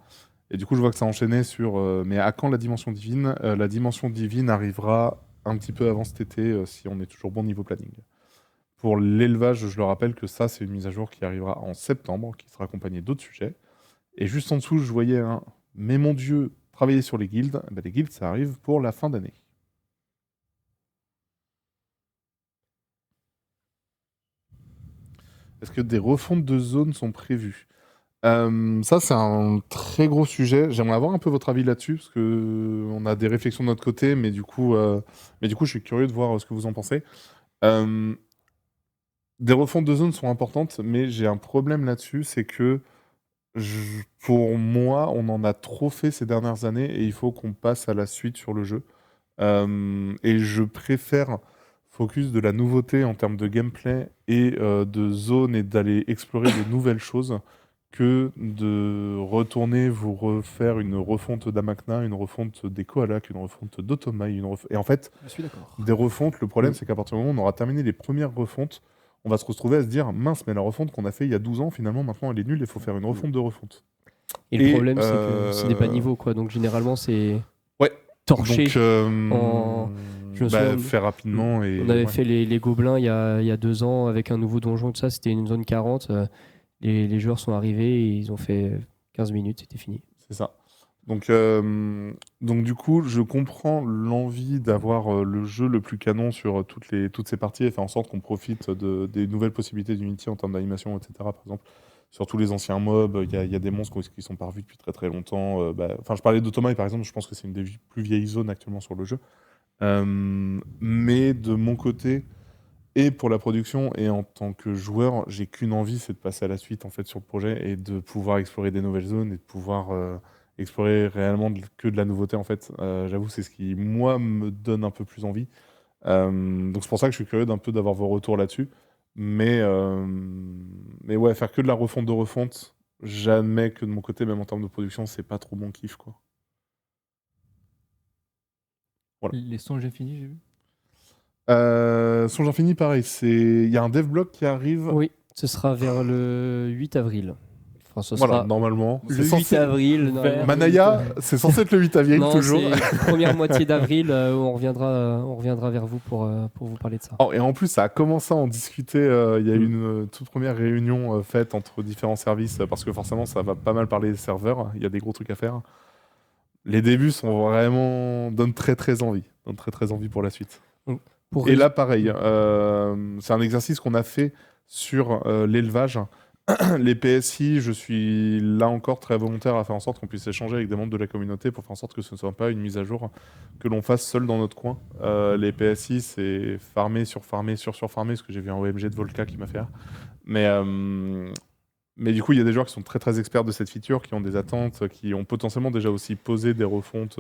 Et du coup, je vois que ça enchaînait sur mais à quand la dimension divine? La dimension divine arrivera un petit peu avant cet été, si on est toujours bon niveau planning. Pour l'élevage, je le rappelle que ça, c'est une mise à jour qui arrivera en septembre, qui sera accompagnée d'autres sujets. Et juste en dessous, je voyais un mais mon Dieu, travailler sur les guildes. Ben, les guildes, ça arrive pour la fin d'année. Est-ce que des refontes de zones sont prévues? Ça, c'est un très gros sujet. J'aimerais avoir un peu votre avis là-dessus, parce que on a des réflexions de notre côté, mais du coup, je suis curieux de voir ce que vous en pensez. Des refontes de zones sont importantes, mais j'ai un problème là-dessus, c'est que pour moi, on en a trop fait ces dernières années et il faut qu'on passe à la suite sur le jeu. Et je préfère focus de la nouveauté en termes de gameplay et de zone et d'aller explorer de nouvelles choses que de retourner vous refaire une refonte d'Amakna, une refonte des Koalak, une refonte d'Otomai. Et en fait, Je suis d'accord. des refontes, le problème c'est qu'à partir du moment où on aura terminé les premières refontes, on va se retrouver à se dire mince, mais la refonte qu'on a fait il y a 12 ans, finalement, maintenant elle est nulle, il faut faire une refonte de refonte. Et le problème, c'est que ce n'est pas niveau, quoi. Donc généralement, c'est Ouais. torché. Donc, Je me souviens, faire rapidement. Et, on avait fait les Gobelins il y a 2 ans avec un nouveau donjon, tout ça. C'était une zone 40. Les joueurs sont arrivés et ils ont fait 15 minutes, c'était fini. C'est ça. Donc du coup, je comprends l'envie d'avoir le jeu le plus canon sur toutes ces parties et faire en sorte qu'on profite des nouvelles possibilités d'Unity en termes d'animation, etc. Par exemple, sur tous les anciens mobs. Il y a des monstres qui sont pas revus depuis très très longtemps. Enfin, je parlais d'Automai par exemple, je pense que c'est une des plus vieilles zones actuellement sur le jeu. Mais de mon côté, et pour la production, et en tant que joueur, j'ai qu'une envie, c'est de passer à la suite en fait sur le projet et de pouvoir explorer des nouvelles zones et de pouvoir explorer réellement que de la nouveauté en fait. J'avoue, c'est ce qui moi me donne un peu plus envie. Donc c'est pour ça que je suis curieux d'un peu d'avoir vos retours là-dessus. Mais ouais, faire que de la refonte de refonte, j'admets que de mon côté, même en termes de production, c'est pas trop mon kiff quoi. Voilà. Les songes infinis, j'ai vu. Songe Infini, pareil, il y a un devblog qui arrive. Oui, ce sera vers le 8 avril. Enfin, ce Voilà, sera normalement. le 8 avril. Manaya, c'est censé être le 8 avril Non, toujours. c'est première moitié d'avril. On reviendra vers vous pour vous parler de ça. Oh, et en plus, ça a commencé à en discuter. Il y a eu une toute première réunion faite entre différents services parce que forcément, ça va pas mal parler des serveurs. Il y a des gros trucs à faire. Les débuts donnent très très envie. Donnent très très envie pour la suite. Et là, pareil, c'est un exercice qu'on a fait sur l'élevage. Les PSI, je suis là encore très volontaire à faire en sorte qu'on puisse échanger avec des membres de la communauté pour faire en sorte que ce ne soit pas une mise à jour que l'on fasse seul dans notre coin. Les PSI, c'est farmer, surfarmer, surfarmer, ce que j'ai vu un OMG de Volca qui m'a fait rire. Mais du coup, il y a des joueurs qui sont très très experts de cette feature, qui ont des attentes, qui ont potentiellement déjà aussi posé des refontes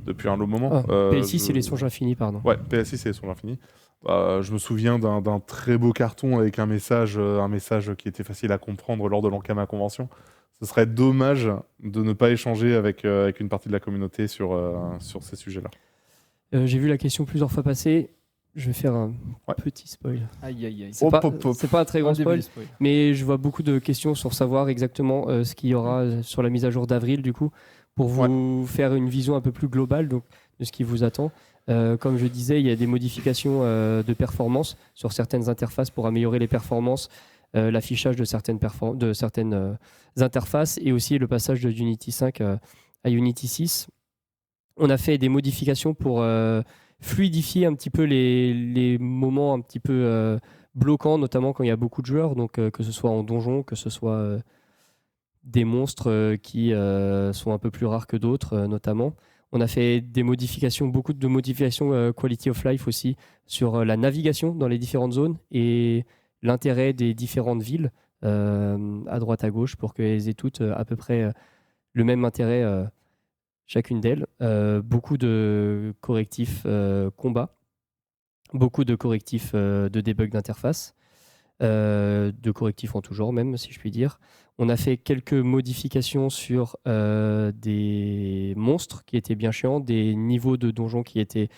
depuis un long moment. PSI, c'est les songes infinis, pardon. Ouais, PSI, c'est les songes infinis. Je me souviens d'un très beau carton avec un message qui était facile à comprendre lors de l'Ankama Convention. Ce serait dommage de ne pas échanger avec une partie de la communauté sur ces sujets-là. J'ai vu la question plusieurs fois passer. Je vais faire un petit spoil. Aïe, aïe, aïe. C'est pas un très grand spoil, mais je vois beaucoup de questions sur savoir exactement ce qu'il y aura sur la mise à jour d'avril, du coup, pour vous faire une vision un peu plus globale donc, de ce qui vous attend. Comme je disais, il y a des modifications de performance sur certaines interfaces pour améliorer les performances, l'affichage de certaines interfaces et aussi le passage de Unity 5 à Unity 6. On a fait des modifications pour fluidifier un petit peu les moments un petit peu bloquants, notamment quand il y a beaucoup de joueurs, donc que ce soit en donjon, que ce soit des monstres qui sont un peu plus rares que d'autres, notamment. On a fait des modifications, beaucoup de modifications quality of life aussi sur la navigation dans les différentes zones et l'intérêt des différentes villes à droite à gauche pour qu'elles aient toutes à peu près le même intérêt chacune d'elles. Beaucoup de correctifs combat, beaucoup de correctifs de debug d'interface, de correctifs en tout genre même, si je puis dire. On a fait quelques modifications sur des monstres qui étaient bien chiants, des niveaux de donjons qui étaient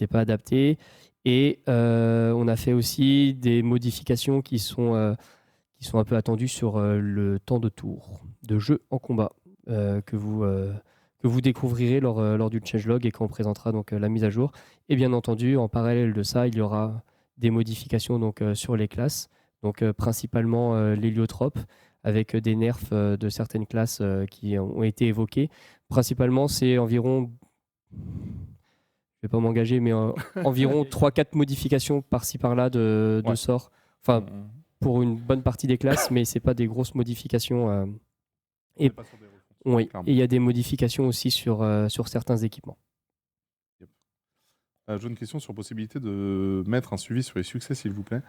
pas adaptés. Et on a fait aussi des modifications qui sont un peu attendues sur le temps de tour de jeu en combat que vous découvrirez lors du changelog et quand on présentera donc, la mise à jour. Et bien entendu, en parallèle de ça, il y aura des modifications donc, sur les classes, donc principalement l'héliotrope, avec des nerfs de certaines classes qui ont été évoquées. Principalement, c'est environ, je ne vais pas m'engager, mais environ 3-4 modifications par-ci par-là de sorts. Enfin, pour une bonne partie des classes, mais ce n'est pas des grosses modifications. Et il y a des modifications aussi sur certains équipements. J'ai une question sur la possibilité de mettre un suivi sur les succès, s'il vous plaît.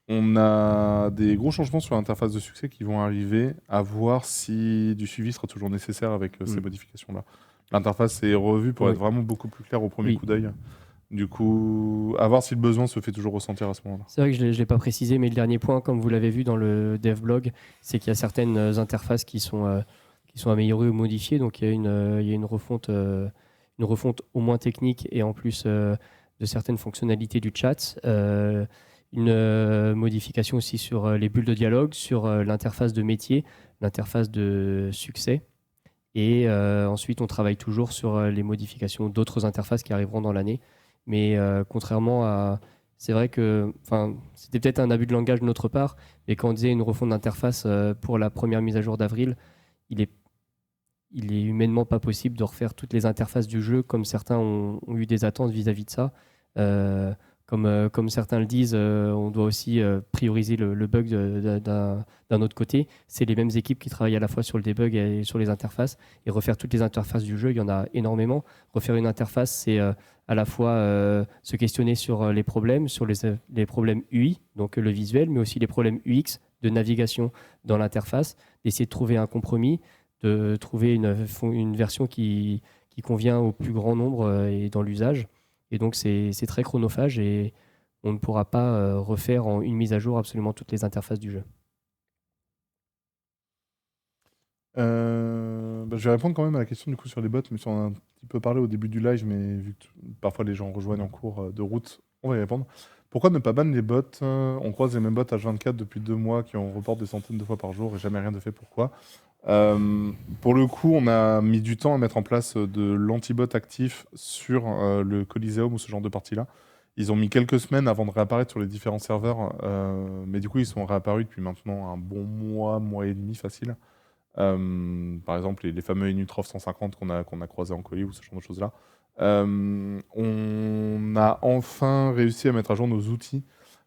On a des gros changements sur l'interface de succès qui vont arriver, à voir si du suivi sera toujours nécessaire avec ces modifications-là. L'interface est revue pour être vraiment beaucoup plus claire au premier coup d'œil. Du coup, à voir si le besoin se fait toujours ressentir à ce moment-là. C'est vrai que je ne l'ai pas précisé, mais le dernier point, comme vous l'avez vu dans le devblog, c'est qu'il y a certaines interfaces qui sont améliorées ou modifiées. Donc il y a une refonte au moins technique et en plus de certaines fonctionnalités du chat. Une modification aussi sur les bulles de dialogue, sur l'interface de métier, l'interface de succès. Et ensuite, on travaille toujours sur les modifications d'autres interfaces qui arriveront dans l'année. Mais contrairement à... C'est vrai que c'était peut-être un abus de langage de notre part, mais quand on disait une refonte d'interface pour la première mise à jour d'avril, il est humainement pas possible de refaire toutes les interfaces du jeu comme certains ont eu des attentes vis-à-vis de ça. comme certains le disent, on doit aussi prioriser le bug d'un autre côté. C'est les mêmes équipes qui travaillent à la fois sur le debug et sur les interfaces. Et refaire toutes les interfaces du jeu, il y en a énormément. Refaire une interface, c'est à la fois se questionner sur les problèmes, sur les problèmes UI, donc le visuel, mais aussi les problèmes UX de navigation dans l'interface, d'essayer de trouver un compromis, de trouver une version qui convient au plus grand nombre et dans l'usage. Et donc, c'est très chronophage et on ne pourra pas refaire en une mise à jour absolument toutes les interfaces du jeu. Je vais répondre quand même à la question du coup sur les bots, mais si on a un petit peu parlé au début du live, mais vu que parfois les gens rejoignent en cours de route, on va y répondre. Pourquoi ne pas ban les bots? On croise les mêmes bots H24 depuis 2 mois qui ont report des centaines de fois par jour et jamais rien de fait. Pourquoi? Pour le coup, on a mis du temps à mettre en place de l'anti-bot actif sur le Coliseum ou ce genre de partie-là. Ils ont mis quelques semaines avant de réapparaître sur les différents serveurs, mais du coup, ils sont réapparus depuis maintenant un bon mois et demi facile. Par exemple, les fameux Inutrof 150 qu'on a croisés en colis ou ce genre de choses-là. On a enfin réussi à mettre à jour nos outils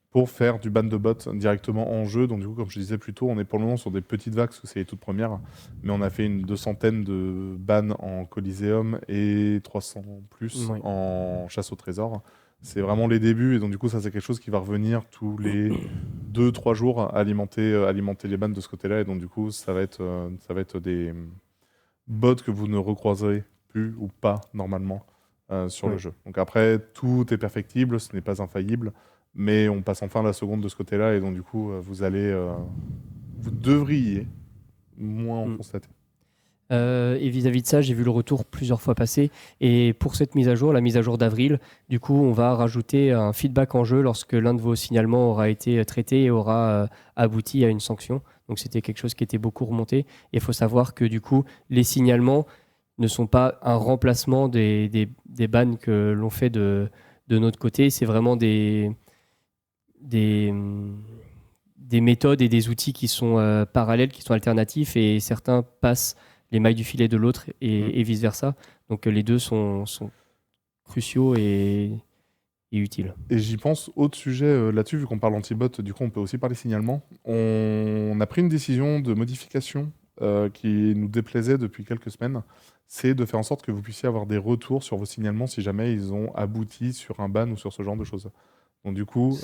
pour faire du ban de bots directement en jeu. Donc du coup, comme je disais plus tôt, on est pour le moment sur des petites vagues, parce que c'est les toutes premières, mais on a fait une 200aine de bans en Coliseum et 300 plus Oui. en chasse au trésor. C'est vraiment les débuts, et donc du coup, ça c'est quelque chose qui va revenir tous les 2-3 jours, alimenter les bans de ce côté-là, et donc du coup, ça va être des bots que vous ne recroiserez plus ou pas normalement sur le Oui. jeu. Donc après, tout est perfectible, ce n'est pas infaillible, mais on passe enfin la seconde de ce côté-là, et donc du coup, vous devriez moins en constater. Et vis-à-vis de ça, j'ai vu le retour plusieurs fois passer. Et pour cette mise à jour, la mise à jour d'avril, du coup, on va rajouter un feedback en jeu lorsque l'un de vos signalements aura été traité et aura abouti à une sanction. Donc c'était quelque chose qui était beaucoup remonté. Et il faut savoir que du coup, les signalements ne sont pas un remplacement des bans que l'on fait de notre côté. C'est vraiment des méthodes et des outils qui sont parallèles, qui sont alternatifs, et certains passent les mailles du filet de l'autre et vice-versa. Donc les deux sont cruciaux et utiles. Et j'y pense, autre sujet là-dessus, vu qu'on parle anti-bot, du coup on peut aussi parler signalement. On a pris une décision de modification qui nous déplaisait depuis quelques semaines, c'est de faire en sorte que vous puissiez avoir des retours sur vos signalements si jamais ils ont abouti sur un ban ou sur ce genre de choses. Donc du coup,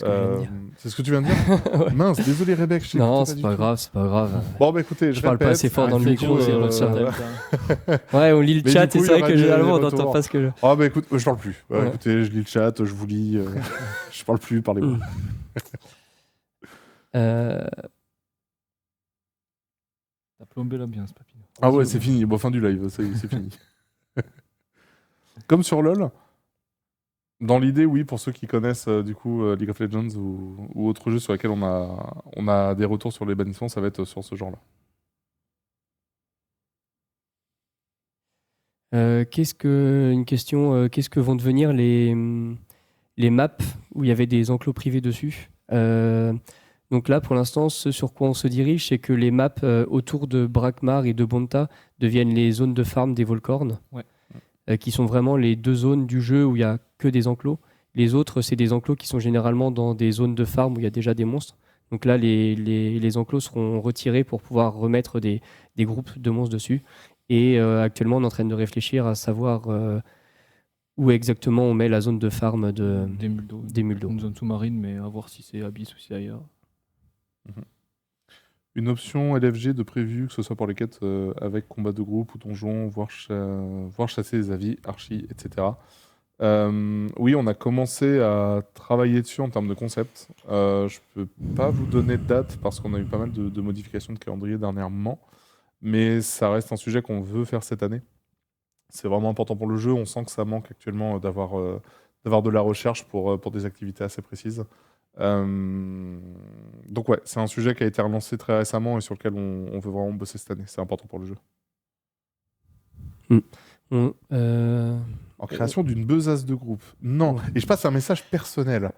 c'est ce que tu viens de dire. Ouais. Mince, désolé Rebecca. Non, c'est pas grave, c'est pas grave. Bon bah écoutez, je parle pas assez fort dans le micro. c'est Ouais, on lit le chat, du coup, et c'est vrai il y aura que des généralement on retours. n'entend pas ce que je... Ah bah écoute, je parle plus. Ouais. Écoutez, je lis le chat, je vous lis, je parle plus, parlez-vous. T'as plombé l'ambiance, Papino. Ah ouais, c'est fini. Bon, fin du live, c'est fini. Comme sur LoL, dans l'idée, oui, pour ceux qui connaissent du coup League of Legends ou autres jeux sur lesquels on a des retours sur les bannissements, ça va être sur ce genre-là. Une question, qu'est-ce que vont devenir les maps où il y avait des enclos privés dessus? Donc là, pour l'instant, ce sur quoi on se dirige, c'est que les maps autour de Brakmar et de Bonta deviennent les zones de farm des Volcorn, qui sont vraiment les deux zones du jeu où il n'y a que des enclos. Les autres, c'est des enclos qui sont généralement dans des zones de farm où il y a déjà des monstres. Donc là, les enclos seront retirés pour pouvoir remettre des groupes de monstres dessus. Et actuellement, on est en train de réfléchir à savoir où exactement on met la zone de farm des mules d'eau. Une zone sous-marine, mais à voir si c'est Abyss ou si c'est ailleurs. Une option LFG de prévu, que ce soit pour les quêtes avec combat de groupe ou donjon, voire chasser les avis, archi, etc. Oui, on a commencé à travailler dessus en termes de concept. Je peux pas vous donner de date parce qu'on a eu pas mal de modifications de calendrier dernièrement, mais ça reste un sujet qu'on veut faire cette année. C'est vraiment important pour le jeu. On sent que ça manque actuellement d'avoir de la recherche pour des activités assez précises. Donc ouais, c'est un sujet qui a été relancé très récemment et sur lequel on veut vraiment bosser cette année. C'est important pour le jeu. En création d'une besace de groupe. Non, et je passe un message personnel.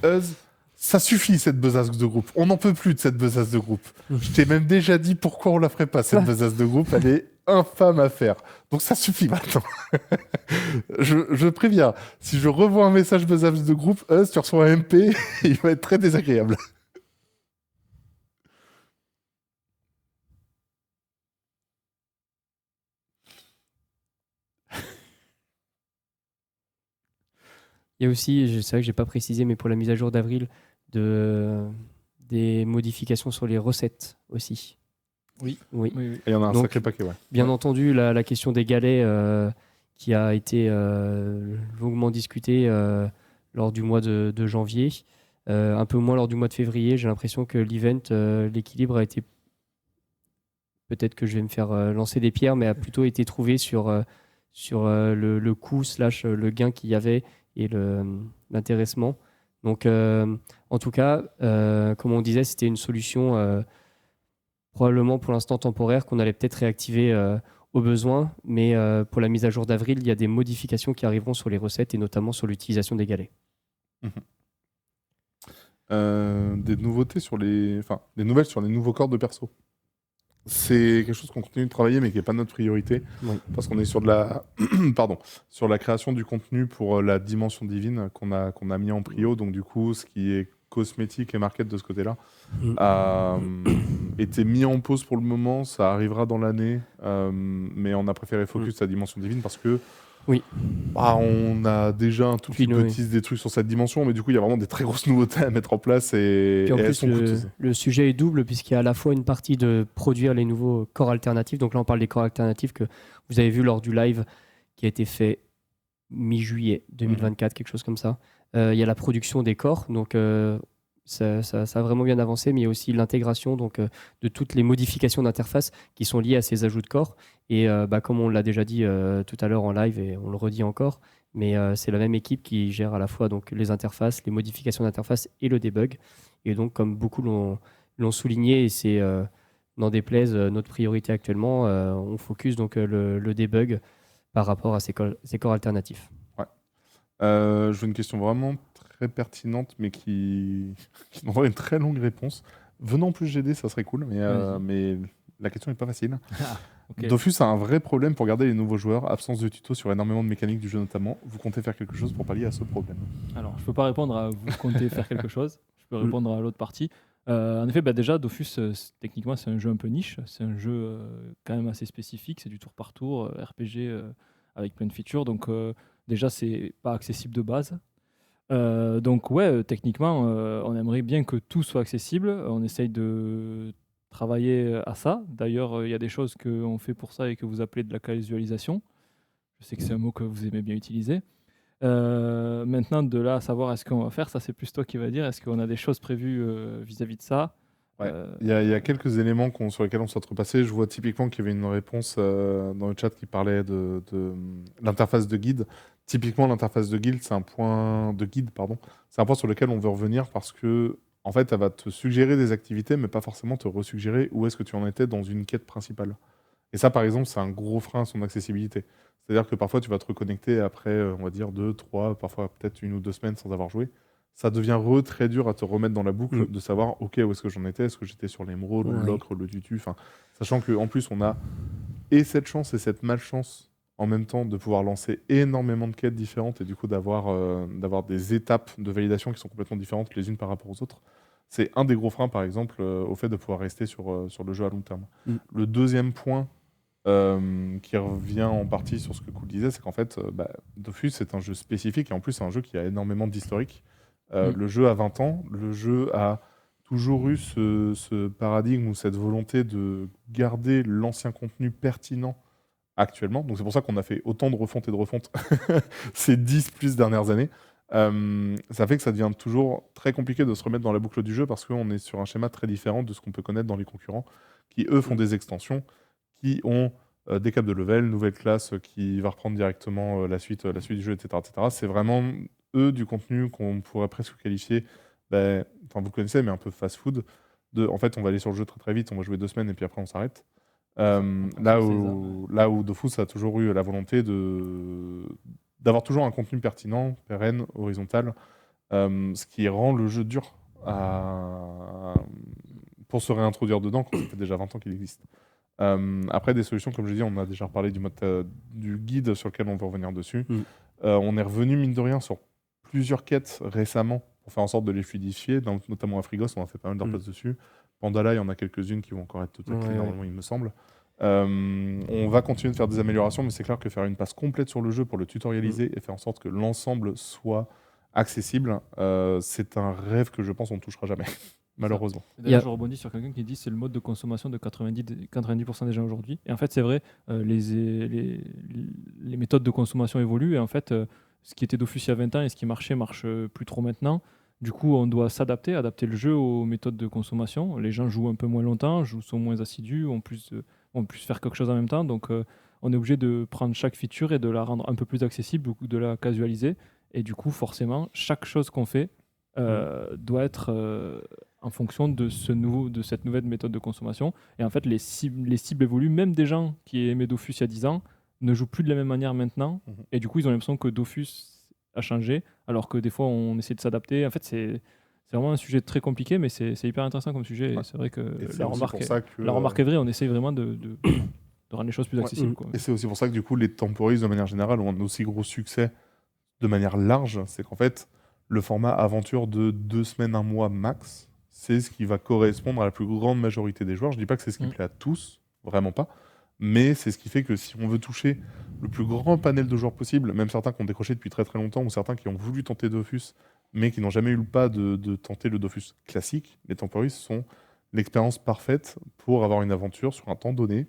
Uz, Ça suffit, cette besace de groupe. On n'en peut plus de cette besace de groupe. Je t'ai même déjà dit pourquoi on la ferait pas, cette besace de groupe. Elle est infâme à faire. Donc ça suffit maintenant. je préviens, si je revois un message besace de groupe, si tu reçois un MP, il va être très désagréable. Il y a aussi, c'est vrai que j'ai pas précisé, mais pour la mise à jour d'avril, des modifications sur les recettes aussi. Oui. Oui. Et il y en a un Donc, sacré paquet, ouais. Bien entendu, la question des galets qui a été longuement discutée lors du mois de janvier, un peu moins lors du mois de février. J'ai l'impression que l'event, l'équilibre a été, peut-être que je vais me faire lancer des pierres, mais a plutôt été trouvé sur le coût / le gain qu'il y avait et l'intéressement. Donc, en tout cas, comme on disait, c'était une solution probablement pour l'instant temporaire qu'on allait peut-être réactiver au besoin, mais pour la mise à jour d'avril, il y a des modifications qui arriveront sur les recettes et notamment sur l'utilisation des galets. Des nouveautés des nouvelles sur les nouveaux corps de perso. C'est quelque chose qu'on continue de travailler, mais qui n'est pas notre priorité, parce qu'on est sur sur la création du contenu pour la dimension divine qu'on a mis en prio. Donc du coup, ce qui est cosmétique et market de ce côté-là a été mis en pause pour le moment. Ça arrivera dans l'année, mais on a préféré focus sur la dimension divine parce que on a déjà un tout petit peu teasé des trucs sur cette dimension, mais du coup, il y a vraiment des très grosses nouveautés à mettre en place et en elles plus, sont coûteuses. Le sujet est double puisqu'il y a à la fois une partie de produire les nouveaux corps alternatifs. Donc là, on parle des corps alternatifs que vous avez vu lors du live qui a été fait mi-juillet 2024, quelque chose comme ça. Il y a la production des corps, donc ça a vraiment bien avancé, mais il y a aussi l'intégration de toutes les modifications d'interface qui sont liées à ces ajouts de corps. Et comme on l'a déjà dit tout à l'heure en live, et on le redit encore, mais c'est la même équipe qui gère à la fois donc, les interfaces, les modifications d'interface et le debug. Et donc, comme beaucoup l'ont souligné, et c'est n'en déplaise notre priorité actuellement, on focus donc le debug par rapport à ces corps alternatifs. Ouais. Je veux une question vraiment très pertinente, mais qui demanderait une très longue réponse. Venant plus GD, ça serait cool, mais la question n'est pas facile. Okay. Dofus a un vrai problème pour garder les nouveaux joueurs, absence de tuto sur énormément de mécaniques du jeu notamment. Vous comptez faire quelque chose pour pallier à ce problème? Alors, je peux pas répondre à vous comptez faire quelque chose, je peux répondre à l'autre partie. En effet, déjà, Dofus, techniquement, c'est un jeu un peu niche, c'est un jeu quand même assez spécifique, c'est du tour par tour, RPG avec plein de features, donc déjà, c'est pas accessible de base. Donc ouais, techniquement, on aimerait bien que tout soit accessible. On essaye de travailler à ça. D'ailleurs, il y a des choses qu'on fait pour ça et que vous appelez de la casualisation. Je sais que c'est un mot que vous aimez bien utiliser. Maintenant, de là à savoir est-ce qu'on va faire, ça c'est plus toi qui vas dire. Est-ce qu'on a des choses prévues vis-à-vis de ça? Ouais. Il y a quelques éléments sur lesquels on s'est repassé. Je vois typiquement qu'il y avait une réponse dans le chat qui parlait de l'interface de guide. Typiquement, l'interface de guide, c'est un point c'est un point sur lequel on veut revenir parce que en fait, elle va te suggérer des activités, mais pas forcément te resuggérer où est-ce que tu en étais dans une quête principale. Et ça, par exemple, c'est un gros frein à son accessibilité. C'est-à-dire que parfois, tu vas te reconnecter après, on va dire, 2, 3, parfois peut-être 1 ou 2 semaines sans avoir joué. Ça devient très dur à te remettre dans la boucle de savoir, ok, où est-ce que j'en étais? Est-ce que j'étais sur l'émeraude, l'ocre, le tutu? Sachant qu'en plus, on a et cette chance et cette malchance en même temps de pouvoir lancer énormément de quêtes différentes et du coup d'avoir des étapes de validation qui sont complètement différentes les unes par rapport aux autres. C'est un des gros freins, par exemple, au fait de pouvoir rester sur le jeu à long terme. Le deuxième point qui revient en partie sur ce que Cool disait, c'est qu'en fait, Dofus, c'est un jeu spécifique et en plus, c'est un jeu qui a énormément d'historique. Le jeu a 20 ans, le jeu a toujours eu ce paradigme ou cette volonté de garder l'ancien contenu pertinent actuellement. Donc c'est pour ça qu'on a fait autant de refontes et de refontes ces 10 plus dernières années. Ça fait que ça devient toujours très compliqué de se remettre dans la boucle du jeu parce qu'on est sur un schéma très différent de ce qu'on peut connaître dans les concurrents qui, eux, font des extensions, qui ont des caps de level, nouvelle classe qui va reprendre directement la suite du jeu, etc. C'est vraiment, eux, du contenu qu'on pourrait presque qualifier, vous connaissez, mais un peu fast-food. En fait, on va aller sur le jeu très très vite, on va jouer 2 semaines et puis après on s'arrête. Là où Dofus a toujours eu la volonté d'avoir toujours un contenu pertinent, pérenne, horizontal, ce qui rend le jeu dur pour se réintroduire dedans quand ça fait déjà 20 ans qu'il existe. Après, des solutions, comme je dis, on a déjà reparlé du guide sur lequel on va revenir dessus. On est revenu, mine de rien, sur plusieurs quêtes récemment pour faire en sorte de les fluidifier, notamment à Frigos, on a fait pas mal d'arplaces dessus. Pandala, il y en a quelques-unes qui vont encore être toutes clés, normalement, il me semble. On va continuer de faire des améliorations, mais c'est clair que faire une passe complète sur le jeu pour le tutorialiser et faire en sorte que l'ensemble soit accessible, c'est un rêve que je pense on ne touchera jamais, malheureusement. D'ailleurs, je rebondis sur quelqu'un qui dit que c'est le mode de consommation de 90% des gens aujourd'hui. Et en fait, c'est vrai, les méthodes de consommation évoluent. Et en fait, ce qui était Dofus il y a 20 ans et ce qui marche plus trop maintenant. Du coup, on doit adapter le jeu aux méthodes de consommation. Les gens jouent un peu moins longtemps, sont moins assidus, ont plus faire quelque chose en même temps. Donc, on est obligé de prendre chaque feature et de la rendre un peu plus accessible ou de la casualiser. Et du coup, forcément, chaque chose qu'on fait doit être en fonction de cette nouvelle méthode de consommation. Et en fait, les cibles évoluent. Même des gens qui aimaient Dofus il y a 10 ans ne jouent plus de la même manière maintenant. Et du coup, ils ont l'impression que Dofus a changé, alors que des fois, on essaie de s'adapter. En fait, c'est vraiment un sujet très compliqué, mais c'est hyper intéressant comme sujet. Et c'est vrai que la remarque est vraie. On essaye vraiment de rendre les choses plus accessibles. Quoi. Et c'est aussi pour ça que du coup, les temporis, de manière générale, ont un aussi gros succès de manière large. C'est qu'en fait, le format aventure de 2 semaines, 1 mois max, c'est ce qui va correspondre à la plus grande majorité des joueurs. Je dis pas que c'est ce qui plaît à tous, vraiment pas, mais c'est ce qui fait que si on veut toucher le plus grand panel de joueurs possible, même certains qui ont décroché depuis très très longtemps, ou certains qui ont voulu tenter Dofus, mais qui n'ont jamais eu le pas de tenter le Dofus classique, les temporis sont l'expérience parfaite pour avoir une aventure sur un temps donné.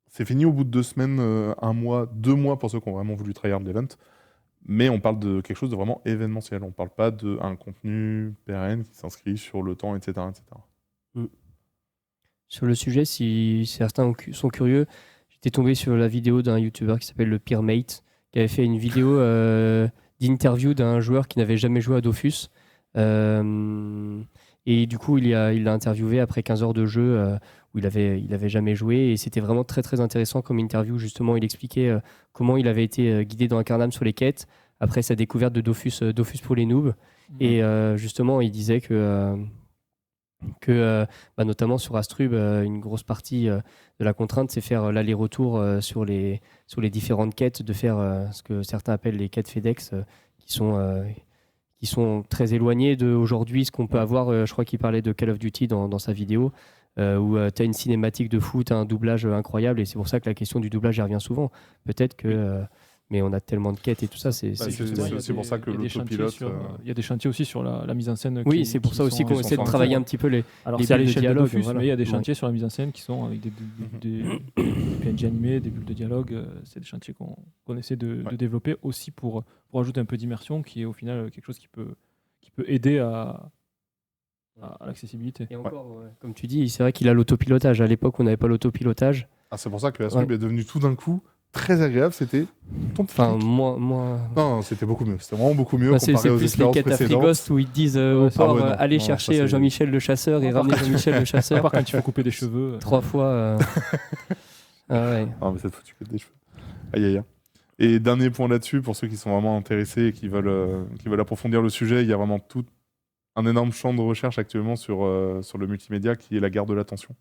C'est fini au bout de 2 semaines, 1 mois, 2 mois pour ceux qui ont vraiment voulu tryhard l'event. Mais on parle de quelque chose de vraiment événementiel. On ne parle pas d'un contenu pérenne qui s'inscrit sur le temps, etc. Sur le sujet, si certains sont curieux, j'étais tombé sur la vidéo d'un YouTuber qui s'appelle le Peermate, qui avait fait une vidéo d'interview d'un joueur qui n'avait jamais joué à Dofus. Et du coup, il l'a interviewé après 15 heures de jeu où il avait jamais joué. Et c'était vraiment très très intéressant comme interview. Justement, il expliquait comment il avait été guidé dans Incarnam sur les quêtes, après sa découverte de Dofus pour les noobs. Et justement, il disait que notamment sur Astrub, une grosse partie de la contrainte, c'est faire l'aller-retour sur les différentes quêtes, de faire ce que certains appellent les quêtes FedEx, qui sont très éloignées d'aujourd'hui, ce qu'on peut avoir. Je crois qu'il parlait de Call of Duty dans sa vidéo, où tu as une cinématique de fou, tu as un doublage incroyable, et c'est pour ça que la question du doublage y revient souvent. Peut-être que... mais on a tellement de quêtes et tout ça, c'est aussi pour ça que l'autopilote... Il y a des chantiers aussi sur la mise en scène. Oui, c'est pour ça aussi qu'on essaie de travailler un petit peu les c'est à l'échelle de Dofus, mais il y a des chantiers sur la mise en scène qui sont avec des PNJ animés, des bulles de dialogue. C'est des chantiers qu'on essaie de développer aussi pour ajouter un peu d'immersion, qui est au final quelque chose qui peut aider à l'accessibilité. Et encore, comme tu dis, c'est vrai qu'il a l'autopilotage. À l'époque, on n'avait pas l'autopilotage. C'est pour ça que Astrub est devenu tout d'un coup très agréable. C'était ton petit Enfin, moi... Non, c'était beaucoup mieux. C'était vraiment beaucoup mieux comparé aux expériences précédentes. C'est plus les quêtes à Frigost où ils te disent au port, allez chercher Jean-Michel le chasseur et ramener Jean-Michel le chasseur. Quand il faut couper des cheveux. 3 fois. Ah, mais cette fois, tu coupes des cheveux. Aïe, aïe, aïe. Et dernier point là-dessus, pour ceux qui sont vraiment intéressés et qui veulent approfondir le sujet, il y a vraiment tout un énorme champ de recherche actuellement sur le multimédia qui est la guerre de l'attention.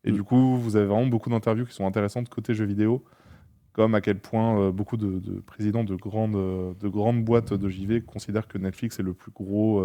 Et du coup, vous avez vraiment beaucoup d'interviews qui sont intéressantes côté jeux vidéo, comme à quel point beaucoup de présidents de grandes boîtes de JV considèrent que Netflix est le plus gros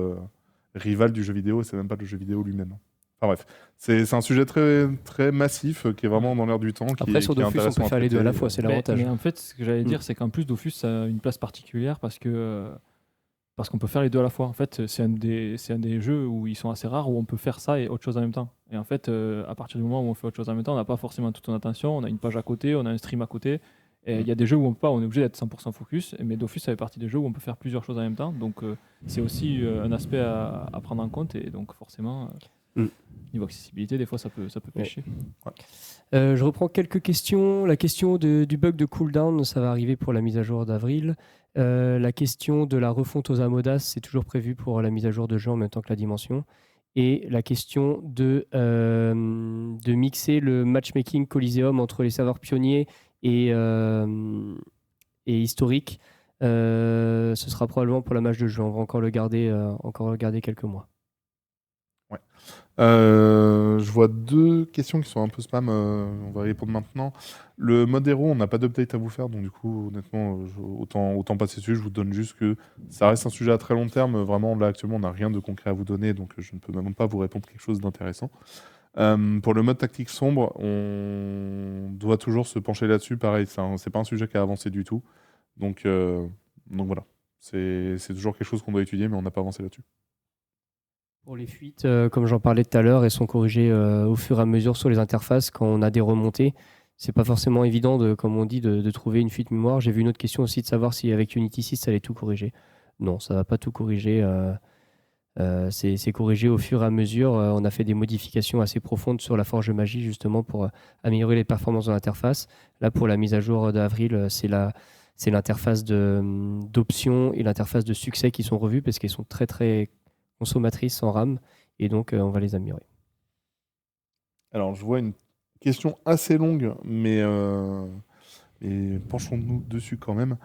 rival du jeu vidéo, et c'est même pas le jeu vidéo lui-même. Enfin bref, c'est un sujet très, très massif qui est vraiment dans l'air du temps. Après, sur Dofus, on peut faire les deux à la fois, c'est l'avantage. Mais en fait, ce que j'allais dire, c'est qu'en plus, Dofus a une place particulière parce qu'on peut faire les deux à la fois. En fait, c'est un des jeux où ils sont assez rares, où on peut faire ça et autre chose en même temps. Et en fait, à partir du moment où on fait autre chose en même temps, on n'a pas forcément toute son attention, on a une page à côté, on a un stream à côté. Et il y a des jeux où on est obligé d'être 100% focus, mais Dofus fait partie des jeux où on peut faire plusieurs choses en même temps. Donc c'est aussi un aspect à prendre en compte, et donc forcément, niveau accessibilité, des fois ça peut pêcher. Je reprends quelques questions. La question du bug de cooldown, ça va arriver pour la mise à jour d'avril. La question de la refonte aux Amodas, c'est toujours prévu pour la mise à jour de jeu en même temps que la dimension. Et la question de mixer le matchmaking Coliseum entre les serveurs pionniers et historiques, ce sera probablement pour la match de jeu. On va encore le garder quelques mois. Ouais. Je vois 2 questions qui sont un peu spam, on va y répondre maintenant. Le mode héros, on n'a pas d'update à vous faire, donc du coup, honnêtement, autant passer dessus. Je vous donne juste que ça reste un sujet à très long terme. Vraiment, là, actuellement, on n'a rien de concret à vous donner, donc je ne peux même pas vous répondre quelque chose d'intéressant. Pour le mode tactique sombre, on doit toujours se pencher là-dessus. Pareil, c'est pas un sujet qui a avancé du tout. Donc voilà. C'est toujours quelque chose qu'on doit étudier, mais on n'a pas avancé là-dessus. Pour les fuites, comme j'en parlais tout à l'heure, elles sont corrigées au fur et à mesure sur les interfaces quand on a des remontées. C'est pas forcément évident, comme on dit, de trouver une fuite mémoire. J'ai vu une autre question aussi de savoir si avec Unity 6, ça allait tout corriger. Non, ça va pas tout corriger. C'est corrigé au fur et à mesure. On a fait des modifications assez profondes sur la Forge Magie, justement, pour améliorer les performances de l'interface. Là, pour la mise à jour d'avril, c'est l'interface d'options et l'interface de succès qui sont revues parce qu'elles sont très, très consommatrices en RAM. Et donc, on va les améliorer. Alors, je vois une question assez longue, mais penchons-nous dessus quand même.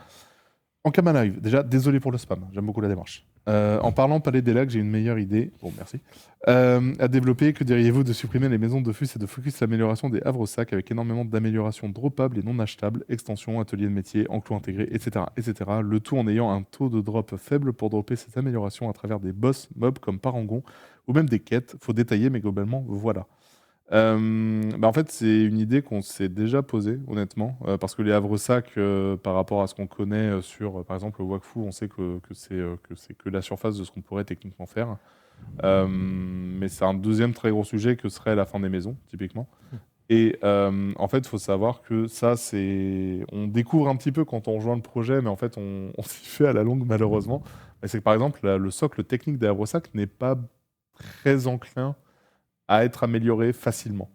En Kama Live, déjà, désolé pour le spam, j'aime beaucoup la démarche. En parlant Palais des Lacs, j'ai une meilleure idée. Bon, merci. À développer, que diriez-vous de supprimer les maisons de Dofus et de focus l'amélioration des havres-sacs avec énormément d'améliorations droppables et non achetables, extensions, ateliers de métier, enclos intégrés, etc., etc. Le tout en ayant un taux de drop faible pour dropper ces améliorations à travers des boss mobs comme Parangon ou même des quêtes. Faut détailler, mais globalement, voilà. En fait, c'est une idée qu'on s'est déjà posée, honnêtement, parce que les havres-sacs, par rapport à ce qu'on connaît sur, par exemple, le Wakfu, on sait que c'est que la surface de ce qu'on pourrait techniquement faire. Mais c'est un deuxième très gros sujet que serait la fin des maisons, typiquement. Et en fait, il faut savoir que ça, on découvre un petit peu quand on rejoint le projet, mais en fait, on s'y fait à la longue, malheureusement. Mais c'est que, par exemple, le socle technique des havres-sacs n'est pas très enclin à être amélioré facilement.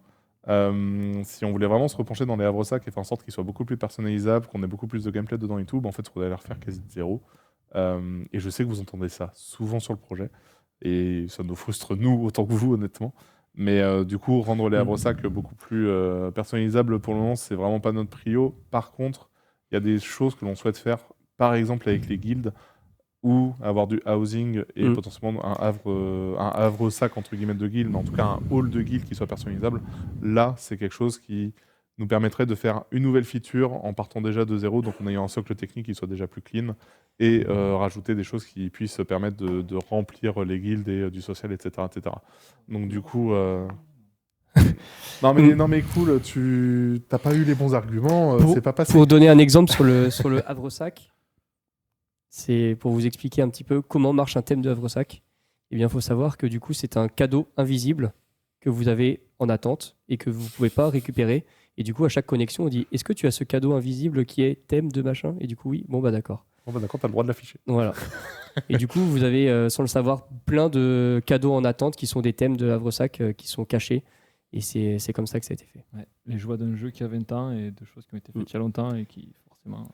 Si on voulait vraiment se repencher dans les havres-sacs et faire en sorte qu'ils soient beaucoup plus personnalisables, qu'on ait beaucoup plus de gameplay dedans et tout, en fait, il faudrait les refaire quasi de zéro. Et je sais que vous entendez ça souvent sur le projet, et ça nous frustre, nous, autant que vous, honnêtement. Mais du coup, rendre les havres-sacs beaucoup plus personnalisables, pour le moment, c'est vraiment pas notre prio. Par contre, il y a des choses que l'on souhaite faire, par exemple avec les guildes, ou avoir du housing et potentiellement un havre-sac entre guillemets de guild, mais en tout cas un hall de guild qui soit personnalisable. Là, c'est quelque chose qui nous permettrait de faire une nouvelle feature en partant déjà de zéro, donc en ayant un socle technique qui soit déjà plus clean, et rajouter des choses qui puissent permettre de remplir les guildes et du social, etc., etc. Donc du coup... non mais cool, tu n'as pas eu les bons arguments, c'est pas passé. Pour donner un exemple sur le havre-sac, c'est pour vous expliquer un petit peu comment marche un thème de havre-sac. Eh bien, il faut savoir que du coup, c'est un cadeau invisible que vous avez en attente et que vous ne pouvez pas récupérer. Et du coup, à chaque connexion, on dit est-ce que tu as ce cadeau invisible qui est thème de machin? Et du coup, oui, bon, bah d'accord. Bon, bah d'accord, tu as le droit de l'afficher. Voilà. Et du coup, vous avez, sans le savoir, plein de cadeaux en attente qui sont des thèmes de havre-sac qui sont cachés. Et c'est comme ça que ça a été fait. Ouais, les joies d'un jeu qui a 20 ans et de choses qui ont été faites il y a longtemps et qui, forcément.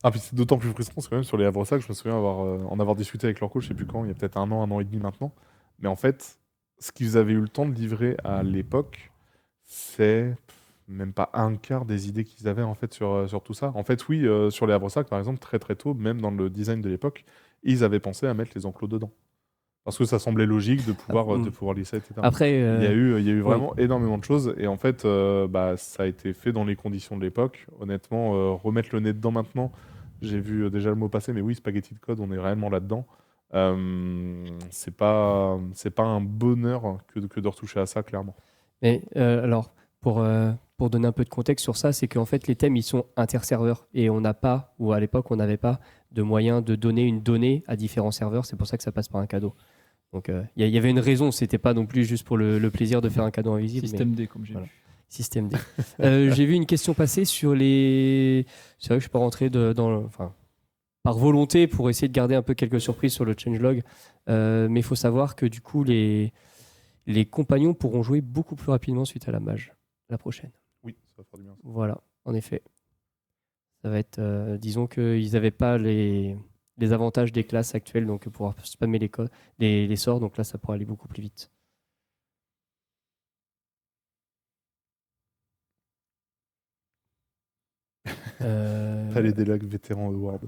Ah, puis c'est d'autant plus frustrant, c'est quand même sur les havres-sacs, je me souviens en avoir discuté avec leur coach, je sais plus quand, il y a peut-être un an et demi maintenant. Mais en fait, ce qu'ils avaient eu le temps de livrer à l'époque, c'est même pas un quart des idées qu'ils avaient en fait sur tout ça. En fait, oui, sur les havres-sacs, par exemple, très très tôt, même dans le design de l'époque, ils avaient pensé à mettre les enclos dedans. Parce que ça semblait logique de pouvoir lisser, etc. Après, il y a eu vraiment énormément de choses. Et en fait, ça a été fait dans les conditions de l'époque. Honnêtement, remettre le nez dedans maintenant, j'ai vu déjà le mot passer, mais oui, spaghetti de code, on est réellement là-dedans. C'est pas un bonheur que de retoucher à ça, clairement. Mais alors, pour donner un peu de contexte sur ça, c'est qu'en fait, les thèmes, ils sont interserveurs. Et on n'a pas, ou à l'époque, on n'avait pas de moyen de donner une donnée à différents serveurs. C'est pour ça que ça passe par un cadeau. Donc, il y avait une raison. C'était pas non plus juste pour le plaisir de faire un cadeau invisible. Système D, comme j'ai vu. Système D. J'ai vu une question passer sur les... C'est vrai que je ne suis pas rentré par volonté pour essayer de garder un peu quelques surprises sur le changelog. Mais il faut savoir que du coup, les compagnons pourront jouer beaucoup plus rapidement suite à la mage, la prochaine. Oui, ça va faire du bien. Voilà, en effet. Ça va être... disons qu'ils n'avaient pas les avantages des classes actuelles, donc pouvoir spammer les sorts, donc là, ça pourra aller beaucoup plus vite. Palais des Lacs vétéran Award.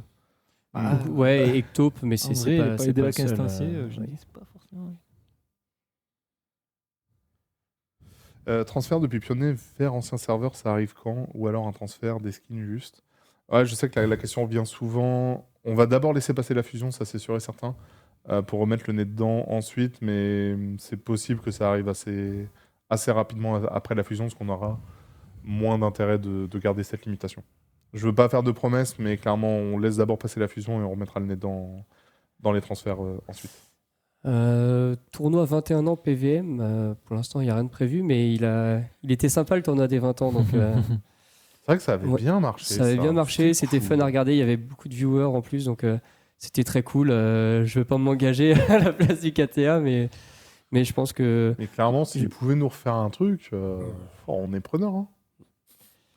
Ouais, Ectope, mais c'est pas les le lacs seul, instanciés, je dis, c'est pas forcément. Transfert depuis Pionnier vers ancien serveur, ça arrive quand? Ou alors un transfert des skins juste? Ouais, je sais que la question revient souvent. On va d'abord laisser passer la fusion, ça c'est sûr et certain, pour remettre le nez dedans ensuite, mais c'est possible que ça arrive assez rapidement après la fusion, parce qu'on aura moins d'intérêt de garder cette limitation. Je veux pas faire de promesses, mais clairement, on laisse d'abord passer la fusion et on remettra le nez dans les transferts ensuite. Tournoi 21 ans PVM, pour l'instant il n'y a rien de prévu, mais il était sympa le tournoi des 20 ans, donc C'est vrai que ça avait ouais, bien marché. ça avait bien marché, c'était fun à regarder, il y avait beaucoup de viewers en plus, donc c'était très cool. Je vais pas m'engager à la place du KTA, mais je pense que Mais clairement, s'ils pouvaient nous refaire un truc, on est preneur. Hein.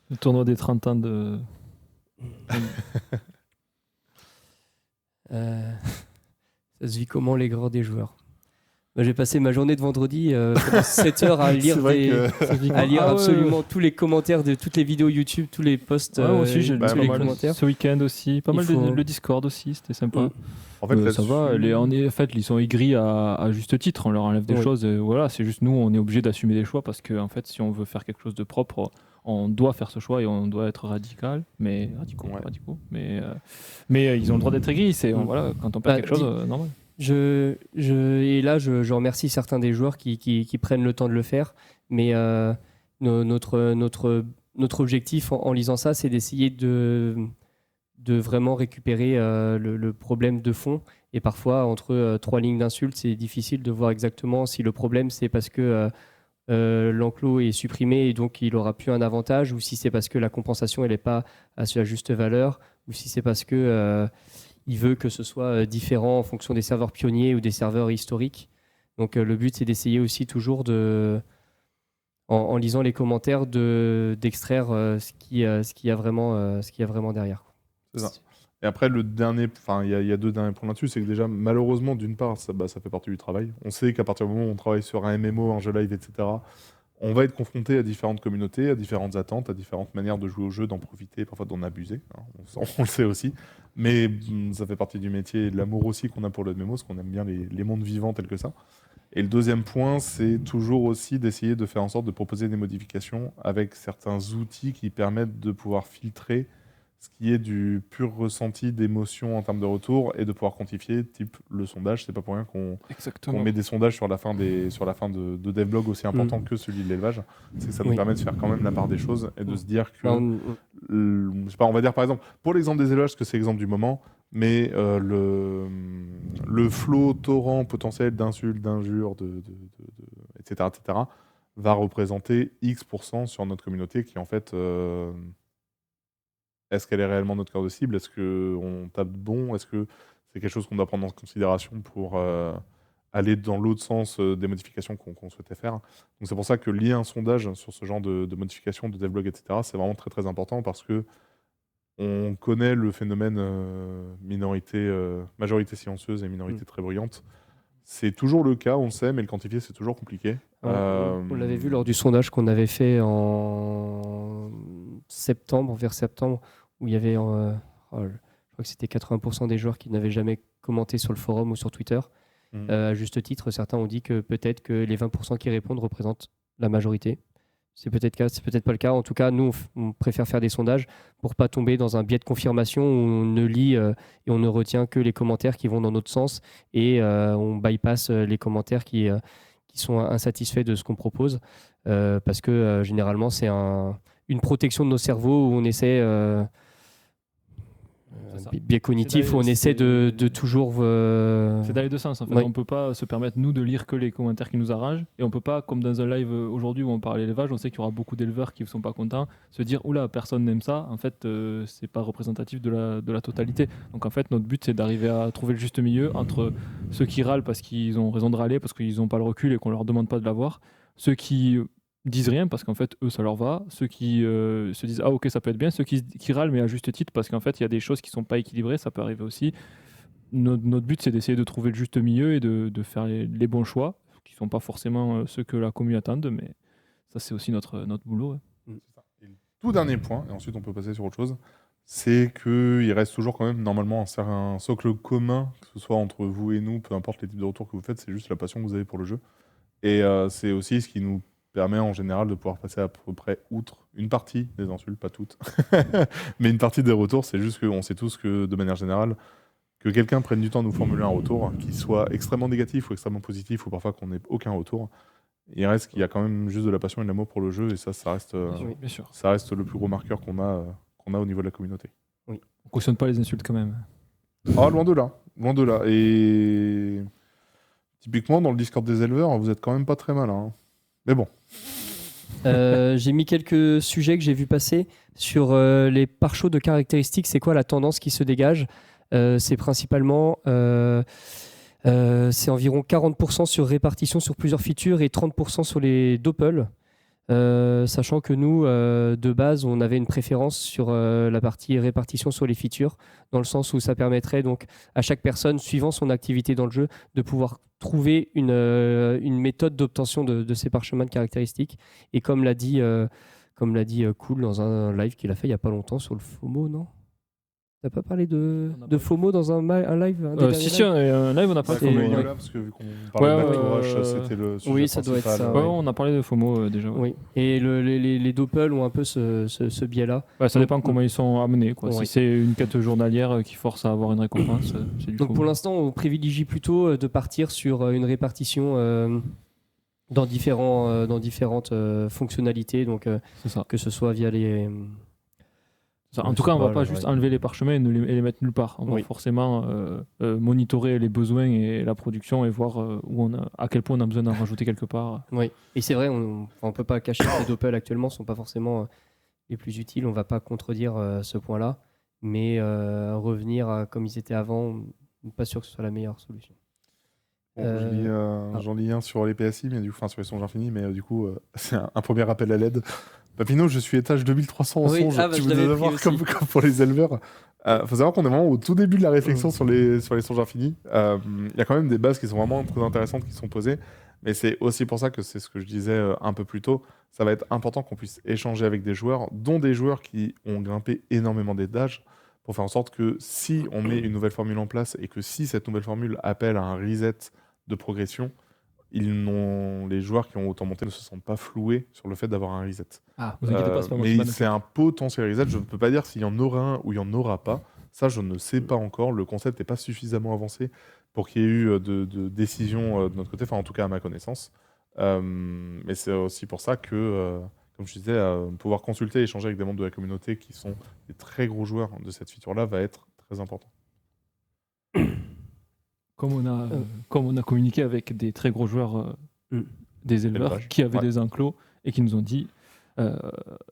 Le tournoi des 30 ans de. Ça se vit comment l'aigreur des joueurs? Moi, j'ai passé ma journée de vendredi pendant 7 heures à lire, absolument tous les commentaires de toutes les vidéos YouTube, tous les posts, moi aussi, j'ai lu tous pas les mal commentaires. ce week-end aussi. Pas mal le Discord aussi, c'était sympa. En fait, ça va, en fait, ils sont aigris à juste titre, on leur enlève des choses. Voilà, c'est juste nous, on est obligé d'assumer des choix parce que en fait, si on veut faire quelque chose de propre, on doit faire ce choix et on doit être radicaux. Mais ils ont le droit d'être aigris. Voilà, quand on perd quelque chose, normal. Et là, je remercie certains des joueurs qui prennent le temps de le faire, mais notre objectif en lisant ça, c'est d'essayer de vraiment récupérer le problème de fond. Et parfois, entre 3 lignes d'insultes, c'est difficile de voir exactement si le problème, c'est parce que l'enclos est supprimé et donc il aura plus un avantage, ou si c'est parce que la compensation elle n'est pas à sa juste valeur, ou si c'est parce que il veut que ce soit différent en fonction des serveurs pionniers ou des serveurs historiques. Donc le but c'est d'essayer aussi toujours en lisant les commentaires d'extraire ce qu'il y a vraiment derrière. C'est ça. Et après, il y a 2 derniers points là-dessus, c'est que déjà, malheureusement, d'une part, ça fait partie du travail. On sait qu'à partir du moment où on travaille sur un MMO, un jeu live, etc., on va être confronté à différentes communautés, à différentes attentes, à différentes manières de jouer au jeu, d'en profiter, parfois d'en abuser. Hein, on le sait aussi. Mais ça fait partie du métier et de l'amour aussi qu'on a pour le MMO, parce qu'on aime bien les mondes vivants tels que ça. Et le deuxième point, c'est toujours aussi d'essayer de faire en sorte de proposer des modifications avec certains outils qui permettent de pouvoir filtrer ce qui est du pur ressenti d'émotion en termes de retour et de pouvoir quantifier, type le sondage. C'est pas pour rien qu'on met des sondages sur la fin de devlog aussi important que celui de l'élevage. C'est que ça nous permet de faire quand même la part des choses et de se dire que, je sais pas, on va dire par exemple, pour l'exemple des élevages, parce que c'est l'exemple du moment, mais le flot torrent potentiel d'insultes, d'injures, etc., va représenter X% sur notre communauté qui en fait... Est-ce qu'elle est réellement notre cœur de cible? Est-ce qu'on tape bon? Est-ce que c'est quelque chose qu'on doit prendre en considération pour aller dans l'autre sens des modifications qu'on souhaitait faire? Donc c'est pour ça que lier un sondage sur ce genre de modifications, de devlog, etc., c'est vraiment très très important parce que on connaît le phénomène majorité silencieuse et minorité très bruyante. C'est toujours le cas, on le sait, mais le quantifier, c'est toujours compliqué. On l'avait vu lors du sondage qu'on avait fait en septembre, vers septembre, où il y avait, je crois que c'était 80% des joueurs qui n'avaient jamais commenté sur le forum ou sur Twitter. À juste titre, certains ont dit que peut-être que les 20% qui répondent représentent la majorité. C'est peut-être pas le cas. En tout cas, nous, on préfère faire des sondages pour pas tomber dans un biais de confirmation où on ne lit et on ne retient que les commentaires qui vont dans notre sens et on bypass les commentaires qui sont insatisfaits de ce qu'on propose parce que généralement, c'est une protection de nos cerveaux où on essaie... biais cognitif où on essaie de toujours... C'est dans les deux sens en fait. On peut pas se permettre nous de lire que les commentaires qui nous arrangent et on peut pas, comme dans un live aujourd'hui où on parle élevage, on sait qu'il y aura beaucoup d'éleveurs qui ne sont pas contents, se dire oula personne n'aime ça, en fait c'est pas représentatif de la totalité. Donc en fait notre but c'est d'arriver à trouver le juste milieu entre ceux qui râlent parce qu'ils ont raison de râler, parce qu'ils n'ont pas le recul et qu'on leur demande pas de l'avoir, ceux qui disent rien parce qu'en fait eux ça leur va, ceux qui se disent ah ok ça peut être bien, ceux qui râlent mais à juste titre parce qu'en fait il y a des choses qui sont pas équilibrées, ça peut arriver aussi. Notre but c'est d'essayer de trouver le juste milieu et de faire les bons choix qui sont pas forcément ceux que la commune attend, mais ça c'est aussi notre boulot. C'est ça. Et le tout dernier point, et ensuite on peut passer sur autre chose, c'est qu'il reste toujours quand même normalement un socle commun, que ce soit entre vous et nous, peu importe les types de retours que vous faites, c'est juste la passion que vous avez pour le jeu. Et c'est aussi ce qui nous permet en général de pouvoir passer à peu près outre une partie des insultes, pas toutes, mais une partie des retours. C'est juste qu'on sait tous que, de manière générale, que quelqu'un prenne du temps de nous formuler un retour, qu'il soit extrêmement négatif ou extrêmement positif, ou parfois qu'on n'ait aucun retour, il reste qu'il y a quand même juste de la passion et de l'amour pour le jeu, et ça reste, Bien sûr. ça reste le plus gros marqueur qu'on a au niveau de la communauté. On cautionne pas les insultes quand même. Ah, loin de là. Loin de là. Et typiquement, dans le Discord des éleveurs, vous êtes quand même pas très mal. Hein. Mais bon. J'ai mis quelques sujets que j'ai vu passer sur les pare-chocs de caractéristiques. C'est quoi la tendance qui se dégage? C'est principalement... c'est environ 40% sur répartition sur plusieurs features et 30% sur les doppels. Sachant que nous, de base, on avait une préférence sur la partie répartition sur les features, dans le sens où ça permettrait donc à chaque personne, suivant son activité dans le jeu, de pouvoir trouver une méthode d'obtention de ces parchemins de caractéristiques. Et comme l'a dit Cool dans un live qu'il a fait il n'y a pas longtemps sur le FOMO, non? T'as pas parlé de FOMO dans un live Si, un live, on a pas C'est fait. là, parce que vu qu'on parlait de Back to Rush, c'était le sujet oui, ça doit être principal. ça. Ouais, on a parlé de FOMO déjà. Ouais. Oui, et les doppels ont un peu ce biais-là. Ouais, ça dépend comment ils sont amenés. Quoi. Ouais. Si c'est une quête journalière qui force à avoir une récompense, c'est du Donc FOMO. pour l'instant, on privilégie plutôt de partir sur une répartition dans différentes fonctionnalités, donc C'est ça. que ce soit via les... En tout cas, on va pas juste enlever les parchemins et les mettre nulle part. On va forcément monitorer les besoins et la production et voir à quel point on a besoin d'en rajouter quelque part. Oui, et c'est vrai, on peut pas cacher que les doppels actuellement sont pas forcément les plus utiles. On va pas contredire ce point-là, mais revenir comme ils étaient avant, pas sûr que ce soit la meilleure solution. Bon, j'en lis un sur les PSI, mais du coup, sur les songes infinis, mais du coup, c'est un premier appel à l'aide. Papino, je suis étage 2300 en songe. Tu veux avoir comme pour les éleveurs. Faut savoir qu'on est vraiment au tout début de la réflexion sur les songes infinis. Il y a quand même des bases qui sont vraiment très intéressantes qui sont posées, mais c'est aussi pour ça que c'est ce que je disais un peu plus tôt. Ça va être important qu'on puisse échanger avec des joueurs, dont des joueurs qui ont grimpé énormément d'étages, pour faire en sorte que si on met une nouvelle formule en place et que si cette nouvelle formule appelle à un reset de progression, les joueurs qui ont autant monté ne se sentent pas floués sur le fait d'avoir un reset. Ah, vous inquiétez pas, c'est pas moi. Mais c'est un potentiel reset. Je ne peux pas dire s'il y en aura un ou il n'y en aura pas. Ça, je ne sais pas encore. Le concept n'est pas suffisamment avancé pour qu'il y ait eu de décision de notre côté, enfin en tout cas à ma connaissance. Mais c'est aussi pour ça que, comme je disais, pouvoir consulter et échanger avec des membres de la communauté qui sont des très gros joueurs de cette feature-là va être très important. Comme on a communiqué avec des très gros joueurs des éleveurs qui avaient des enclos et qui nous ont dit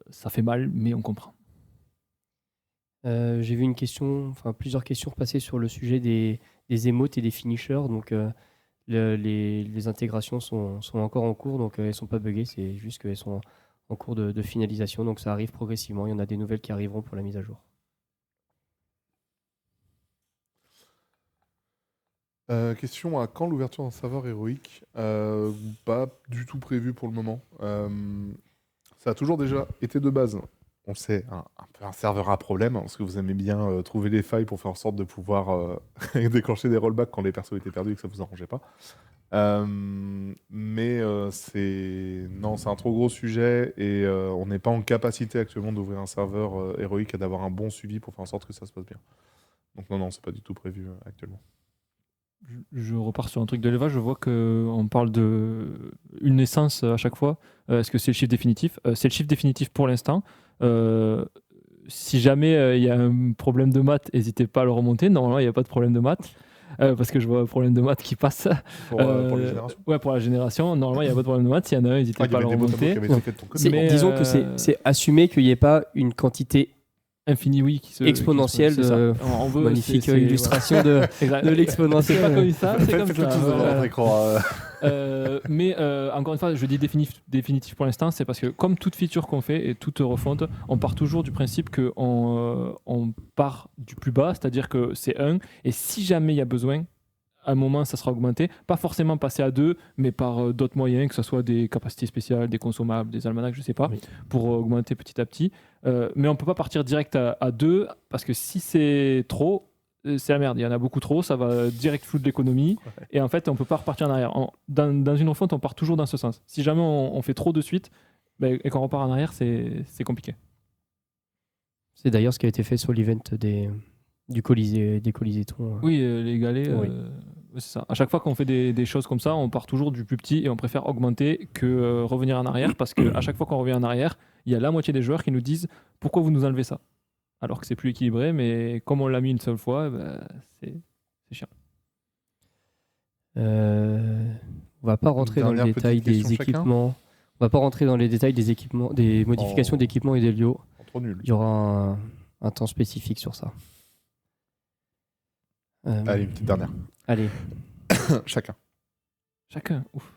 ça fait mal, mais on comprend. J'ai vu plusieurs questions passer sur le sujet des émotes et des finishers. Donc les intégrations sont encore en cours, donc elles ne sont pas buggées, c'est juste qu'elles sont en cours de finalisation. Donc ça arrive progressivement. Il y en a des nouvelles qui arriveront pour la mise à jour. Question à quand l'ouverture d'un serveur héroïque? Pas du tout prévu pour le moment. Ça a toujours déjà été de base, on sait, un peu un serveur à problème, parce que vous aimez bien trouver des failles pour faire en sorte de pouvoir déclencher des rollbacks quand les persos étaient perdus et que ça vous arrangeait pas. Mais c'est un trop gros sujet et on n'est pas en capacité actuellement d'ouvrir un serveur héroïque et d'avoir un bon suivi pour faire en sorte que ça se passe bien. Donc non, c'est pas du tout prévu actuellement. Je repars sur un truc de l'élevage, je vois qu'on parle de une naissance à chaque fois. Est-ce que c'est le chiffre définitif? C'est le chiffre définitif pour l'instant. Si jamais il y a un problème de maths, n'hésitez pas à le remonter. Normalement, il n'y a pas de problème de maths. Parce que je vois un problème de maths qui passe. Pour les générations. Ouais, pour la génération. Normalement, il n'y a pas de problème de maths. S'il y en a un, n'hésitez pas à le remonter. Disons que c'est assumé qu'il n'y ait pas une quantité infini, oui, exponentielle de magnifique illustration de l'exponentielle. C'est pas comme ça, c'est comme ça. Mais encore une fois, je dis définitif pour l'instant, c'est parce que comme toute feature qu'on fait et toute refonte, on part toujours du principe qu'on part du plus bas, c'est-à-dire que c'est 1, et si jamais il y a besoin, à un moment, ça sera augmenté. Pas forcément passer à 2, mais par d'autres moyens, que ce soit des capacités spéciales, des consommables, des almanachs, je sais pas, pour augmenter petit à petit. Mais on peut pas partir direct à 2, parce que si c'est trop, c'est la merde, il y en a beaucoup trop, ça va direct foutre l'économie, et en fait, on peut pas repartir en arrière. Dans une refonte, on part toujours dans ce sens. Si jamais on fait trop de suite, et qu'on repart en arrière, c'est compliqué. C'est d'ailleurs ce qui a été fait sur l'event des Colisées-Tron. Oui, les galets, Oui. c'est ça. À chaque fois qu'on fait des choses comme ça, on part toujours du plus petit et on préfère augmenter que revenir en arrière, parce qu'à chaque fois qu'on revient en arrière, il y a la moitié des joueurs qui nous disent « Pourquoi vous nous enlevez ça ?» Alors que c'est plus équilibré, mais comme on l'a mis une seule fois, c'est chiant. On va pas rentrer dans le dernière détail petite question des chacun. équipements. On va pas rentrer dans les détails des équipements, des modifications Oh. d'équipements et d'Helio. Trop nul. Il y aura un temps spécifique sur ça. Allez, une petite dernière. Allez. Chacun. Chacun, ouf.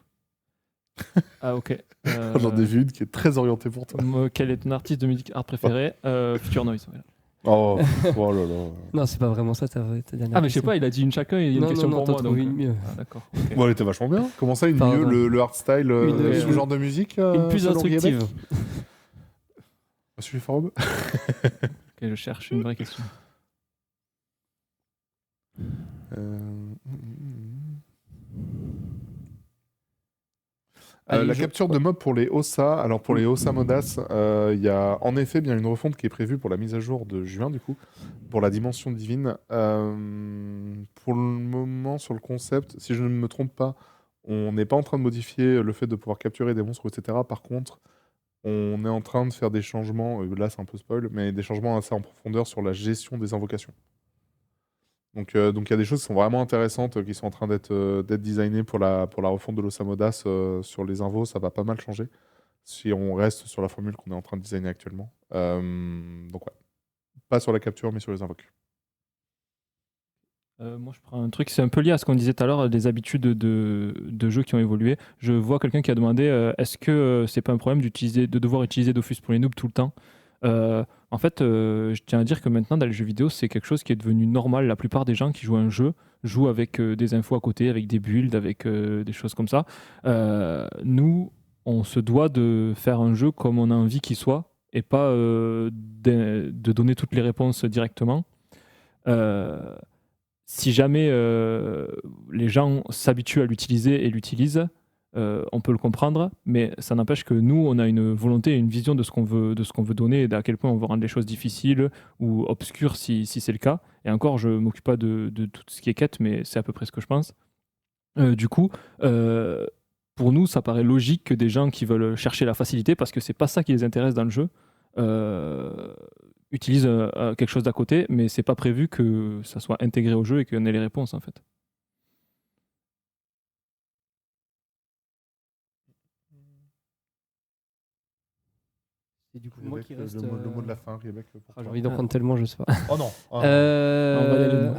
Ah, ok. J'en ai vu une qui est très orientée pour toi. Quel est ton artiste de musique art préféré Future Noise. Voilà. Oh, oh là là. Non, c'est pas vraiment ça ta dernière Ah, mais je sais question. pas, il a dit une chacun et il y a une question non, pour t'as moi. trouvé donc, une mieux. Ah, d'accord. ok. Bon, elle était vachement bien. Comment ça, une Pardon. mieux, le hardstyle, Une- ce genre de musique Une plus selon instructive. Riebeck Monsieur Farob Ok, je cherche une vraie question. Allez, La capture de mob pour les OSA. Alors pour les OSA Modas, il y a en effet bien une refonte qui est prévue pour la mise à jour de juin du coup, pour la dimension divine. Pour le moment sur le concept, si je ne me trompe pas, on n'est pas en train de modifier le fait de pouvoir capturer des monstres, etc. Par contre, on est en train de faire des changements, là c'est un peu spoil, mais des changements assez en profondeur sur la gestion des invocations. Donc il y a des choses qui sont vraiment intéressantes qui sont en train d'être designées pour la refonte de l'Osamodas sur les invos, ça va pas mal changer si on reste sur la formule qu'on est en train de designer actuellement. Donc ouais, pas sur la capture mais sur les invoques. Moi, je prends un truc, c'est un peu lié à ce qu'on disait tout à l'heure, des habitudes de jeu qui ont évolué. Je vois quelqu'un qui a demandé est-ce que c'est pas un problème de devoir utiliser Dofus pour les noobs tout le temps En fait, je tiens à dire que maintenant, dans les jeux vidéo, c'est quelque chose qui est devenu normal. La plupart des gens qui jouent à un jeu jouent avec des infos à côté, avec des builds, avec des choses comme ça. Nous, on se doit de faire un jeu comme on a envie qu'il soit et pas de donner toutes les réponses directement. Si jamais les gens s'habituent à l'utiliser et l'utilisent, on peut le comprendre, mais ça n'empêche que nous, on a une volonté et une vision de ce qu'on veut donner et à quel point on veut rendre les choses difficiles ou obscures si c'est le cas. Et encore, je ne m'occupe pas de tout ce qui est quête, mais c'est à peu près ce que je pense. Du coup, pour nous, ça paraît logique que des gens qui veulent chercher la facilité, parce que c'est pas ça qui les intéresse dans le jeu, utilisent quelque chose d'à côté, mais c'est pas prévu que ça soit intégré au jeu et qu'on ait les réponses en fait. C'est du coup moi qui reste. Le mot de la fin, Riebeck. J'ai envie d'en prendre tellement, je sais pas. Oh non. On va y aller, nous.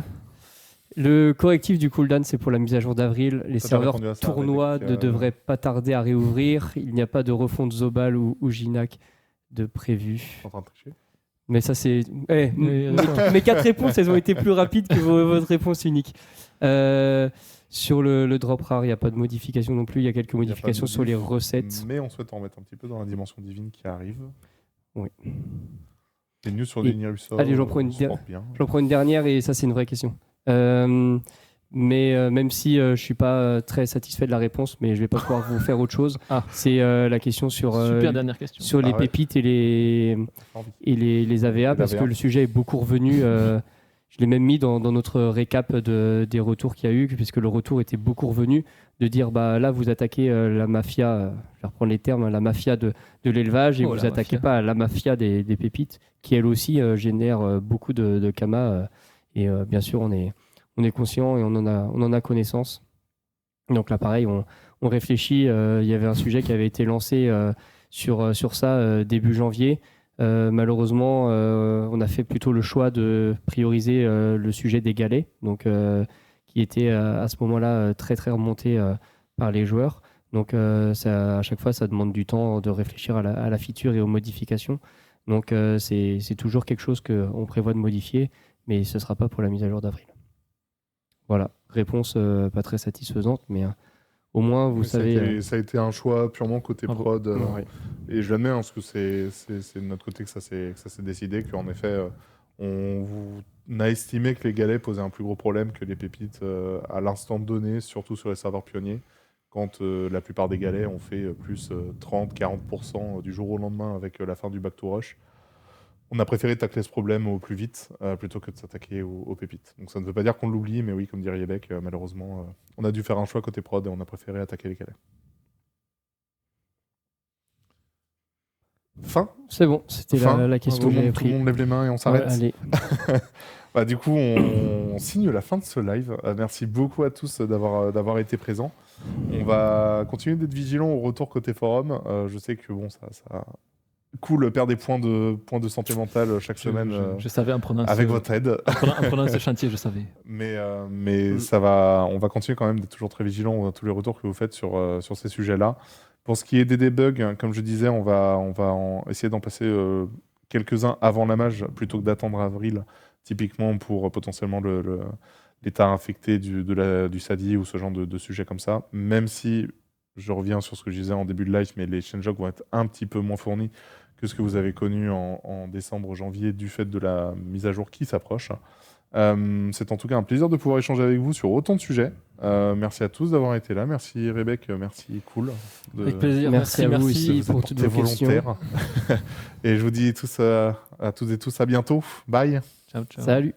Le correctif du cooldown, c'est pour la mise à jour d'avril. Les Ça, t'as serveurs répondu à ça, tournois Riebeck, ne devraient pas tarder à réouvrir. Il n'y a pas de refonte Zobal ou Ginac de prévu. En train de tricher. Mais ça, c'est. Mais, Mes 4 réponses, elles ont été plus rapides que votre réponse unique. Sur le drop rare, il n'y a pas de modification non plus. Il y a quelques Il y a pas de modifications sur les modif, recettes. Mais on souhaite en mettre un petit peu dans la dimension divine qui arrive. Oui. Les news sur Et- les Nirusor. Allez, j'en prends une J'en prends une dernière et ça, c'est une vraie question. Mais même si je suis pas très satisfait de la réponse, mais je vais pas pouvoir vous faire autre chose. Ah. C'est la question sur super dernière question. sur les Ah ouais. pépites et les AVA, parce AVA. que le sujet est beaucoup revenu. Je l'ai même mis dans notre récap des retours qu'il y a eu, puisque le retour était beaucoup revenu, de dire bah là vous attaquez la mafia, je vais reprendre les termes, la mafia de l'élevage, et Oh, vous la attaquez mafia. pas la mafia des pépites, qui elle aussi génère beaucoup de kama. Et bien sûr on est conscient et on en a connaissance. Donc là pareil, on réfléchit. Il y avait un sujet qui avait été lancé sur ça début janvier. Malheureusement, on a fait plutôt le choix de prioriser le sujet des galets, donc qui était à ce moment-là très très remonté par les joueurs. Donc à chaque fois, ça demande du temps de réfléchir à la feature et aux modifications. Donc c'est toujours quelque chose qu'on prévoit de modifier, mais ce ne sera pas pour la mise à jour d'avril. Voilà, réponse pas très satisfaisante, mais au moins vous savez. Ça a été un choix purement côté Bravo. prod. Ouais. Et je l'admets, hein, parce que c'est de notre côté que ça s'est décidé, qu'en effet, on vous a estimé que les galets posaient un plus gros problème que les pépites à l'instant donné, surtout sur les serveurs pionniers, quand la plupart des galets ont fait plus 30-40% du jour au lendemain avec la fin du back to rush. On a préféré tacler ce problème au plus vite plutôt que de s'attaquer aux pépites. Donc ça ne veut pas dire qu'on l'oublie, mais oui, comme dirait Yebec, malheureusement, on a dû faire un choix côté prod et on a préféré attaquer les galets. Fin. C'est bon, c'était la question que j'avais Tout le pris. monde lève les mains et on s'arrête. Ouais, allez. Du coup, on signe la fin de ce live. Merci beaucoup à tous d'avoir été présents. On va continuer d'être vigilants au retour côté forum. Je sais que bon, ça cool, perd des points de santé mentale chaque semaine. Je savais en prenant avec votre aide. En prenant ce chantier, je savais. Mais on va continuer quand même d'être toujours très vigilants dans tous les retours que vous faites sur ces sujets-là. Pour ce qui est des debugs, comme je disais, on va essayer d'en passer quelques-uns avant la mage plutôt que d'attendre avril, typiquement pour potentiellement l'état infecté du SADI ou ce genre de sujet comme ça. Même si, je reviens sur ce que je disais en début de live, mais les changelogs vont être un petit peu moins fournis que ce que vous avez connu en décembre, janvier, du fait de la mise à jour qui s'approche. C'est en tout cas un plaisir de pouvoir échanger avec vous sur autant de sujets. Merci à tous d'avoir été là. Merci Rebecca, merci Cool. Avec plaisir. Merci à vous aussi pour toutes vos questions. Et je vous dis à toutes et tous à bientôt. Bye. Ciao, ciao. Salut.